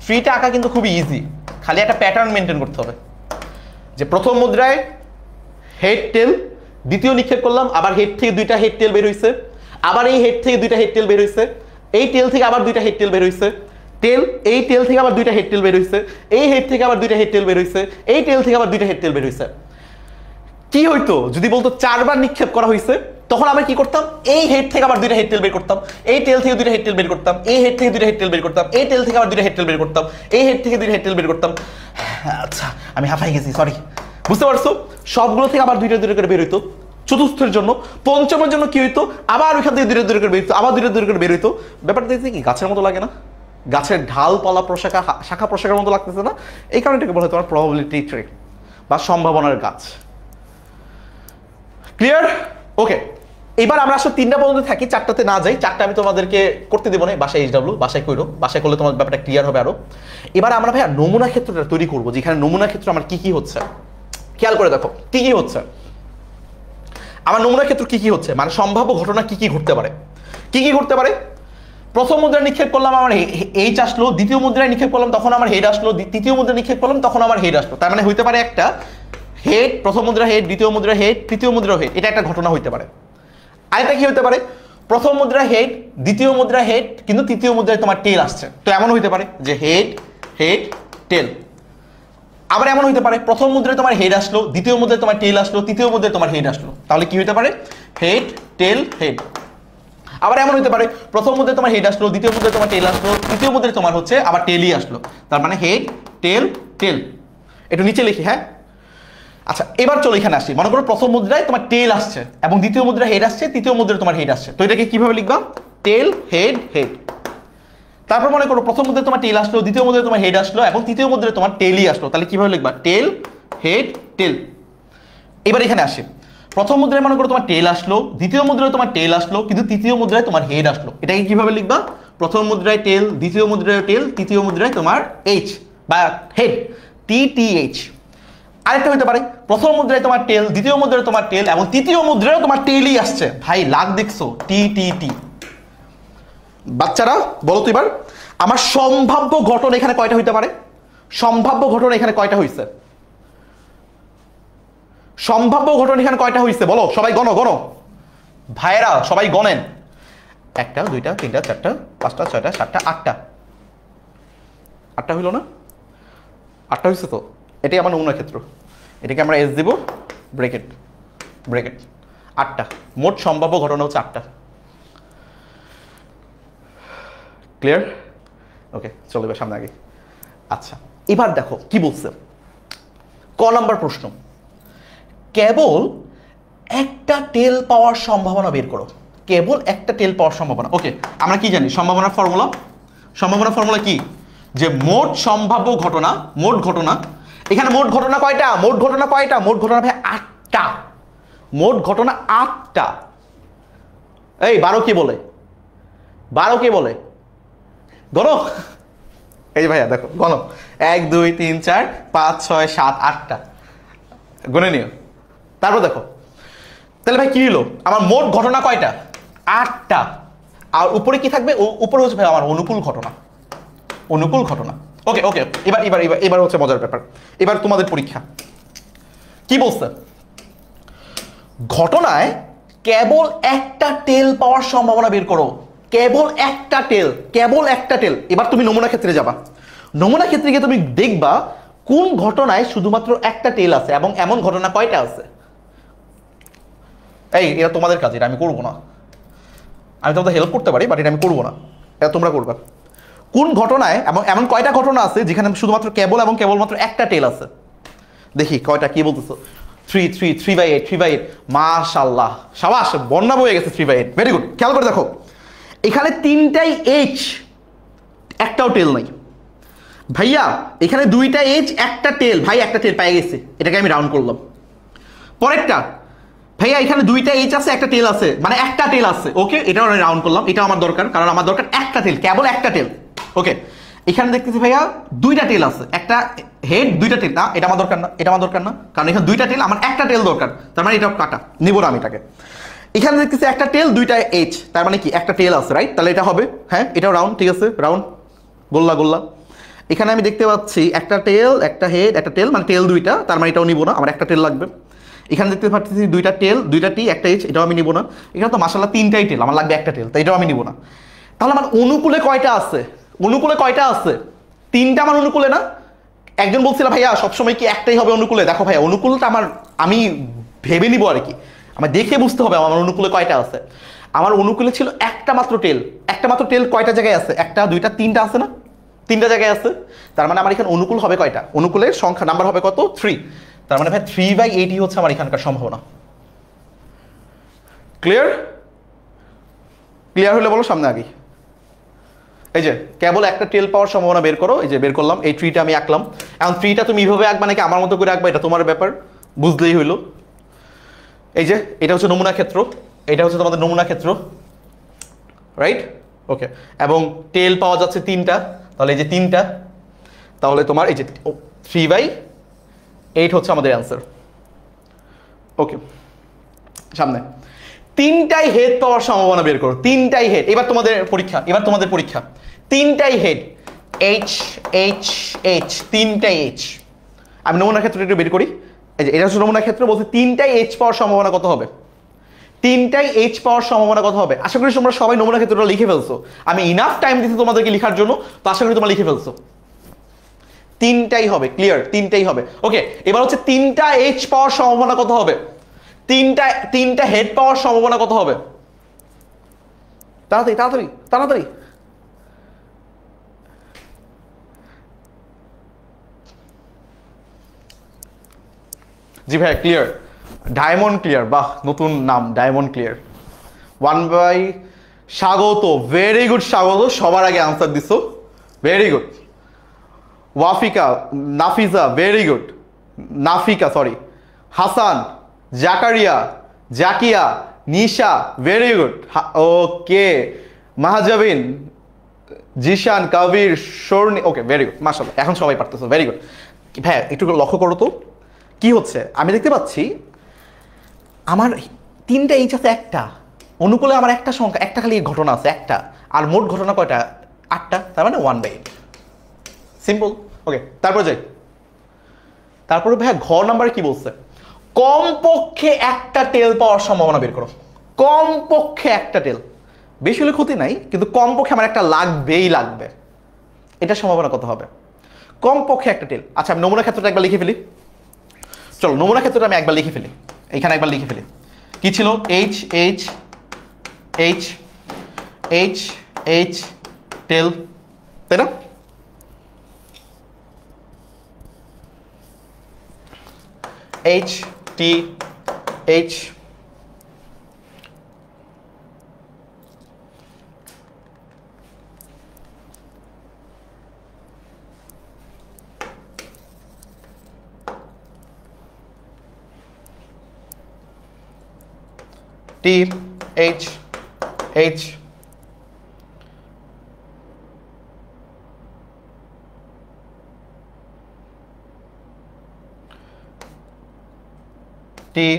ট্রিটা আঁকা কিন্তু খুবই ইজি, খালি একটা প্যাটার্ন মেনটেন করতে হবে। যে প্রথম মুদ্রায় হেড টেল, দ্বিতীয় নিক্ষেপ করলাম, আবার হেড থেকে দুইটা হেড টেল বের হয়েছে, আবার এই হেড থেকে দুইটা হেড টেল বের হয়েছে, এই টেল থেকে আবার দুইটা হেড টেল বের হয়েছে, টেল, এই টেল থেকে আবার দুইটা হেড টেল বের হয়েছে, এই হেড থেকে আবার দুইটা হেড টেল বের হয়েছে, এই টেল থেকে আবার দুইটা হেড টেল বের হয়েছে। কি হইতো যদি বলতো 4 বার নিক্ষেপ করা হয়েছে, তখন আমরা কি করতাম? এই হেড থেকে আবার দুইটা হেড টেল বের করতাম, এই টেল থেকে দুইটা হেড টেল বের করতাম, এই হেড থেকে দুইটা হেড টেল বের করতাম, এই টেল থেকে আবার দুইটা হেড টেল বের করতাম, এই হেড থেকে দুইটা হেড টেল বের করতাম। আচ্ছা আমি হাঁপাই গেছি, সরি। বুঝতে পারছো? সবগুলো থেকে আবার দুইটা দুইটা করে বের হইতো। চতুর্থের জন্য, পঞ্চমের জন্য কি হইতো? আবার ওইখান থেকে দুইটা দুইটা করে বের হইতো, আবার দুইটা দুইটা করে বের হইতো। ব্যাপারটা দেখতে কি গাছের মতো লাগে না? গাছের ঢাল পালা প্রশাখা, শাখা প্রশাখার মতো লাগতেছে না? এই কারণে এটাকে বলা হয় তোমার প্রবাবিলিটি ট্রি বা সম্ভাবনার গাছ। ক্লিয়ার? ওকে, এবার আমরা আসলে 3টা পর্যন্ত থাকি, 4টাতে না যাই। 4টা আমি তোমাদেরকে করতে দেবো না, বাসায় HW, বাসায় কইরো, বাসায় করলে তোমার ব্যাপারটা ক্লিয়ার হবে আরো। এবার আমরা ভাইয়া নমুনা ক্ষেত্রটা তৈরি করবো, যেখানে নমুনা ক্ষেত্র আমার কি কি হচ্ছে খেয়াল করে দেখো। কি কি হচ্ছে আমার নমুনা ক্ষেত্র? কি কি হচ্ছে মানে সম্ভাব্য ঘটনা কি কি ঘটতে পারে? কি কি ঘটতে পারে? প্রথম মুদ্রা নিক্ষেপ করলাম, আমার এইচ আসলো, দ্বিতীয় মুদ্রায় নিক্ষেপ করলাম, তখন আমার হেড আসলো, তৃতীয় মুদ্রা নিক্ষেপ করলাম, তখন আমার হেড আসলো। তার মানে হইতে পারে একটা হেড, প্রথম মুদ্রা হেড, দ্বিতীয় মুদ্রা হেড, তৃতীয় মুদ্রা হেড, এটা একটা ঘটনা হইতে পারে। আরেকটা কি হতে পারে? প্রথম মুদ্রা হেড, দ্বিতীয় মুদ্রা হেড, কিন্তু তৃতীয় মুদ্রায় তোমার টেল আসছে। তো এমন হইতে পারে যে হেড হেড টেল। আবার এমন হইতে পারে প্রথম মুদ্রায় তোমার হেড আসলো, দ্বিতীয় মুদ্রায় তোমার টেল আসলো, তৃতীয় মুদ্রায় তোমার হেড আসলো। তাহলে কি হইতে পারে? হেড টেল হেড। আবার এমন হইতে পারে প্রথম মুদ্রায় তোমার হেড আসলো, দ্বিতীয় মুদ্রায় তোমার টেল আসলো, তৃতীয় মুদ্রায় তোমার হচ্ছে আবার টেলই আসলো। তার মানে হেড টেল টেল। একটু নিচে লিখি, হ্যাঁ। আচ্ছা এবার চলো এখানে আসি। মনে করো প্রথম মুদ্রায় তোমার টেল আসছে এবং দ্বিতীয় মুদ্রায় হেড আসছে, তৃতীয় মুদ্রায় তোমার হেড আসছে। তো এটাকে কিভাবে লিখবা? টেল হেড হেড। তারপর মনে করো প্রথম মুদ্রায় তোমার টেল আসলো, দ্বিতীয় মুদ্রায় তোমার হেড আসলো এবং তৃতীয় মুদ্রায় তোমার টেলই আসলো। তাহলে কিভাবে লিখবা? টেল হেড টেল। এবার এখানে আসি, প্রথম মুদ্রায় মনে করো তোমার টেল আসলো, দ্বিতীয় মুদ্রায় তোমার টেল আসলো, কিন্তু তৃতীয় মুদ্রায় তোমার হেড আসলো। এটাকে কিভাবে লিখবা? প্রথম মুদ্রায় টেল, দ্বিতীয় মুদ্রায় টেল, তৃতীয় মুদ্রায় তোমার এইচ বা হেড, TTH। আরেকটা হতে পারে প্রথম মুদ্রায় তোমার টেল, দ্বিতীয় মুদ্রায় তোমার টেল এবং তৃতীয় মুদ্রায় তোমার টেলই আসছে। ভাই লাগ দেখছো? TTT। বাচ্চারা বলো তো এবার আমার সম্ভাব্য ঘটনা এখানে কয়টা হইতে পারে? সম্ভাব্য ঘটনা এখানে কয়টা হইছে? সম্ভাব্য ঘটনা এখানে কয়টা হইছে বলো, সবাই গণো গণো ভাইয়েরা, সবাই গণেন। 1টা 2টা 3টা 4টা 5টা 6টা 7টা 8টা। 8টা হইল না? 8টা হইছে তো। এটাই আমার নমুনা ক্ষেত্র। এটাকে আমরা এস দিব, ব্রেকেট ব্রেকেট। 8টা মোট সম্ভাব্য ঘটনা হচ্ছে 8টা। ক্লিয়ার? ওকে চলো এবার সামনে আগে। আচ্ছা এবার দেখো কি বলছে। ক নাম্বার প্রশ্ন, কেবল একটা টেল পাওয়ার সম্ভাবনা বের করো। কেবল একটা টেল পাওয়ার সম্ভাবনা। ওকে আমরা কি জানি সম্ভাবনার ফর্মুলা? সম্ভাবনার ফর্মুলা কি? যে মোট সম্ভাব্য ঘটনা, মোট ঘটনা। এখানে মোট ঘটনা কয়টা? মোট ঘটনা কয়টা? মোট ঘটনা ভাই 8টা। মোট ঘটনা 8টা। এই 12 কে বলে? 12 কে বলে? গণো। এই যে ভাইয়া দেখো গণো, 1 2 3 4 5 6 7 8টা গুনে নিও। তারপর দেখো তাহলে ভাই কি হলো, আমার মোট ঘটনা কয়টা? 8টা। আর উপরে কি থাকবে? উপরে হচ্ছে ভাই আমার অনুকূল ঘটনা। অনুকূল ঘটনা। ওকে ওকে এবার এবার এবার এবার হচ্ছে মজার ব্যাপার। এবার তোমাদের পরীক্ষা কি বলছে? ঘটনায় কেবল একটা টেল পাওয়ার সম্ভাবনা বের করো। কেবল একটা টেল, কেবল একটা টেল। এবার তুমি নমুনা ক্ষেত্রে যাবা। নমুনা ক্ষেত্রে গিয়ে তুমি দেখবা কোন ঘটনায় শুধুমাত্র একটা টেল আছে এবং এমন ঘটনা কয়টা আছে? এই এটা তোমাদের কাজ, এটা আমি করবো না। আমি তোমাদের হেল্প করতে পারি, বাট এটা আমি করবো না, এটা তোমরা করবা। কোন ঘটনায় এবং এমন কয়টা ঘটনা আছে যেখানে শুধুমাত্র কেবল এবং কেবলমাত্র একটা টেল আছে? দেখি কয়টা, কি বলতেছো? 3/8, 3/8। মাশাআল্লাহ, সাবাস, বন্যা বয়ে গেছে 3/8। Very good. খেয়াল করে দেখো, এখানে তিনটাই এইচ, একটাও টেল নাই। ভাইয়া এখানে দুইটা এইচ, একটা টেল। ভাই একটা টেল পেয়ে গেছে, এটাকে আমি রাউন্ড করলাম। পরেরটা, ভাইয়া এখানে দুইটা এইচ আছে, একটা টেল আছে, মানে একটা টেল আছে। ওকে, এটাও আমি রাউন্ড করলাম, এটা আমার দরকার, কারণ আমার দরকার একটা টেল, কেবল একটা টেল। ওকে, এখানে দেখতেছি ভাইয়া দুইটা টেল আছে, একটা হেড দুইটা টেল। না, এটা আমার দরকার না, এটা আমার দরকার না, কারণ এখানে দুইটা টেল, আমার একটা টেল দরকার, তার মানে এটা কাটা, নিব না আমি এটাকে। এখানে দেখতেছি একটা টেল দুইটা এইচ, তার মানে কি একটা টেল আছে, রাইট? তাহলে এটা হবে, হ্যাঁ এটাও রাউন্ড, ঠিক আছে, রাউন্ড, গোল্লা গোল্লা। এখানে আমি দেখতে পাচ্ছি একটা টেল, একটা হেড, একটা টেল, মানে টেল দুইটা, তার মানে এটাও নিব না, আমার একটা টেল লাগবে। এখানে দেখতে পাচ্ছি দুইটা টেল, দুইটা টি, একটা এইচ, এটাও আমি নিব না। এখানে তো মাশাআল্লাহ তিনটাই টেল, আমার লাগবে একটা টেল, তাই এটাও আমি নিব না। তাহলে আমার অনুকূলে কয়টা আছে? অনুকূলে কয়টা আছে? তিনটা আমার অনুকূলে না? একজন বলছিল ভাইয়া সবসময় কি একটাই হবে অনুকূলে? দেখো ভাইয়া, অনুকূলটা আমি ভেবে নিব আর কি, আমার দেখে বুঝতে হবে আমার অনুকূলে কয়টা আছে। আমার অনুকূলে ছিল একটা মাত্র টেল। একটা মাত্র টেল কয়টা জায়গায় আছে? একটা, দুইটা, তিনটা আছে না? তিনটা জায়গায় আছে। তার মানে আমার এখানে অনুকূল হবে কয়টা? অনুকূলের সংখ্যা নাম্বার হবে কত? 3। তার মানে ভাই 3/8 হচ্ছে আমার এখানকার সম্ভাবনা। ক্লিয়ার? ক্লিয়ার হলে বলো সামনে আগে। এই যে কেবল একটা টেল পাওয়ার সম্ভাবনা বের করো, এই যে বের করলাম, এই ট্রিটা আমি আঁকলাম। এখন ট্রিটা তুমি এইভাবে আঁকবা নাকি আমার মতো করে আঁকবা, এটা তোমার ব্যাপার, বুঝলেই হইলো। এই যে এটা হচ্ছে নমুনা ক্ষেত্র, এটা হচ্ছে তোমাদের নমুনা ক্ষেত্র, রাইট? ওকে, এবং টেল পাওয়া যাচ্ছে তিনটা, তাহলে এই যে তিনটা, তাহলে তোমার এই যে 3/8 হচ্ছে আমাদের অ্যান্সার। ওকে, সামনে তিনটাই হেড পাওয়ার সম্ভাবনা বের করো, তিনটাই হেড। এবার তোমাদের পরীক্ষা, এবার তোমাদের পরীক্ষা। তিনটাই হেড, এইচ এইচ এইচ, তিনটাই এইচ। আমি নমুনা ক্ষেত্রটা একটু বের করি। এই যে এটা হচ্ছে নমুনা ক্ষেত্র, বলছে তিনটাই এইচ পাওয়ার সম্ভাবনা কত হবে? তিনটাই এইচ পাওয়ার সম্ভাবনা কত হবে? আশা করি তোমরা সবাই নমুনা ক্ষেত্রটা লিখে ফেলছো। আমি ইনাফ টাইম দিচ্ছি তোমাদেরকে লেখার জন্য, তো আশা করি তোমরা লিখে ফেলছো। তিনটাই হবে, ক্লিয়ার? তিনটাই হবে। ওকে, এবার হচ্ছে তিনটা এইচ পাওয়ার সম্ভাবনা কত হবে? তিনটা হেড পাওয়ার সম্ভাবনা কত হবে? তাড়াতাড়ি তাড়াতাড়ি তাড়াতাড়ি। জি ভাই, ক্লিয়ার, ডায়মন্ড ক্লিয়ার। বাহ, নতুন নাম, ডায়মন্ড ক্লিয়ার। 1/, স্বাগত, ভেরি গুড, স্বাগত, সবার আগে আনসার দিছো, very good. Wafika, Nafiza, very good, Nafika sorry, Hasan, Zakaria, Zakia, Nisha, very good. Okay, Mahajabin, Zishan, Kabir, Shorni, okay very good, মাশাআল্লাহ, এখন সবাই পারতেছো, ভেরি গুড। ভাই একটু লক্ষ্য করো তো কি হচ্ছে। আমি দেখতে পাচ্ছি আমার তিনটা এইচ আছে, একটা অনুকূলে আমার একটা সংখ্যা, একটা খালি ঘটনা আছে একটা, আর মোট ঘটনা কয়টা? 8টা, তার মানে 1/8। সিম্পল। ওকে, তারপর যাই। তারপরে ভাইয়া ঘ নাম্বারে কি বলছে? কমপক্ষে একটা টেল পাওয়ার সম্ভাবনা বের করো। কমপক্ষে একটা টেল, বেশি হলে ক্ষতি নাই, কিন্তু কমপক্ষে আমার একটা লাগবেই লাগবে। এটার সম্ভাবনা কত হবে? কমপক্ষে একটা টেল। আচ্ছা, আমি নমুনা ক্ষেত্রটা একবার লিখে ফেলি। চলো, নমুনা ক্ষেত্রটা আমি একবার লিখে ফেলি, এখানে একবার লিখে ফেলি। কি ছিল? H H H H H tail, তাই না? H T H, T H H, T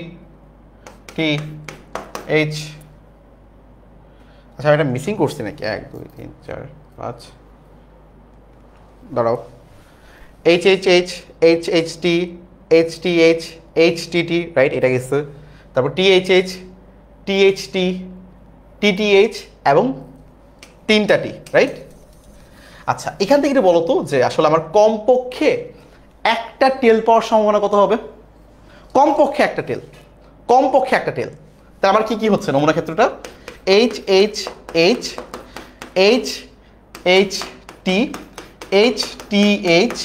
T H. আচ্ছা, এটা মিসিং করছি নাকি? 1 2 3 4 5, দাঁড়াও। H H H H H T H T H H T T, right, এটা গেছে। তারপর T H H T H T T T H এবং তিনটা টি, রাইট? আচ্ছা, এখান থেকে এটা বলো তো যে আসলে আমার কমপক্ষে একটা টেল পাওয়ার সম্ভাবনা কত হবে? কমপক্ষে একটা টেল, কমপক্ষে একটা টেল। তার আমার কি কি হচ্ছে নমুনা ক্ষেত্রটা? H H H H H T H T H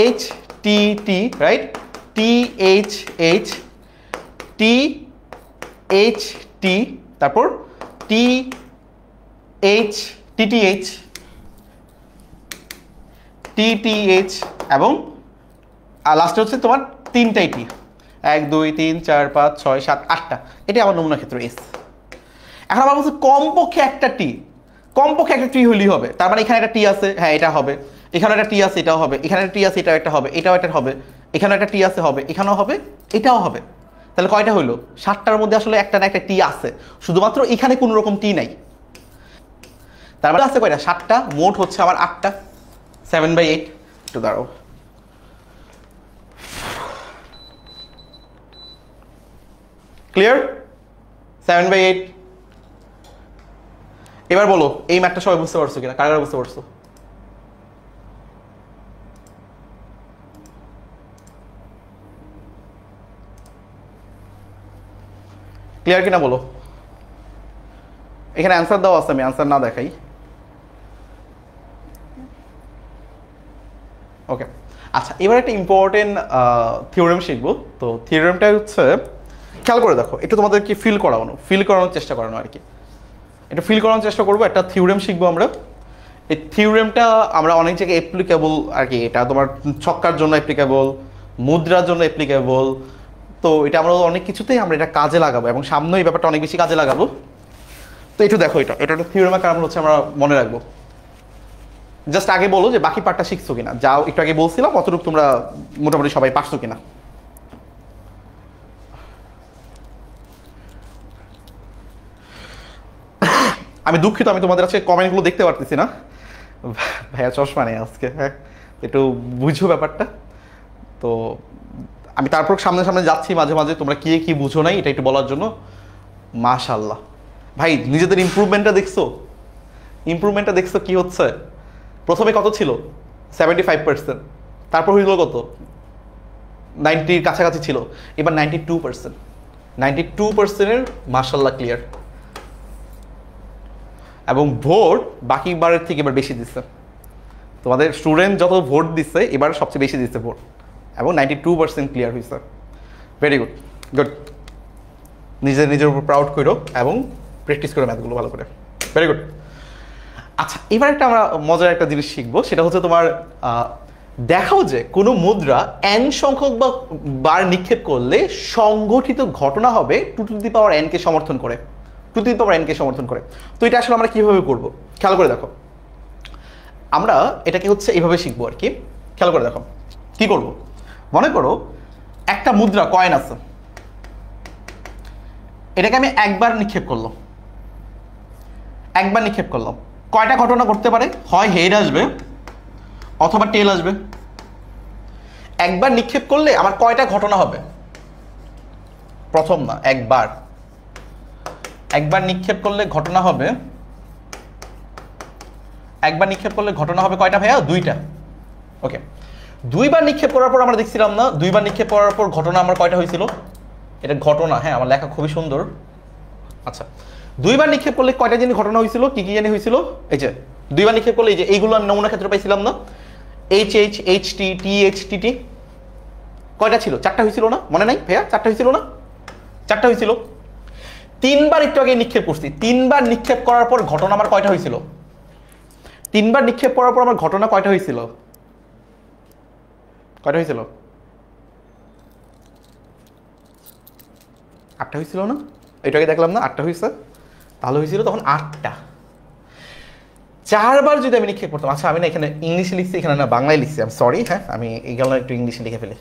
H T T, right? T H H T H T, তারপর টি এইচ টিটিএইচ টিটিএইচ, এবং লাস্টে হচ্ছে তোমার তিনটাই টি, 1 2 3 4 5 6 7 8টা। এটাই আমার নমুনা ক্ষেত্র এস। এখন আমার বলছে কমপক্ষে একটা টি, কমপক্ষে একটা টি হলেই হবে। তার মানে এখানে একটা টি আছে, হ্যাঁ এটা হবে, এখানে একটা টি আছে এটাও হবে, এখানে একটা টি আছে এটাও একটা হবে, এটাও একটা হবে, এখানে একটা টি আছে হবে, এখানেও হবে, এটাও হবে। তাহলে কয়টা হইলো? 7টার মধ্যে আসলে একটা না একটা টি আছে, শুধুমাত্র এখানে কোনো রকম টি নাই। তার মানে আছে কয়টা? 7টা, মোট হচ্ছে আমার 8টা, 7/8। একটু দাঁড়াও, ক্লিয়ার? 7/8। এবার বলো এই ম্যাথটা সবাই বুঝতে পারছো কিনা, কারা বুঝতে পারছো? ক্লিয়ার কিনা বলো? এখানে অ্যান্সার দেওয়া আছে, আমি অ্যান্সার না দেখাই। ওকে, আচ্ছা এবার একটা ইম্পর্টেন্ট থিওরেম শিখবো। তো থিওরেমটা হচ্ছে, খেয়াল করে দেখো, একটু তোমাদেরকে ফিল করানোর চেষ্টা করানো আর কি। এটা ফিল করানোর চেষ্টা করবো। একটা থিওরেম শিখবো আমরা। এই থিওরেমটা আমরা অনেক জায়গায় অ্যাপ্লিকেবল আর কি। এটা তোমার ছক্কার জন্য অ্যাপ্লিকেবল, মুদ্রার জন্য অ্যাপ্লিকেবল। তো এটা আমরা অনেক কিছুতেই আমরা এটা কাজে লাগাবো, এবং সামনে এই ব্যাপারটা অনেক বেশি কাজে লাগাবো। তো একটু দেখো, এটা একটা থিওরেমের কারণ হচ্ছে আমরা মনে রাখবো। জাস্ট আগে বলো যে বাকি পার্টটা শিখছো কিনা, যাও একটু আগে বলছিলাম অতটুকু তোমরা মোটামুটি সবাই পারছো কিনা। আমি দুঃখিত, আমি তোমাদের আজকে কমেন্টগুলো দেখতে পারতেছি না। ভাইয়া চশমা নেই আজকে, হ্যাঁ একটু বুঝো ব্যাপারটা। তো আমি তারপর সামনে সামনে যাচ্ছি মাঝে মাঝে, তোমরা কি কি বুঝো নাই এটা একটু বলার জন্য। মাশাআল্লাহ ভাই, নিজেদের ইমপ্রুভমেন্টটা দেখছো? ইমপ্রুভমেন্টটা দেখছো কি হচ্ছে? প্রথমে কত ছিল? 75%, তারপর হইল কত? 90-র কাছাকাছি ছিল, এবার 92%। 92%-এর মাশাআল্লাহ ক্লিয়ার। এবং ভোট বাকি বারের থেকে এবার বেশি দিচ্ছে। তোমাদের স্টুডেন্ট যত ভোট দিচ্ছে এবার সবচেয়ে বেশি দিচ্ছে ভোট, এবং 92% ক্লিয়ার হয়েছে। Very good, good. নিজের উপর প্রাউড করো এবং প্র্যাকটিস করো ম্যাথগুলো ভালো করে। Very good. আচ্ছা এবার একটা আমরা মজার একটা জিনিস শিখবো, সেটা হচ্ছে তোমার দেখাও যে কোনো মুদ্রা n সংখ্যক বা বার নিক্ষেপ করলে সংঘটিত ঘটনা হবে 2n কে সমর্থন করে, 2n কে সমর্থন করে। তো এটা আসলে আমরা কিভাবে করব খেয়াল করে দেখো। আমরা এটাকে হচ্ছে এইভাবে শিখবো আর কি। খেয়াল করে দেখো কি করব। মনে করো একটা মুদ্রা কয়েন আছে, এটাকে আমি একবার নিক্ষেপ করলাম, একবার নিক্ষেপ করলাম। কয়টা ঘটনা ঘটতে পারে? হয় হেড আসবে অথবা টেল আসবে। একবার নিক্ষেপ করলে আমার কয়টা ঘটনা হবে? প্রথম না, একবার। একবার নিক্ষেপ করলে ঘটনা হবে, একবার নিক্ষেপ করলে ঘটনা হবে কয়টা ভাইয়া? 2টা। ওকে, 2বার নিক্ষেপ করার পর আমরা দেখছিলাম না, 2বার নিক্ষেপ করার পর ঘটনা আমার কয়টা হয়েছিল? এটা ঘটনা, হ্যাঁ আমার লেখা খুবই সুন্দর। আচ্ছা 2বার নিক্ষেপ করলে কয়টা জিনিস ঘটনা হয়েছিল? কি কি জানি হয়েছিল? এই যে 2বার নিক্ষেপ করলে এই যে এইগুলো আমি নমুনা ক্ষেত্রে পাইছিলাম না, H H H T T H T T. কয়টা ছিল? 4টা হয়েছিল না? মনে নাই ভাইয়া? 4টা হয়েছিল না? 4টা হয়েছিল। 3বার একটু আগে নিক্ষেপ করছি, 3বার নিক্ষেপ করার পর ঘটনা আমার কয়টা হয়েছিল? 3বার নিক্ষেপ করার পর আমার ঘটনা কয়টা হয়েছিল? কয়টা হয়েছিল? 8টা হয়েছিল না? এটাকে দেখলাম না 8টা হয়েছে, তাহলে হয়েছিল তখন 8টা। 4বার যদি আমি নিক্ষেপ করতাম, আচ্ছা আমি না এখানে ইংলিশে লিখছি, এখানে না বাংলায় লিখছি, আমি সরি। হ্যাঁ আমি এইগুলো একটু ইংলিশে লিখে ফেলি,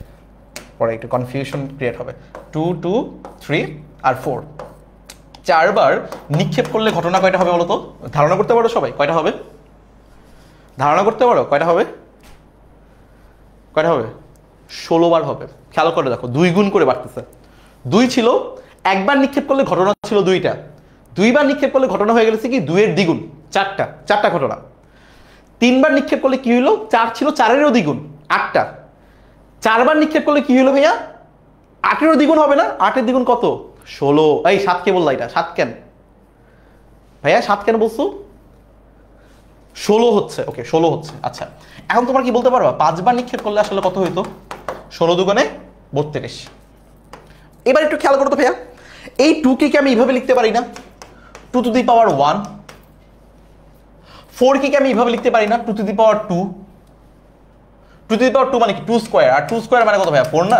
পরে একটু কনফিউশন ক্রিয়েট হবে। 2 2 3 আর 4। 4বার নিক্ষেপ করলে ঘটনা কয়টা হবে বলো তো? ধারণা করতে পারো সবাই কয়টা হবে? ধারণা করতে পারো কয়টা হবে? কয়টা হবে? 16বার হবে। খেয়াল করে দেখো 2 গুণ করে বাড়তেছে। 2 ছিল, একবার নিক্ষেপ করলে ঘটনা ছিল 2টা, 2বার নিক্ষেপ করলে ঘটনা হয়ে গেছে কি 2-এর দ্বিগুণ, 4টা ঘটনা। 3বার নিক্ষেপ করলে কি হইলো? 4 ছিল, 4-এরও দ্বিগুণ, 8টা। 4 বার নিক্ষেপ করলে কি হলো ভাইয়া? 8-এরও দ্বিগুণ হবে না? 8-এর দ্বিগুণ কত? 16। এই 7 কে বললা? এটা 7 কেন ভাইয়া? 7 কেন বলছো? 16 হচ্ছে। ওকে 16 হচ্ছে। আচ্ছা এখন তোমরা কি বলতে পারবা 5 বার নিক্ষেপ করলে আসলে কত হইতো? 16 দুগুণে 32। এবার একটু খেয়াল করো তো ভাইয়া, এই 2 কে কি আমি এইভাবে লিখতে পারি না? 2 টু দি পাওয়ার 1। 4 কে কি আমি এইভাবে লিখতে পারি না? 2 to the power 2। 2 to the পাওয়ার 2 মানে কি? 2 স্কয়ার। আর 2 স্কয়ার মানে কত ভাইয়া? 4 না?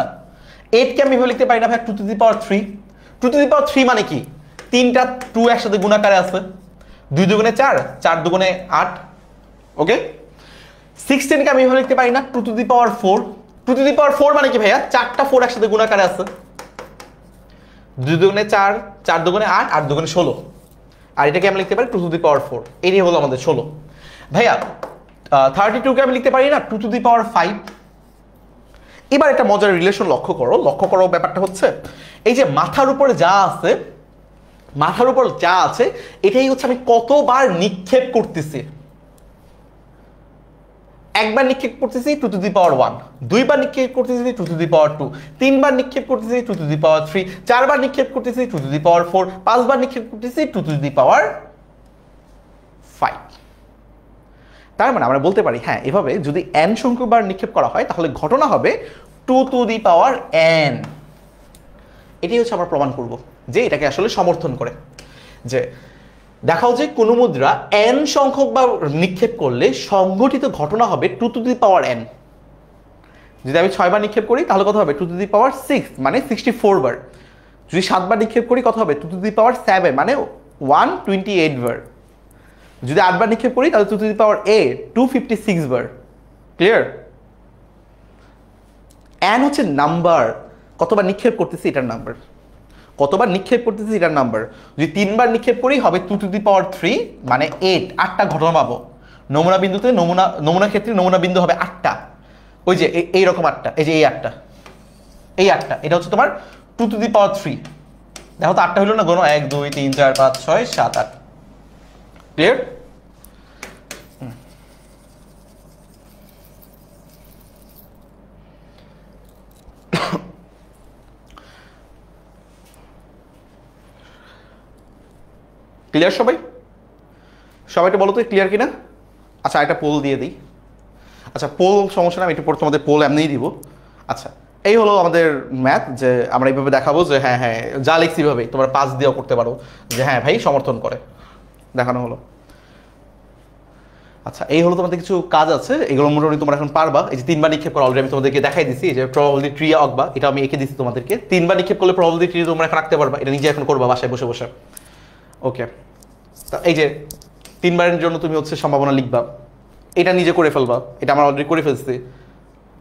8 কে আমি এইভাবে লিখতে পারি না ভাইয়া? 2 to the power 3। 2 to the পাওয়ার 3 মানে কি? তিনটা 2 একসাথে গুণাকারে আছে। 2 দুগুণে 4, 4 দুগুণে 8। ওকে 16 কে আমি এইভাবে লিখতে পারি না? 2 to the power 4। 2 to the পাওয়ার 4 মানে কি ভাইয়া? 4টা 4 একসাথে গুণাকারে আছে। 2 দুগুণে 4, 4 দুগুণে 8, 8 দুগুণে 16। আর এটাকে আমি লিখতে পারি 2 টু দি পাওয়ার 4। এটাই হলো আমাদের 16। ভাইয়া 32 কে আমি লিখতে পারি না 2 টু দি পাওয়ার 5। এবার একটা মজার রিলেশন লক্ষ্য করো। ব্যাপারটা হচ্ছে এই যে মাথার উপরে যা আছে, মাথার উপর যা আছে এটাই হচ্ছে আমি কতবার নিক্ষেপ করতেছি। একবার নিক্ষেপ করতেছি 2 টু দি পাওয়ার 1, দুইবার নিক্ষেপ করতেছি 2 টু দি পাওয়ার 2, তিনবার নিক্ষেপ করতেছি 2 টু দি পাওয়ার 3, চারবার নিক্ষেপ করতেছি 2 টু দি পাওয়ার 4, পাঁচবার নিক্ষেপ করতেছি 2 টু দি পাওয়ার 5। তার মানে আমরা বলতে পারি হ্যাঁ এভাবে যদি n সংখ্যকবার নিক্ষেপ করা হয় তাহলে ঘটনা হবে 2 টু দি পাওয়ার n। এটাই হচ্ছে আমরা প্রমাণ করব যে এটাকে আসলে সমর্থন করে, যে দেখাও যে কোন মুদ্রা n সংখ্যকবার নিক্ষেপ করলে সংঘটিত ঘটনা হবে 2 টু দি পাওয়ার n। যদি আমি 6 বার নিক্ষেপ করি তাহলে কত হবে? 2 টু দি পাওয়ার 6 মানে 64 বার। যদি 7 বার নিক্ষেপ করি কত হবে? 2 টু দি পাওয়ার 7 মানে 128 বার। যদি 8 বার নিক্ষেপ করি তাহলে 2 to the power 256 bar. Clear? n হচ্ছে নাম্বার, কতবার নিক্ষেপ করতেছি এটার নাম্বার, কতবার নিক্ষেপ করতেছি এটার নাম্বার। যদি 3 বার নিক্ষেপ করি হবে 2 টু দি পাওয়ার 3 মানে 8টা ঘটনা পাবো। নমুনা বিন্দুতে নমুনা ক্ষেত্রে নমুনা বিন্দু হবে 8টা। ওই যে এইরকম 8টা, এই যে এই 8টা, এই 8টা, এটা হচ্ছে তোমার 2 টু দি পাওয়ার 3। দেখো তো 8টা হলো না? গোনো 1 2 3 4 5 6 7 8। ক্লিয়ার? ক্লিয়ার সবাই? সবাইটা বলো তো ক্লিয়ার কিনা? আচ্ছা একটা পোল দিয়ে দিই। আচ্ছা পোল সমস্যা না, আমি একটু পরে তোমাদের পোল এমনিই দিব। আচ্ছা এই হলো আমাদের ম্যাথ, যে আমরা এইভাবে দেখাবো যে হ্যাঁ হ্যাঁ যা লিখছি এইভাবেই তোমরা 5 দিয়েও করতে পারো, যে হ্যাঁ ভাই সমর্থন করে, দেখানো হলো। আচ্ছা এই হলো তোমাদের কিছু কাজ আছে, এগুলো মোটামুটি তোমরা এখন পারবা। এই যে 3 বার নিক্ষেপ করা অলরেডি আমি তোমাদেরকে দেখাই দিছি, এই যে প্রবাবিলিটি ট্রি অকবা এটা আমি এঁকে দিছি তোমাদেরকে। 3 বার নিক্ষেপ করলে প্রবাবিলিটি ট্রি তোমরা এখন রাখতে পারবা, এটা নিজে এখন করবা বাসায় বসে বসে। ওকে এই যে 3 বারের জন্য তুমি হচ্ছে সম্ভাবনা লিখবা, এটা নিজে করে ফেলবা, এটা আমরা অলরেডি করে ফেলছি।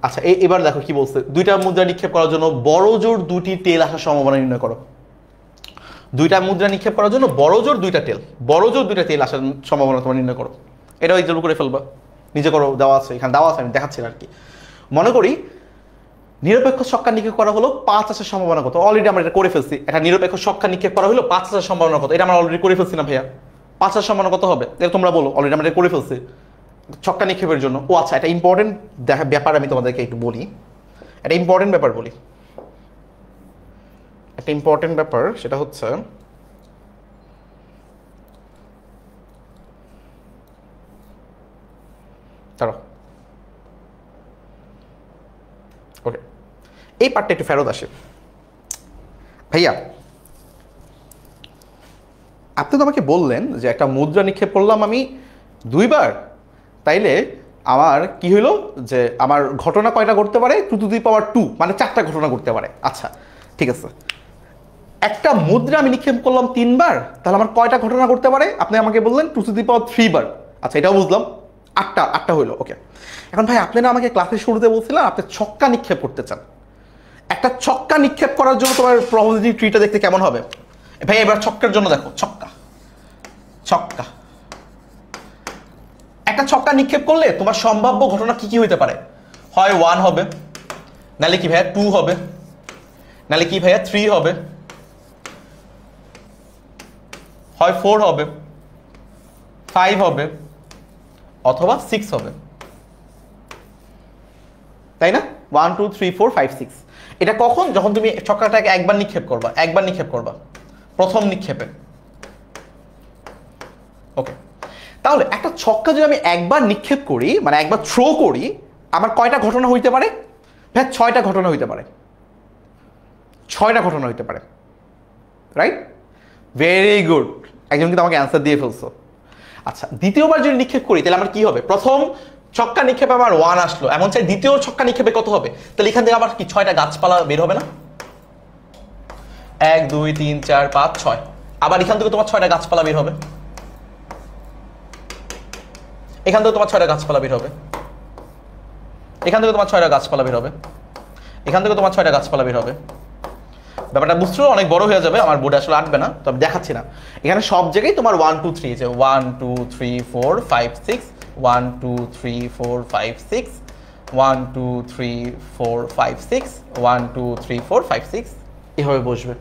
আচ্ছা এবার দেখো কি বলছে, 2টা মুদ্রা নিক্ষেপ করার জন্য বড় জোর 2টি টেল আসার সম্ভাবনা নির্ণয় করো। 2টা মুদ্রা নিক্ষেপ করার জন্য বড় জোর 2টা টেল, বড় জোর 2টা টেল আসার সম্ভাবনা তোমরা নির্ণয় করো। এটাও এক্সাম্পল করে ফেলবা, নিজে করো, দেওয়া আছে এখানে, দেওয়া আছে আমি দেখাচ্ছি আর কি। মনে করি নিরপেক্ষ ছক্কা নিক্ষেপ করা হলো 5 আসার সম্ভাবনা কত? অলরেডি আমরা এটা করে ফেলছি। একটা নিরপেক্ষ ছক্কা নিক্ষেপ করা হলো 5 আসার সম্ভাবনা কত? এটা আমরা অলরেডি করে ফেলছি না ভাইয়া? 5 আসার সম্ভাবনা কত হবে এটা তোমরা বলো, অলরেডি আমরা এটা করে ফেলছি ছক্কা নিক্ষেপের জন্য। ও আচ্ছা এটা ইম্পর্টেন্ট ব্যাপার আমি তোমাদেরকে একটু বলি, এটা ইম্পর্টেন্ট ব্যাপার বলি, একটা ইম্পর্টেন্ট ব্যাপার সেটা হচ্ছে দাঁড়াও ওকে এই পার্টটা একটু ফেরত আসে। ভাইয়া আপনি তো আমাকে বললেন যে একটা মুদ্রা নিক্ষেপ করলাম আমি 2 বার, তাইলে আমার কি হইলো যে আমার ঘটনা কয়টা ঘটতে পারে? 2 টু দি পাওয়ার 2 মানে 4টা ঘটনা ঘটতে পারে। আচ্ছা ঠিক আছে, একটা মুদ্রা আমি নিক্ষেপ করলাম 3 বার, তাহলে আমার কয়টা ঘটনা ঘটতে পারে? আপনি আমাকে বললেন 2 টু দি পাওয়ার 3 বার। আচ্ছা এটাও বুঝলাম, 8টা হইলো। ওকে এখন ভাই আপনি না আমাকে ক্লাসের শুরুতে বলছিলেন আপনি ছক্কা নিক্ষেপ করতে চান। একটা ছক্কা নিক্ষেপ করার জন্য তোমার প্রবাবিলিটি ট্রিটা দেখতে কেমন হবে? ভাই এবার ছক্কার জন্য দেখো, ছক্কা ছক্কা একটা ছক্কা নিক্ষেপ করলে তোমার সম্ভাব্য ঘটনা কি কি হইতে পারে? হয় 1 হবে, নালে কি ভাইয়া 2 হবে, নালে কি ভাইয়া 3 হবে, হয় 4 হবে, 5 হবে, অথবা 6 হবে, তাই না? 1 2 3 4 5 6। এটা কখন? যখন তুমি ছক্কাটাকে একবার নিক্ষেপ করবা প্রথম নিক্ষেপে। ওকে, তাহলে একটা ছক্কা যদি আমি একবার নিক্ষেপ করি, মানে একবার থ্রো করি, আমার কয়টা ঘটনা হইতে পারে? ভাই 6টা ঘটনা হইতে পারে, 6টা ঘটনা হইতে পারে, রাইট? ভেরি গুড, একজন কিন্তু আমাকে অ্যান্সার দিয়ে ফেলছো। আচ্ছা, দ্বিতীয়বার যদি নিক্ষেপ করি তাহলে আমার কি হবে? প্রথম ছক্কা নিক্ষেপে আমার 1 আসলো, এমন চাই দ্বিতীয় ছক্কা নিক্ষেপে কত হবে? তাহলে এখান থেকে আবার কি 6টা গাছপালা বের হবে না? 1 2 3 4 5 6, আবার এখান থেকে তোমার 6টা গাছপালা বের হবে, এখান থেকে তোমার 6টা গাছপালা বের হবে, এখান থেকে তোমার 6টা গাছপালা বের হবে, এখান থেকে তোমার 6টা গাছপালা বের হবে। ব্যাপারটা বুঝছো? অনেক বড় হয়ে যাবে, আমার বোর্ডে আসলে আটবে না, তবে দেখাচ্ছি না। এখানে সব জায়গায় তোমার 1 2 3 আছে, 1 2 3 4 5 6, 1 2 3 4 5 6, 1 2 3 4 5 6, 1 2 3 4 5 6, এভাবে বসবে।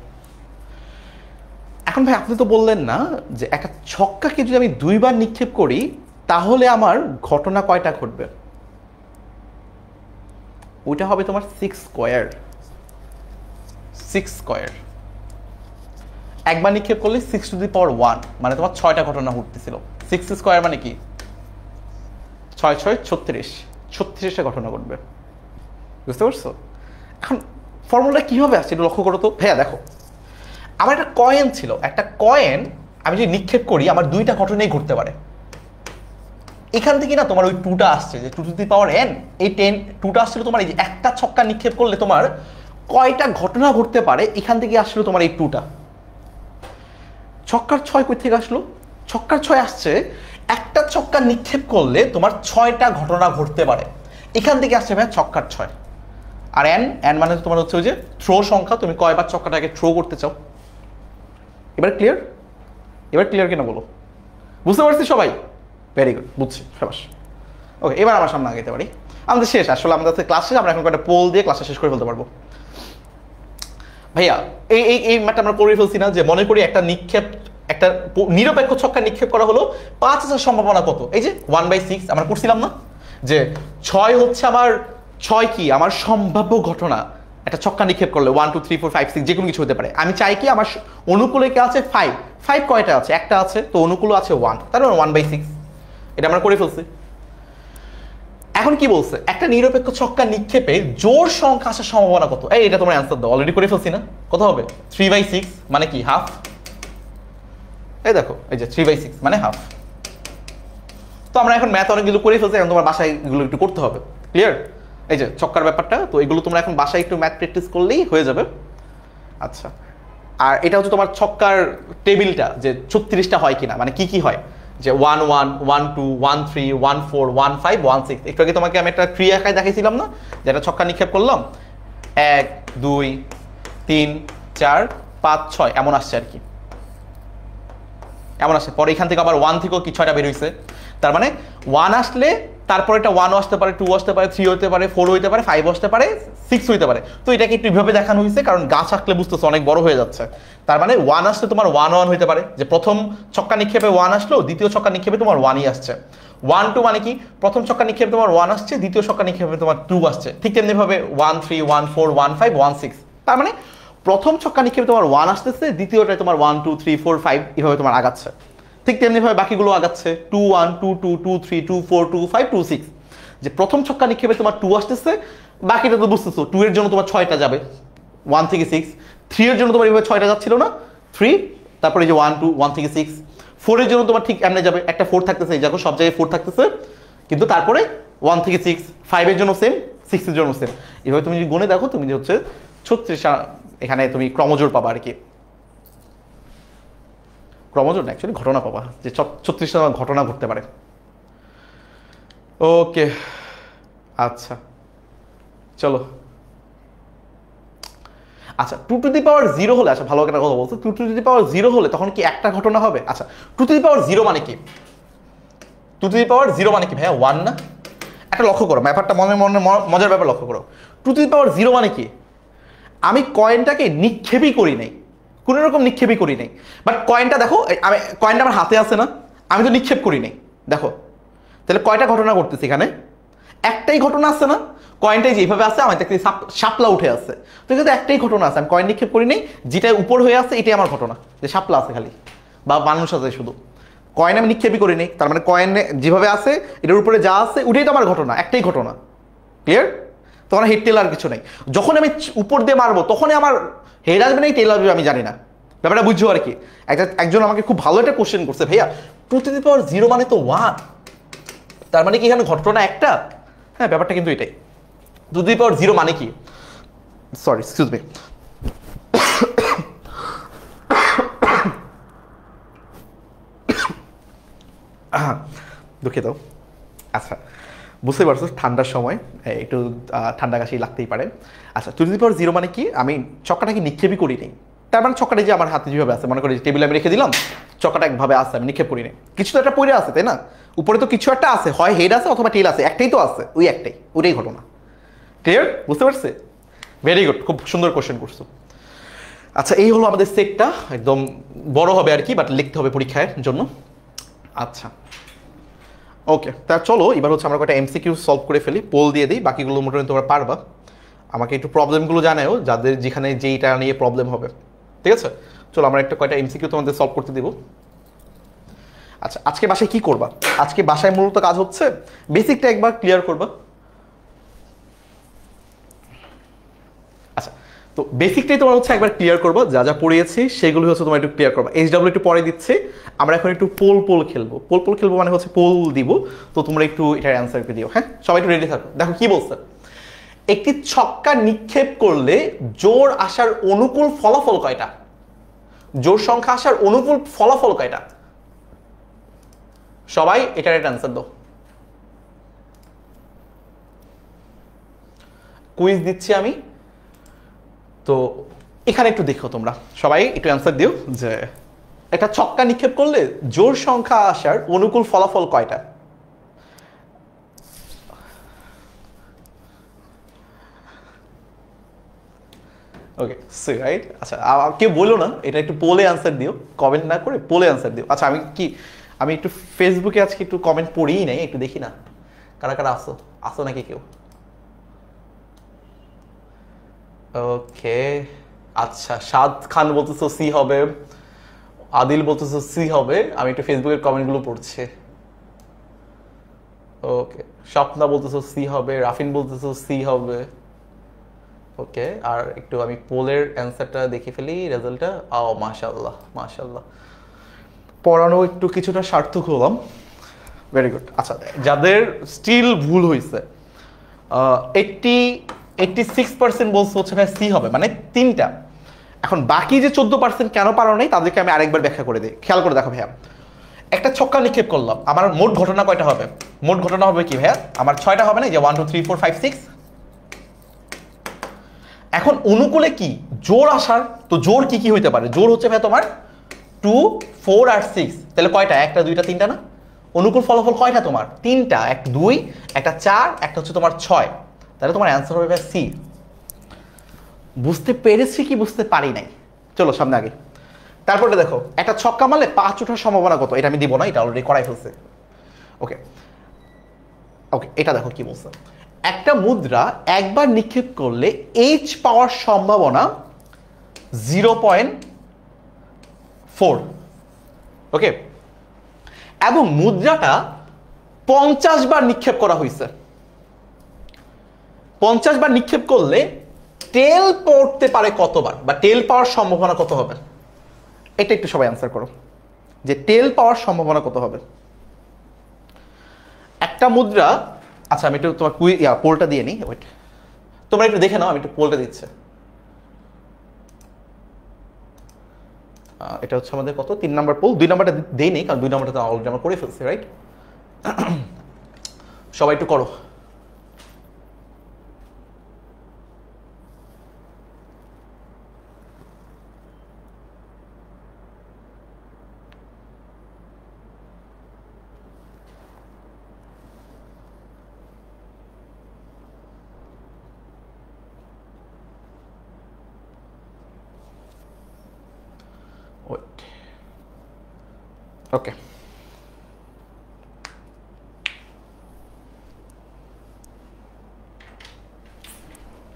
এখন ভাই আপনি তো বললেন না যে একটা ছক্কাকে যদি আমি 2বার নিক্ষেপ করি তাহলে আমার ঘটনা কয়টা ঘটবে? ওইটা হবে তোমার 6 স্কোয়ার। 6 স্কোয়ার একবার নিক্ষেপ করলে 6 টু দি পাওয়ার 1, মানে তোমার 6টা ঘটনা ঘটতেছিল। 6 স্কোয়ার মানে কি? 6 6 36, 36টা ঘটনা ঘটবে। বুঝতে পারছো? এখন ফর্মুলা কিভাবে আসছে একটু লক্ষ্য করো তো। ভাইয়া দেখো, আমার একটা কয়েন ছিল, একটা কয়েন আমি যদি নিক্ষেপ করি আমার 2টা ঘটনাই ঘটতে পারে। এখান থেকে না তোমার ওই 2টা আসছে, যে 2 টু দি পাওয়ার n, এই 2টা আসছিল তোমার এই যে একটা ছক্কা নিক্ষেপ করলে তোমার কয়টা ঘটনা ঘটতে পারে, এখান থেকে আসলো তোমার এই 2টা। ছক্কার 6 কই থেকে আসলো? ছক্কার 6 আসছে একটা ছক্কা নিক্ষেপ করলে তোমার 6টা ঘটনা ঘটতে পারে, এখান থেকে আসছে ভাই ছক্কার 6। আর n মানে তোমার হচ্ছে ওই যে থ্রো সংখ্যা, তুমি কয়বার ছক্কাটাকে থ্রো করতে চাও। এবার ক্লিয়ার? এবার ক্লিয়ার কিনা বলো? বুঝতে পারছি সবাই? ভেরি গুড, বুঝছি, সাবাস। ওকে, এবার আমার সামনে আগাইতে পারি। আমাদের শেষ, আসলে আমাদের ক্লাস শেষ, আমরা এখন একটা পোল দিয়ে ক্লাসটা শেষ করে ফেলতে পারবো। ভাইয়া এই ম্যাটটা আমরা করে ফেলছি না, যে মনে করি একটা নিক্ষেপ, একটা নিরপেক্ষ ছক্কা নিক্ষেপ করা হলো, 5,000 সম্ভাবনা কত? এই যে 1/6 আমরা করছিলাম না, যে 6 হচ্ছে আমার 6 কি আমার সম্ভাব্য ঘটনা। একটা ছক্কা নিক্ষেপ করলে 1 2 3 4 5 6 যে কোনো কিছু হতে পারে। আমি চাই কি আমার অনুকূলে কে আছে? 5 কয়টা আছে? একটা আছে, তো অনুকূল আছে 1, তার মানে 1/6। এটা আমরা করে ফেলছি। এখন কি বলছে? একটা নিরপেক্ষ ছক্কা নিক্ষেপে জোড় সংখ্যা আসার সম্ভাবনা কত? এই এটা তোমার অ্যান্সার দাও, অলরেডি করে ফেলছি না? কত হবে? 3/6 মানে কি? হাফ। এই দেখো, এই যে 3/6 মানে হাফ। তো আমরা এখন ম্যাথ অনেকগুলো করে ফেলছি, এখন তোমার বাসায় এগুলো একটু করতে হবে। ক্লিয়ার? এই যে ছক্কার ব্যাপারটা, তো এগুলো তোমরা এখন বাসায় একটু ম্যাথ প্র্যাকটিস করলেই হয়ে যাবে। আচ্ছা, আর এটা হচ্ছে তোমার ছক্কার টেবিলটা, যে 36টা হয় কিনা, মানে কি কি হয়, যে 1 1 1 2 1 3 1 4 1 5 1 6। একটু আগে তোমাকে আমি একটা ক্রিয়া আকারে দেখাইছিলাম না, যেটা ছক্কা নিক্ষেপ করলাম 1 2 3 4 5 6 এমন আসছে আর কি, এমন আসছে। পরে এখান থেকে আবার 1 থেকেও কি 6টা বের হয়েছে। তার মানে 1 আসলে তারপরে একটা 1 আসতে পারে, 2 আসতে পারে, 3 হতে পারে, 4 হইতে পারে, 5 আসতে পারে, 6 হইতে পারে। তো এটাকে একটু এভাবে দেখানো হয়েছে, কারণ গাছ আঁকলে বুঝতেছে অনেক বড় হয়ে যাচ্ছে। তার মানে 1 আসলে তোমার 1 1 হইতে পারে, যে প্রথম ছক্কা নিক্ষেপে 1 আসলো, দ্বিতীয় ছক্কা নিক্ষেপে তোমার 1ই আসছে। 1 2 মানে কি? প্রথম ছক্কা নিক্ষেপে তোমার 1 আসছে, দ্বিতীয় ছক্কা নিক্ষেপে তোমার 2 আসছে। ঠিক তেমনিভাবে 1 3 1 4 1 5 1 6। তার মানে প্রথম ছক্কা নিক্ষেপে তোমার 1 আসতেছে, দ্বিতীয়টায় তোমার 1 2 3 4 5 এভাবে তোমার আগাচ্ছে। ঠিক তেমনিভাবে বাকিগুলো আগাচ্ছে, 2 1 2 2 2 3 2 4 2 5 2 6। যে প্রথম ছক্কা নিক্ষেপে তোমার 2 আসতেছে, বাকিটা তো বুঝতেছো 2 এর জন্য তোমার 6টা যাবে 1 থেকে 6, 3 এর জন্য তোমার এইভাবে 6টা যাচ্ছিল না 3, তারপরে এই যে 1 2 1 থেকে 6, 4 এর জন্য তোমার ঠিক এমনি যাবে, একটা 4 থাকতেছে, এই দেখো সব জায়গায় 4 থাকতেছে, কিন্তু তারপরে 1 থেকে 6, 5 এর জন্য সেম, 6 এর জন্য সেম। এইভাবে তুমি যদি গুণে দেখো, তুমি যে হচ্ছে 36 এখানে তুমি ক্রমজোড় পাবা আর কি, ক্রমজোড় না, অ্যাকচুয়ালি ঘটনা পাবা, যে 36টা ঘটনা ঘটতে পারে। ওকে, আচ্ছা চলো। আচ্ছা, 2 টু দি পাওয়ার 0 হলে, আচ্ছা ভালো একটা কথা বলছো, 2 টু দি পাওয়ার 0 হলে তখন কি একটা ঘটনা হবে? আচ্ছা, 2 টু দি পাওয়ার 0 মানে কি? 2 টু দি পাওয়ার 0 মানে কি ভাইয়া? 1 না? একটা লক্ষ্য করো, ব্যাপারটা মনে মনে মজার ব্যাপার লক্ষ্য করো। 2 টু দি পাওয়ার 0 মানে কি? আমি কয়েনটাকে নিক্ষেপই করি নাই, কোনো রকম নিক্ষেপই করি নাই, বাট কয়েনটা দেখো, আমি কয়েনটা আমার হাতে আছে না, আমি তো নিক্ষেপ করি নাই। দেখো তাহলে কয়টা ঘটনা ঘটতেছে এখানে? একটাই ঘটনা আসছে না? কয়েনটাই যেভাবে আছে আমার দেখতে শাপলা উঠে আছে, তো কিন্তু একটাই ঘটনা আছে, আমি কয়েন নিক্ষেপ করি নেই, যেটা উপর হয়ে আছে এটাই আমার ঘটনা, যে শাপলা আছে খালি বা মানুষ আছে শুধু। কয়েন আমি নিক্ষেপই করি নেই, তার মানে কয়েন যেভাবে আছে এটার উপরে যা আছে ওটাই তো আমার ঘটনা, একটাই ঘটনা। ক্লিয়ার? তখন হেড টেল আর কিছু নেই। যখন আমি উপর দিয়ে মারবো তখনই আমার হেড আসবে না টেল আসবে আমি জানি না, ব্যাপারটা বুঝছো আর কি। একজন আমাকে খুব ভালো একটা কোশ্চেন করছে, ভাইয়া 2 to the power 0 মানে তো 1, তার মানে কি এখানে ঘটনা একটা? হ্যাঁ, ব্যাপারটা কিন্তু এটাই। 2 to the power 0 মানে কি, সরি এক্সকিউজ মি, দুঃখিত। আচ্ছা, বুঝতে পারছো ঠান্ডার সময় একটু ঠান্ডা কাশি লাগতেই পারে। আচ্ছা, 2 to the power 0 মানে কি, আমি চক্কাটাকে নিক্ষেপই করি নি, তার মানে চক্কাটা যে আমার হাতে যেভাবে আছে, মনে করি টেবিলে আমি রেখে দিলাম, চক্কাটা একভাবে আছে, আমি নিক্ষেপ করি নি, কিছু তো একটা পড়ে আছে তাই না, উপরে তো কিছু একটা আছে, হয় হেড আছে অথবা টেল আছে, একটাই তো আছে, ওই একটাই, ওইটাই ঘটনা। ক্লিয়ার? বুঝতে পারছে? ভেরি গুড, খুব সুন্দর কোশ্চেন করছো। আচ্ছা, এই হলো আমাদের সেটটা, একদম বড় হবে আর কি, বাট লিখতে হবে পরীক্ষার জন্য। আচ্ছা ওকে, তা চলো এবার হচ্ছে আমরা কয়েকটা এমসিকিউ সলভ করে ফেলি, পোল দিয়ে দিই, বাকিগুলো মোটামুটি তোমরা পারবা। আমাকে একটু প্রবলেমগুলো জানাও, যাদের যেখানে যেইটা নিয়ে প্রবলেম হবে, ঠিক আছে? চলো আমরা একটা কয়টা এমসিকিউ তোমাদের সলভ করতে দিব। আচ্ছা, আজকে বাসায় কি করবা? আজকে বাসায় মূলত কাজ হচ্ছে বেসিকটা একবার ক্লিয়ার করবা। আচ্ছা, তো বেসিকটাই তোমার হচ্ছে একবার ক্লিয়ার করবো, যা যা পড়িয়েছি সেগুলো হচ্ছে তোমার একটু ক্লিয়ার করবো। এইচডব্লিউ একটু পরে দিচ্ছে, আমরা এখন একটু পোল খেলবো। পোল খেলবো মানে হচ্ছে পোল দিব, তো তোমরা একটু এটার অ্যান্সারকে দিও। হ্যাঁ, সবাই একটু রেডি থাকো। দেখো কি বলছে, একটি ছক্কা নিক্ষেপ করলে জোর আসার অনুকূল ফলাফল কয়টা? জোর সংখ্যা আসার অনুকূল ফলাফল কয়টা? সবাই এটার একটা অ্যান্সার দাও। কুইজ দিচ্ছি আমি, তো এখানে একটু দেখো তোমরা সবাই একটু অ্যান্সার দিও যে একটা ছক্কা নিক্ষেপ করলে জোর সংখ্যা আসার অনুকূল ফলাফল কয়টা? ওকে, সি রাইট। আচ্ছা, কেউ বলো না, এটা একটু পোলে অ্যান্সার দিও, কমেন্ট না করে পোলে অ্যান্সার দিও। আচ্ছা, আমি একটু ফেসবুকে আজকে একটু কমেন্ট পড়িই নাই, একটু দেখি না কারা কারা আসো, আসো নাকি কেউ? ওকে, আচ্ছা, সাদ খান বলতেছো সি হবে, আদিল বলতেছো সি হবে, আমি একটু ফেসবুকের কমেন্টগুলো পড়ছি। ওকে, স্বপ্না বলতেছো সি হবে, রাফিন বলতেছো সি হবে। ওকে, আর একটু আমি পোলের অ্যান্সারটা দেখে ফেলি, রেজাল্টটা। ও মাশাআল্লাহ মাশাআল্লাহ, পড়ানো একটু কিছুটা সার্থক হলাম। Very good. আচ্ছা, যাদের স্টিল ভুল হয়েছে, 86% বলছে হচ্ছে ভাই সি হবে, মানে 3টা। এখন বাকি যে 14% কেন পারো নাই তাদেরকে আমি আরেকবার ব্যাখ্যা করে দিই। খেয়াল করে দেখো ভাইয়া, একটা ছক্কা নিক্ষেপ করলাম, আমার মোট ঘটনা কয়টা হবে? মোট ঘটনা হবে কি ভাইয়া, আমার 6টা হবে না, যে 1 2 3 4 5 6। এখন অনুকূলে কি জোর আসার, তো জোর কি কি হইতে পারে? জোর হচ্ছে ভাই তোমার 2 4 আর 6, তাহলে কয়টা? 1টা 2টা 3টা না? অনুকূল ফলাফল কয়টা তোমার? 3টা, 1 2 একটা 4, একটা হচ্ছে তোমার 6, তাহলে তোমার অ্যান্সার হবে ভাই সি। বুঝতে পেরেছি কি বুঝতে পারি নাই? চলো সামনে আগে। তারপরে দেখো, একটা ছক্কা মারলে 5 ওঠার সম্ভাবনা কত? এটা আমি দিব না, এটা অলরেডি করাই ফেলছে। ওকে ওকে, এটা দেখো কি বলছে, একটা মুদ্রা একবার নিক্ষেপ করলে এইচ পাওয়ার সম্ভাবনা 0.4। ওকে, এবং মুদ্রাটা 50 বার নিক্ষেপ করা হয়েছে। 50 বার নিক্ষেপ করলে টেল পড়তে পারে কতবার, বা টেল পাওয়ার সম্ভাবনা কত হবে? এটা একটু সবাই অ্যান্সার করো, যে টেল পাওয়ার সম্ভাবনা কত হবে একটা মুদ্রা। আচ্ছা, আমি একটু তোমার পোলটা দিয়ে নিই, ওয়েট, তোমরা একটু দেখে নাও, আমি একটু পোলটা দিচ্ছি। এটা হচ্ছে আমাদের কত, 3 নাম্বার পোল। 2 নাম্বারটা দেই নেই, কারণ 2 নাম্বারটা অলরেডি আমরা করে ফেলছি, রাইট? সবাই একটু করো। ওকে,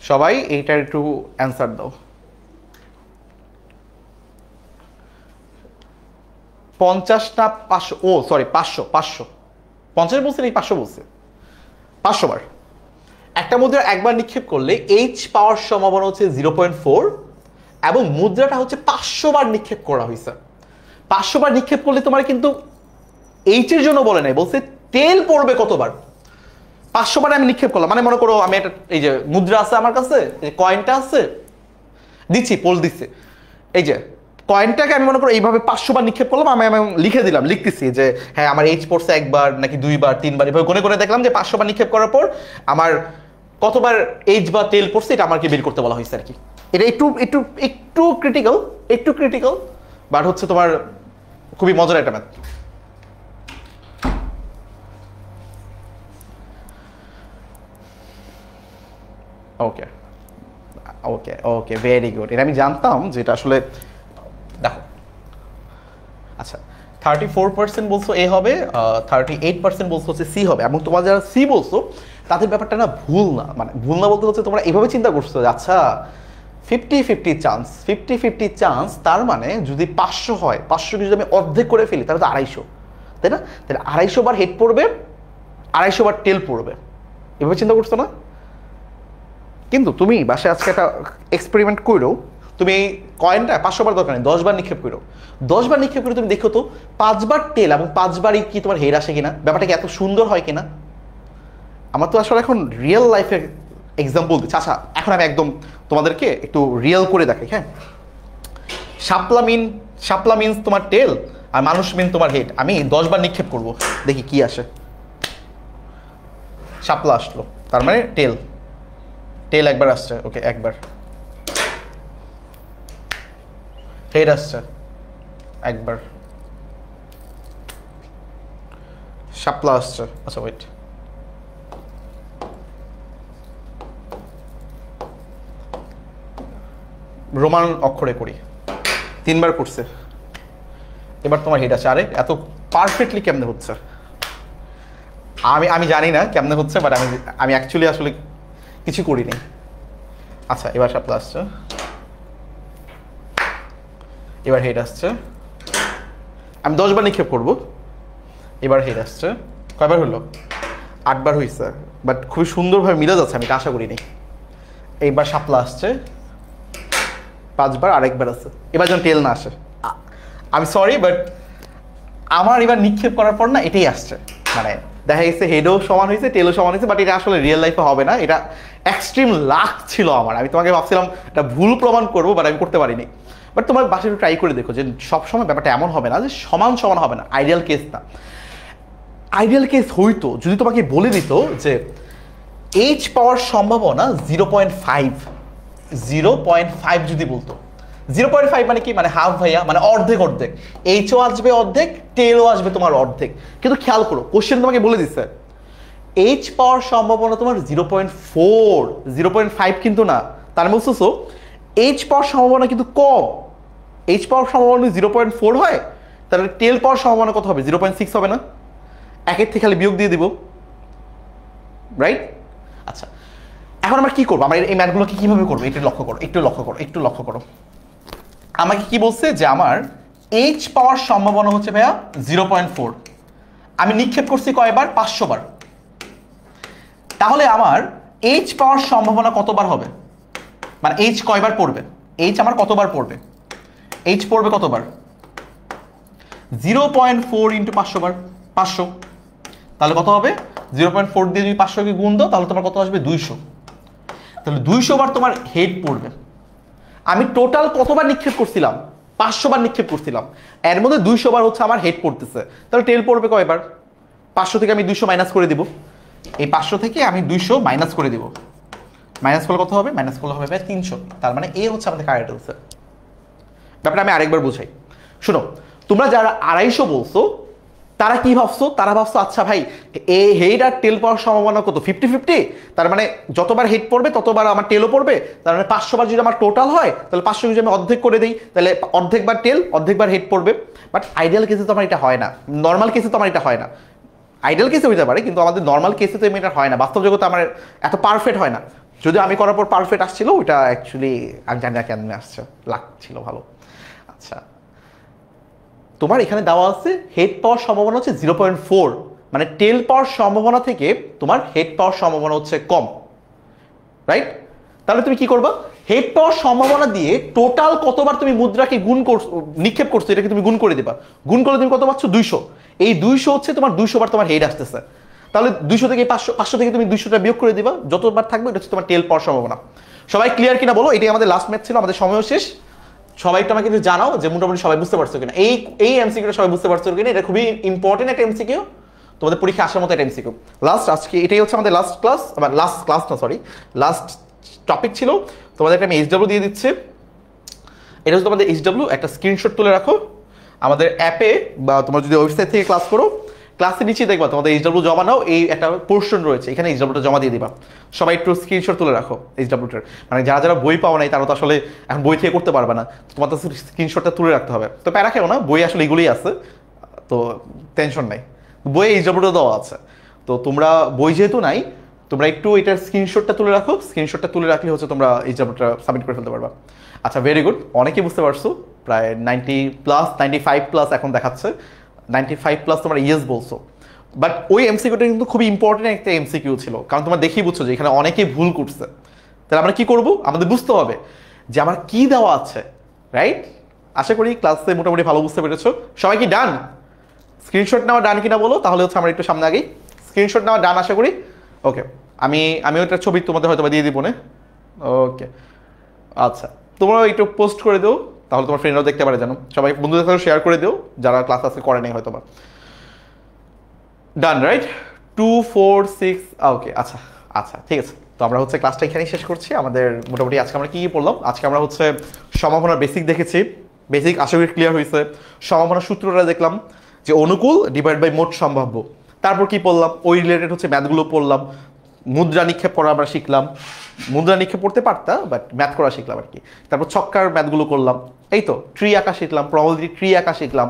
সবাই এইটার একটু অ্যান্সার দাও। 50 না 500? ও সরি, 500 500। 50 বলছে নাকি 500 বলছে? 500 বার। একটা মুদ্রা একবার নিক্ষেপ করলে এইচ পাওয়ার সম্ভাবনা হচ্ছে 0.4 এবং মুদ্রাটা হচ্ছে 500 বার নিক্ষেপ করা হয়েছে। 500 বার নিক্ষেপ করলে তোমার কিন্তু এইচ এর জন্য বলে নাই, বলছে টেল পড়বে কতবার। 500 বার আমি নিক্ষেপ করলাম, মানে মনে করো আমি একটা এই যে মুদ্রা আছে আমার কাছে, এই কয়েনটা আছে, দিচ্ছি পোল দিচ্ছে, এই যে কয়েনটাকে আমি মনে করো এইভাবে 500 বার নিক্ষেপ করলাম, আমি লিখে দিলাম, লিখতেছি যে হ্যাঁ আমার এইচ পড়ছে একবার নাকি 2 বার 3 বার, এভাবে গুনে গুনে দেখলাম যে 500 বার নিক্ষেপ করার পর আমার কতবার এইচ বা টেল পড়ছে, এটা আমাকে বের করতে বলা হয়েছে আর কি। এটা একটু একটু একটু ক্রিটিক্যাল, একটু ক্রিটিক্যাল, বাট হচ্ছে তোমার খুবই মজার একটা ম্যাথ। ওকে ওকে ওকে, ভেরি গুড। এটা আমি জানতাম যে এটা আসলে, দেখো আচ্ছা 34% বলছো এ হবে, 38% বলছো হচ্ছে সি হবে, এবং তোমার যারা সি বলছো তাদের ব্যাপারটা না ভুল না, মানে ভুল না বলতে হচ্ছে তোমরা এভাবে চিন্তা করছো যে আচ্ছা 50-50 চান্স, 50-50 চান্স, তার মানে যদি 500 হয়, 500কে যদি আমি অর্ধেক করে ফেলি তাহলে তো 250, তাই না? তাহলে 250 বার হেড পড়বে, 250 বার টেল পড়বে, এভাবে চিন্তা করছো না? কিন্তু তুমি বাসায় আজকে একটা এক্সপেরিমেন্ট করো, তুমি এই কয়েনটা 500 বার দরকার নেই, 10 বার নিক্ষেপ করো, 10 বার নিক্ষেপ করে তুমি দেখো তো 5 বার টেল এবং 5 বারই কি তোমার হেড আসে কিনা, ব্যাপারটা কি এত সুন্দর হয় কিনা। আমার তো আসলে এখন রিয়েল লাইফের এক্সাম্পল দিচ্ছি। আচ্ছা এখন আমি একদম তোমাদেরকে একটু রিয়েল করে দেখাই। হ্যাঁ, শাপলা মিন্স তোমার টেল আর মানুষ মিন তোমার হেড। আমি 10 বার নিক্ষেপ করব, দেখি কি আসে। শাপলা আসলো, তার মানে টেল, টেল একবার আসছে, ওকে একবার। হেড আসছে একবার, শাপলা আসছে, আচ্ছা ওয়েট, রোমান অক্ষরে করি, 3 বার করছে, এবার তোমার হেড আছে। আরে এত পারফেক্টলি কেমনে হচ্ছে আমি জানি না কেমনে হচ্ছে, বাট আমি অ্যাকচুয়ালি আসলে কিছু করিনি। আচ্ছা এবার শাপলা আসছে, এবার হেড আসছে, আমি 10 বার নিক্ষেপ করব, এবার হেড আসছে। কয়বার হলো? 8 বার হয়েছে, বাট খুবই সুন্দরভাবে মিলে যাচ্ছে, আমি এটা আশা করিনি। এইবার শাপলা আসছে 5 বার, আরেকবার আছে, এবার যেন টেল না আসে। আমি সরি, বাট আমার এবার নিক্ষেপ করার পর না এটাই আসছে, মানে দেখা গেছে হেডও সমান হয়েছে, টেলও সমান হয়েছে, বাট এটা আসলে রিয়েল লাইফে হবে না। এটা এক্সট্রিম লাক ছিল আমার, আমি তোমাকে ভাবছিলাম এটা ভুল প্রমাণ করবো, বাট আমি করতে পারিনি। বাট তোমার বাসায় ট্রাই করে দেখো যে সবসময় ব্যাপারটা এমন হবে না যে সমান সমান হবে না, আইডিয়াল কেস না। আইডিয়াল কেস হইতো যদি তোমাকে বলে দিত যে এইচ পাওয়ার সম্ভাবনা 0.5, 0.5 যদি বলতো, 0.5 মানে কি, মানে হাফ ভাইয়া, মানে অর্ধেক অর্ধেক, এইচও আসবে অর্ধেক, টেলও আসবে তোমার অর্ধেক। কিন্তু খেয়াল করো কোশ্চেন তোমাকে বলে দিচ্ছে এইচ পাওয়ার সম্ভাবনা তোমার 0.4, 0.5 কিন্তু না। তার মানে বলছো এইচ পাওয়ার সম্ভাবনা কিন্তু কম, এইচ পাওয়ার সম্ভাবনা 0.4 হয়, তাহলে টেল পাওয়ার সম্ভাবনা কত হবে? 0.6 হবে না? একের থেকে খালি বিয়োগ দিয়ে দিব, রাইট? আচ্ছা এখন আমরা কি করবো, আমরা এই ম্যাথগুলোকে কিভাবে করবো একটু লক্ষ্য করো, একটু লক্ষ্য করো, একটু লক্ষ্য করো। আমাকে কি বলছে যে আমার এইচ পাওয়ার সম্ভাবনা হচ্ছে ভাইয়া 0.4, আমি নিক্ষেপ করছি কয়বার? 500 বার। তাহলে আমার এইচ পাওয়ার সম্ভাবনা কতবার হবে, মানে এইচ কয়বার পড়বে, এইচ আমার কতবার পড়বে, এইচ পড়বে কতবার? 0.4 ইন্টু 500 বার, 500। তাহলে কত হবে? 0.4 দিয়ে যদি 500কে গুণ দাও তাহলে তোমার কত আসবে? 200। তাহলে 200 বার তোমার হেড পড়বে। আমি টোটাল কতবার নিক্ষেপ করছিলাম? 500 বার নিক্ষেপ করছিলাম, এর মধ্যে 200 বার হচ্ছে আমার হেড পড়তেছে, তাহলে টেল পড়বে কয়বার? 500 থেকে আমি 200 মাইনাস করে দিব, এই 500 থেকে আমি 200 মাইনাস করে দিব, মাইনাস করলে কত হবে? মাইনাস করলে হবে 300। তার মানে এ হচ্ছে আমাদের কারেক্ট আনসার। ব্যাপারটা আমি আরেকবার বুঝাই, শুনো। তোমরা যারা 250 বলছো তারা কি ভাবছো? তারা ভাবছো আচ্ছা ভাই এ হেড আর টেল পাওয়ার সম্ভাবনা কত? 50-50, তার মানে যতবার হেড পড়বে ততবার আমার টেলও পড়বে, তার মানে 500 বার যদি আমার টোটাল হয় তাহলে 500 যদি আমি অর্ধেক করে দিই তাহলে অর্ধেকবার টেল অর্ধেকবার হেড পড়বে। বাট আইডিয়াল কেসে তো আমার এটা হয় না, নর্মাল কেসে তো আমার এটা হয় না। আইডিয়াল কেসে হইতে পারে কিন্তু আমাদের নর্মাল কেসে তো এটা হয় না, বাস্তব জগতে আমার এত পারফেক্ট হয় না। যদি আমি করার পর পারফেক্ট আসছিল, ওইটা অ্যাকচুয়ালি আমি জানি না কেন আসছে, লাক ছিল ভালো। আচ্ছা, তোমার এখানে দেওয়া আছে হেড পাওয়ার সম্ভাবনা হচ্ছে 0.4, মানে টেল পাওয়ার সম্ভাবনা থেকে তোমার হেড পাওয়ার সম্ভাবনা হচ্ছে কম, রাইট? তাহলে তুমি কি করবা, হেড পাওয়ার সম্ভাবনা দিয়ে টোটাল কতবার তুমি মুদ্রাকে নিক্ষেপ করছো এটাকে তুমি গুণ করে দিবা। গুণ করলে তুমি কত পাচ্ছ, 200। এই 200 হচ্ছে তোমার 200 বার তোমার হেড আসতেছে। তাহলে 200 থেকে 500, 500 থেকে তুমি 200টা বিয়োগ করে দিবা, যতবার থাকবে এটা হচ্ছে তোমার টেল পাওয়ার সম্ভাবনা। সবাই ক্লিয়ার কিনা বলো? এটাই আমাদের লাস্ট ম্যাথ ছিল, আমাদের সময়ও শেষ। সবাই একটু আমাকে কিন্তু জানাও যে মোটামুটি সবাই বুঝতে পারছো কিনা, এই এমসিকিউটা সবাই বুঝতে পারছো কিনা। এটা খুবই ইম্পর্টেন্ট একটা এমসিকিউ, তোমাদের পরীক্ষা আসার মতো একটা এমসিকিউ। লাস্ট আজকে এটাই হচ্ছে আমাদের লাস্ট ক্লাস, আবার লাস্ট ক্লাস না সরি, লাস্ট টপিক ছিল। তোমাদেরকে আমি এইচডব্লিউ দিয়ে দিচ্ছি। এটা হচ্ছে তোমাদের এইচডব্লিউ, একটা স্ক্রিনশট তুলে রাখো আমাদের অ্যাপে, বা তোমরা যদি ওয়েবসাইট থেকে ক্লাস করো, ক্লাসের নিচে দেখবা তোমাদের এইচডব্লিউ জমা নাও, এই একটা পোর্শন রয়েছে, এখানে এইচডব্লিউটা জমা দিয়ে দিবা। সবাই একটু স্ক্রিনশট তুলে রাখো এইচডব্লিউটার, মানে যারা যারা বই পাও নাই তারা তো আসলে এখন বই থেকে করতে পারবে না, তোমার তো স্ক্রিনশটটা তুলে রাখতে হবে। তো প্যারা খেও না, বই আসলে এগুলোই আছে, তো টেনশন নাই, বই এইচডব্লিউটা দেওয়া আছে। তো তোমরা বই যেহেতু নাই, তোমরা একটু এটার স্ক্রিনশটটা তুলে রাখো, স্ক্রিনশটটা তুলে রাখলে হচ্ছে তোমরা এইচডব্লিউটা সাবমিট করে ফেলতে পারবা। আচ্ছা, ভেরি গুড, অনেকেই বুঝতে পারছো, প্রায় 90+, 95+ এখন দেখাচ্ছে, 95+ তোমরা ইয়েস বলছো। বাট ওই এমসিকিউটা কিন্তু খুবই ইম্পর্টেন্ট একটা এমসিকিউ ছিল, কারণ তোমরা দেখেই বুঝছো যে এখানে অনেকেই ভুল করছে। তাহলে আমরা কি করব, আমাদের বুঝতে হবে যে আমার কি দেওয়া আছে, রাইট? আশা করি ক্লাসে মোটামুটি ভালো বুঝতে পেরেছো। সবাই কি ডান? স্ক্রিনশট নেওয়া ডান কিনা বলো, তাহলে হচ্ছে আমরা একটু সামনে আগেই। স্ক্রিনশট নেওয়া ডান আশা করি। ওকে, আমি ওইটার ছবি তোমাদের হয়তো দিয়ে দিব না। ওকে, আচ্ছা, তোমরাও একটু পোস্ট করে দিও, তাহলে তোমার ফ্রেন্ডরাও দেখতে পারে, যেন সবাই বন্ধুদের সাথে শেয়ার করে দিও যারা ক্লাস আজকে করে নেই হয়তো বা। ডান, রাইট? 2 4 6। ওকে, আচ্ছা আচ্ছা, ঠিক আছে। তো আমরা হচ্ছে ক্লাসটা এখানেই শেষ করছি। আমাদের মোটামুটি আজকে আমরা কি পড়লাম, আজকে আমরা হচ্ছে সম্ভাবনার বেসিক দেখেছি, বেসিক আশা করি ক্লিয়ার হয়েছে। সম্ভাবনার সূত্রটা দেখলাম যে অনুকূল ডিভাইড বাই মোট সম্ভাব্য। তারপর কি পড়লাম, ওই রিলেটেড হচ্ছে ম্যাথগুলো পড়লাম। মুদ্রা নিক্ষেপ করা আমরা শিখলাম, মুদ্রা নিক্ষেপ করতে পারতাম বাট ম্যাথ করা শিখলাম আর কি। তারপর ছক্কার ম্যাথগুলো করলাম, এই তো ট্রি আঁকা শিখলাম, প্রবাবিলিটি ট্রি আঁকা শিখলাম।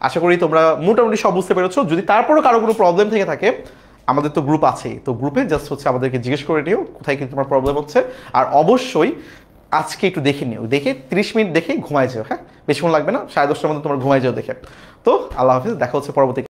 আশা করি তোমরা মোটামুটি সব বুঝতে পেরেছো। যদি তারপরও কারো কোনো প্রবলেম থেকে থাকে, আমাদের তো গ্রুপ আছেই, তো গ্রুপে জাস্ট হচ্ছে আমাদেরকে জিজ্ঞেস করে নিও কোথায় কিন্তু তোমার প্রবলেম হচ্ছে। আর অবশ্যই আজকে একটু দেখে নিও, দেখে 30 মিনিট দেখে ঘুমায় যাও, হ্যাঁ? বেশিক্ষণ লাগবে না, 10:30টার মধ্যে তোমার ঘুমায় যাও দেখে। তো আল্লাহ হাফিজ, দেখা হচ্ছে পরবর্তী।